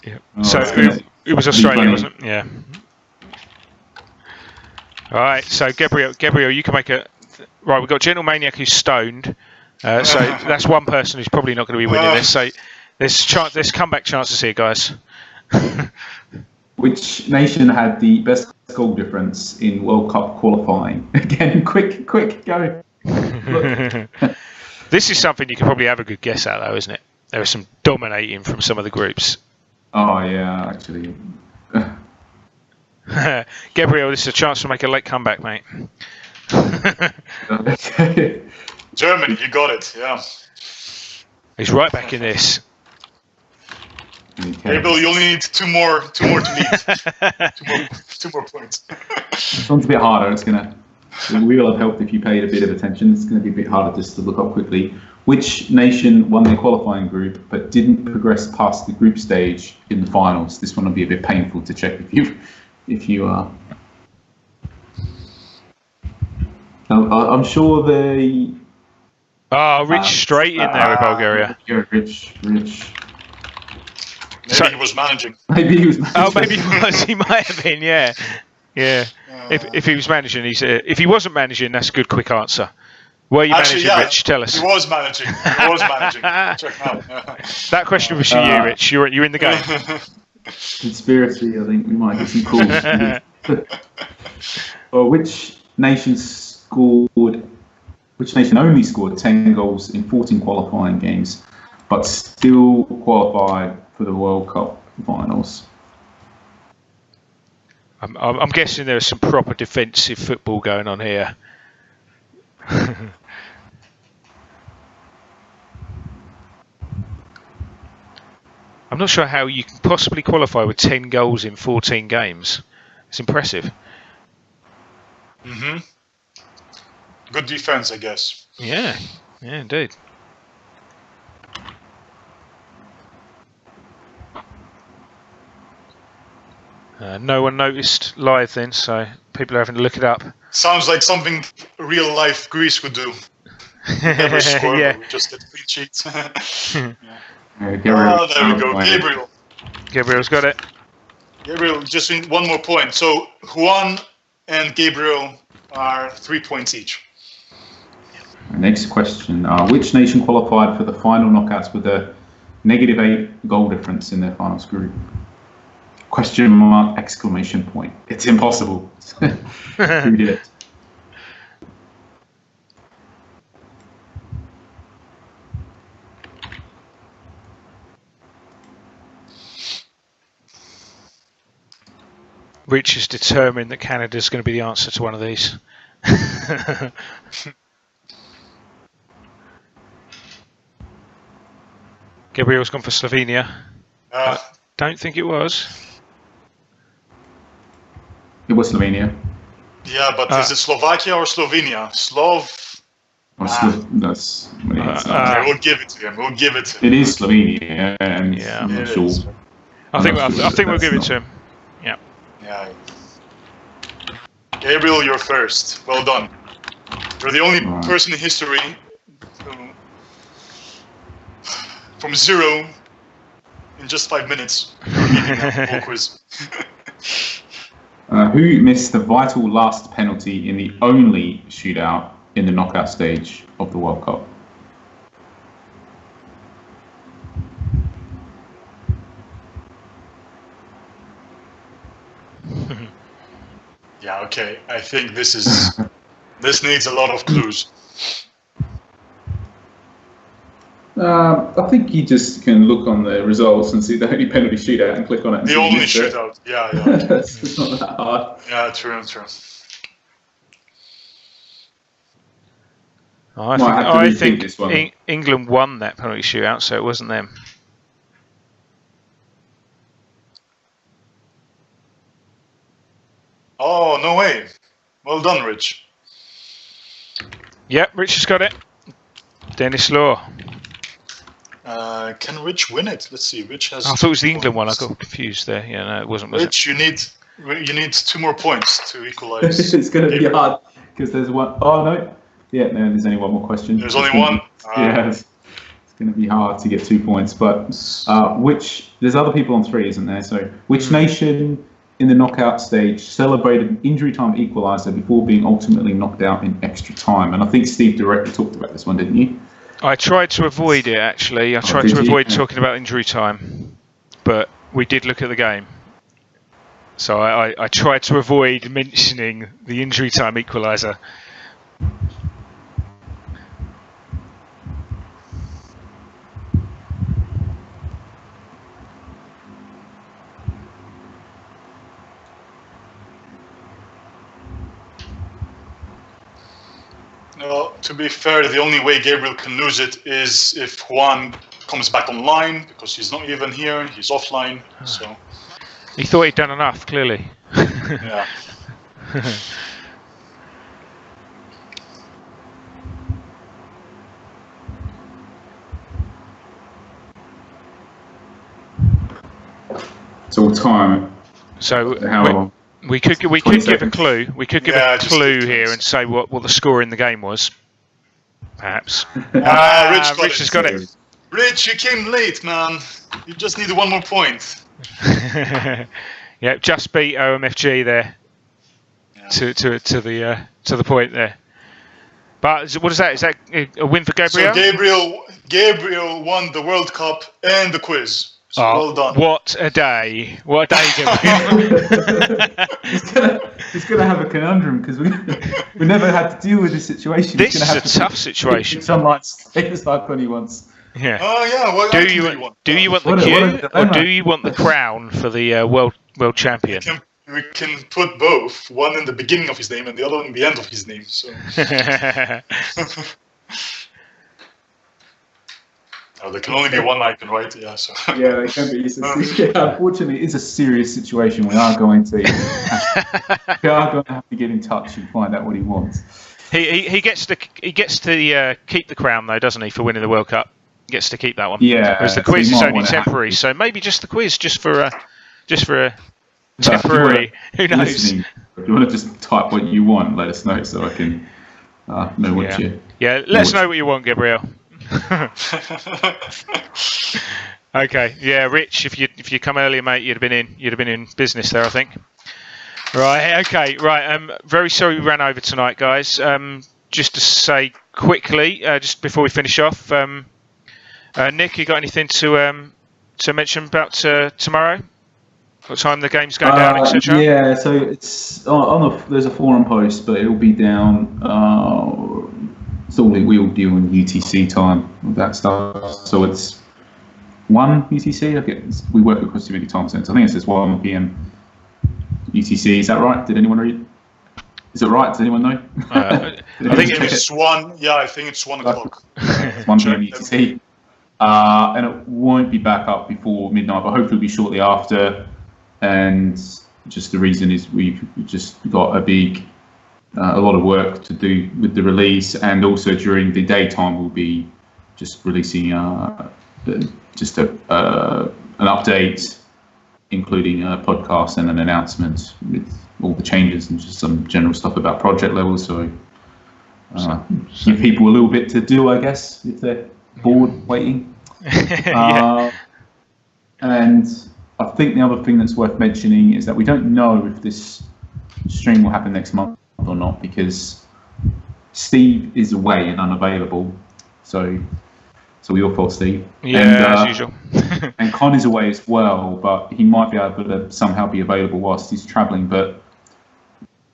S1: Yeah. So it was Australia, wasn't it? Yeah. All right. So Gabriel, you can make a. Right, we've got Gentle Maniac who's stoned. So that's one person who's probably not going to be winning this. So there's comeback chances here, guys.
S3: Which nation had the best goal difference in World Cup qualifying? Again, quick, go.
S1: This is something you can probably have a good guess at, though, isn't it? There was some dominating from some of the groups.
S3: Oh, yeah, actually.
S1: Gabriel, this is a chance to make a late comeback, mate.
S2: Germany, you got it, yeah.
S1: He's right back in this.
S3: Okay.
S2: Gabriel, you only need two more to meet. two more points.
S3: This one's a bit harder. We will have helped if you paid a bit of attention. It's going to be a bit harder just to look up quickly. Which nation won their qualifying group but didn't progress past the group stage in the finals? This one will be a bit painful to check if you are. I'm sure they.
S1: Rich straight in there with Bulgaria.
S3: Yeah, Rich.
S2: Maybe he was managing.
S3: Maybe he was managing.
S1: Oh, maybe he was. He might have been. Yeah. If he was managing, if he wasn't managing, that's a good quick answer. Were you managing, Rich? Tell us.
S2: He was managing. Check now.
S1: That question was for you, Rich. You're in the game.
S3: Conspiracy. I think we might get some calls. Well, which nation only scored 10 goals in 14 qualifying games, but still qualified for the World Cup finals?
S1: I'm guessing there was some proper defensive football going on here. I'm not sure how you can possibly qualify with 10 goals in 14 games. It's impressive.
S2: Mm-hmm. Good defense, I guess.
S1: Yeah, indeed. No one noticed live then, so people are having to look it up.
S2: Sounds like something real life Greece would do. Never score,
S1: yeah.
S2: We just get clean sheets.
S3: There we
S2: go, Gabriel.
S1: Gabriel's got it.
S2: Gabriel, just one more point. So Juan and Gabriel are 3 points each.
S3: Next question. Which nation qualified for the final knockouts with a -8 goal difference in their finals group? Question mark, exclamation point. It's impossible. Who did it?
S1: Rich is determined that Canada's going to be the answer to one of these. Gabriel's gone for Slovenia. Don't think it was.
S3: It was Slovenia.
S2: Yeah, but is it Slovakia or Slovenia?
S3: That's.
S2: Okay, we'll give it to him. We'll give it to him.
S3: It is Slovenia, and I'm not sure.
S1: I think we'll give it to him. Yeah.
S2: Yeah. Gabriel, you're first. Well done. You're the only person in history from 0 in just 5 minutes. You're leading the whole quiz.
S3: Who missed the vital last penalty in the only shootout in the knockout stage of the World Cup?
S2: Yeah, okay. I think this needs a lot of clues.
S3: I think you just can look on the results and see the only penalty shootout and click on it. And
S2: the only shootout. Yeah. Okay.
S3: It's not that hard.
S2: Yeah, true.
S1: I think England won that penalty shootout, so it wasn't them.
S2: Oh, no way. Well done, Rich.
S1: Yep, Rich has got it. Dennis Law.
S2: Can Rich win it? Let's see. Rich has.
S1: I thought it was the England one. I got confused there. Yeah, no, it wasn't.
S2: Rich, you need 2 more points to equalize.
S3: It's going to be hard because there's one. Oh no. Yeah, no. There's only one more question.
S2: There's only one.
S3: Yeah. It's going to be hard to get 2 points, but there's other people on 3, isn't there? So which nation in the knockout stage celebrated an injury time equaliser before being ultimately knocked out in extra time? And I think Steve directly talked about this one, didn't you?
S1: I tried to avoid it, actually. I tried to avoid talking about injury time, but we did look at the game. So I tried to avoid mentioning the injury time equaliser.
S2: Well, to be fair, the only way Gabriel can lose it is if Juan comes back online, because he's not even here, he's offline. So
S1: he thought he'd done enough, clearly.
S2: Yeah.
S3: It's all time.
S1: So we could give a clue. We could give a clue here and say what the score in the game was. Perhaps.
S2: Rich
S1: has got it.
S2: Rich, you came late, man. You just need 1 more point.
S1: Yeah, just beat OMFG there. Yeah. To the point there. But what is that? Is that a win for Gabriel?
S2: So Gabriel won the World Cup and the quiz. So well done.
S1: What a day! What a day, Gabriel.
S3: He's going to have a conundrum because we never had to deal with this situation.
S1: This is a tough situation.
S3: Sunlight status like when he wants.
S1: Yeah.
S2: Oh yeah. What
S1: do you want the cue or do you want the crown for the world champion?
S2: We can put both. One in the beginning of his name and the other in the end of his name. So. Oh, there can only be one icon, right? Yeah. So.
S3: Yeah, there can be. Unfortunately, it's a serious situation. We are going to have to get in touch and find out what he wants.
S1: He gets to keep the crown though, doesn't he, for winning the World Cup? Gets to keep that one.
S3: Yeah.
S1: Whereas the quiz is only temporary, so maybe just the quiz, just for a temporary. Who knows?
S3: If you want to just type what you want, let us know so I can know what you.
S1: Yeah, let us know what you want, Gabriel. Okay, yeah, Rich, if you come earlier, mate, you'd have been in business there, I think. Right, okay, right. Very sorry we ran over tonight, guys. Just to say quickly, just before we finish off, Nick, you got anything to mention about tomorrow? What time the game's going down, etc.?
S3: Yeah, so it's there's a forum post, but it'll be down. So we'll deal in UTC time with that stuff. So it's 1 UTC. We work across too many time zones. I think it says 1 PM UTC. Is that right? Did anyone read? Is it right? Does anyone know?
S1: I think
S2: it's 1. Yeah, I think it's 1 o'clock.
S3: It's 1 p.m. UTC. And it won't be back up before midnight, but hopefully it'll be shortly after. And just the reason is we've just got a lot of work to do with the release, and also during the daytime we'll be just releasing just an update, including a podcast and an announcement with all the changes and just some general stuff about project level. So give people a little bit to do, I guess, if they're bored waiting. And I think the other thing that's worth mentioning is that we don't know if this stream will happen next month or not, because Steve is away and unavailable. So your fault, Steve.
S1: Yeah, as usual.
S3: And Con is away as well, but he might be able to somehow be available whilst he's travelling. But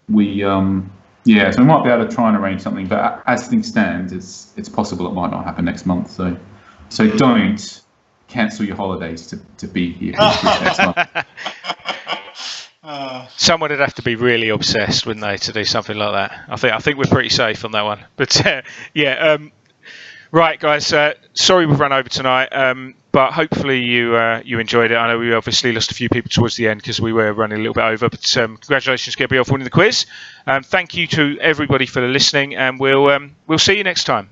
S3: so we might be able to try and arrange something. But as things stand, it's possible it might not happen next month. So don't cancel your holidays to be here next month.
S1: Someone would have to be really obsessed, wouldn't they, to do something like that? I think we're pretty safe on that one. But right, guys. Sorry we've run over tonight, but hopefully you enjoyed it. I know we obviously lost a few people towards the end because we were running a little bit over. But congratulations, Gabriel, for winning the quiz. Thank you to everybody for listening, and we'll see you next time.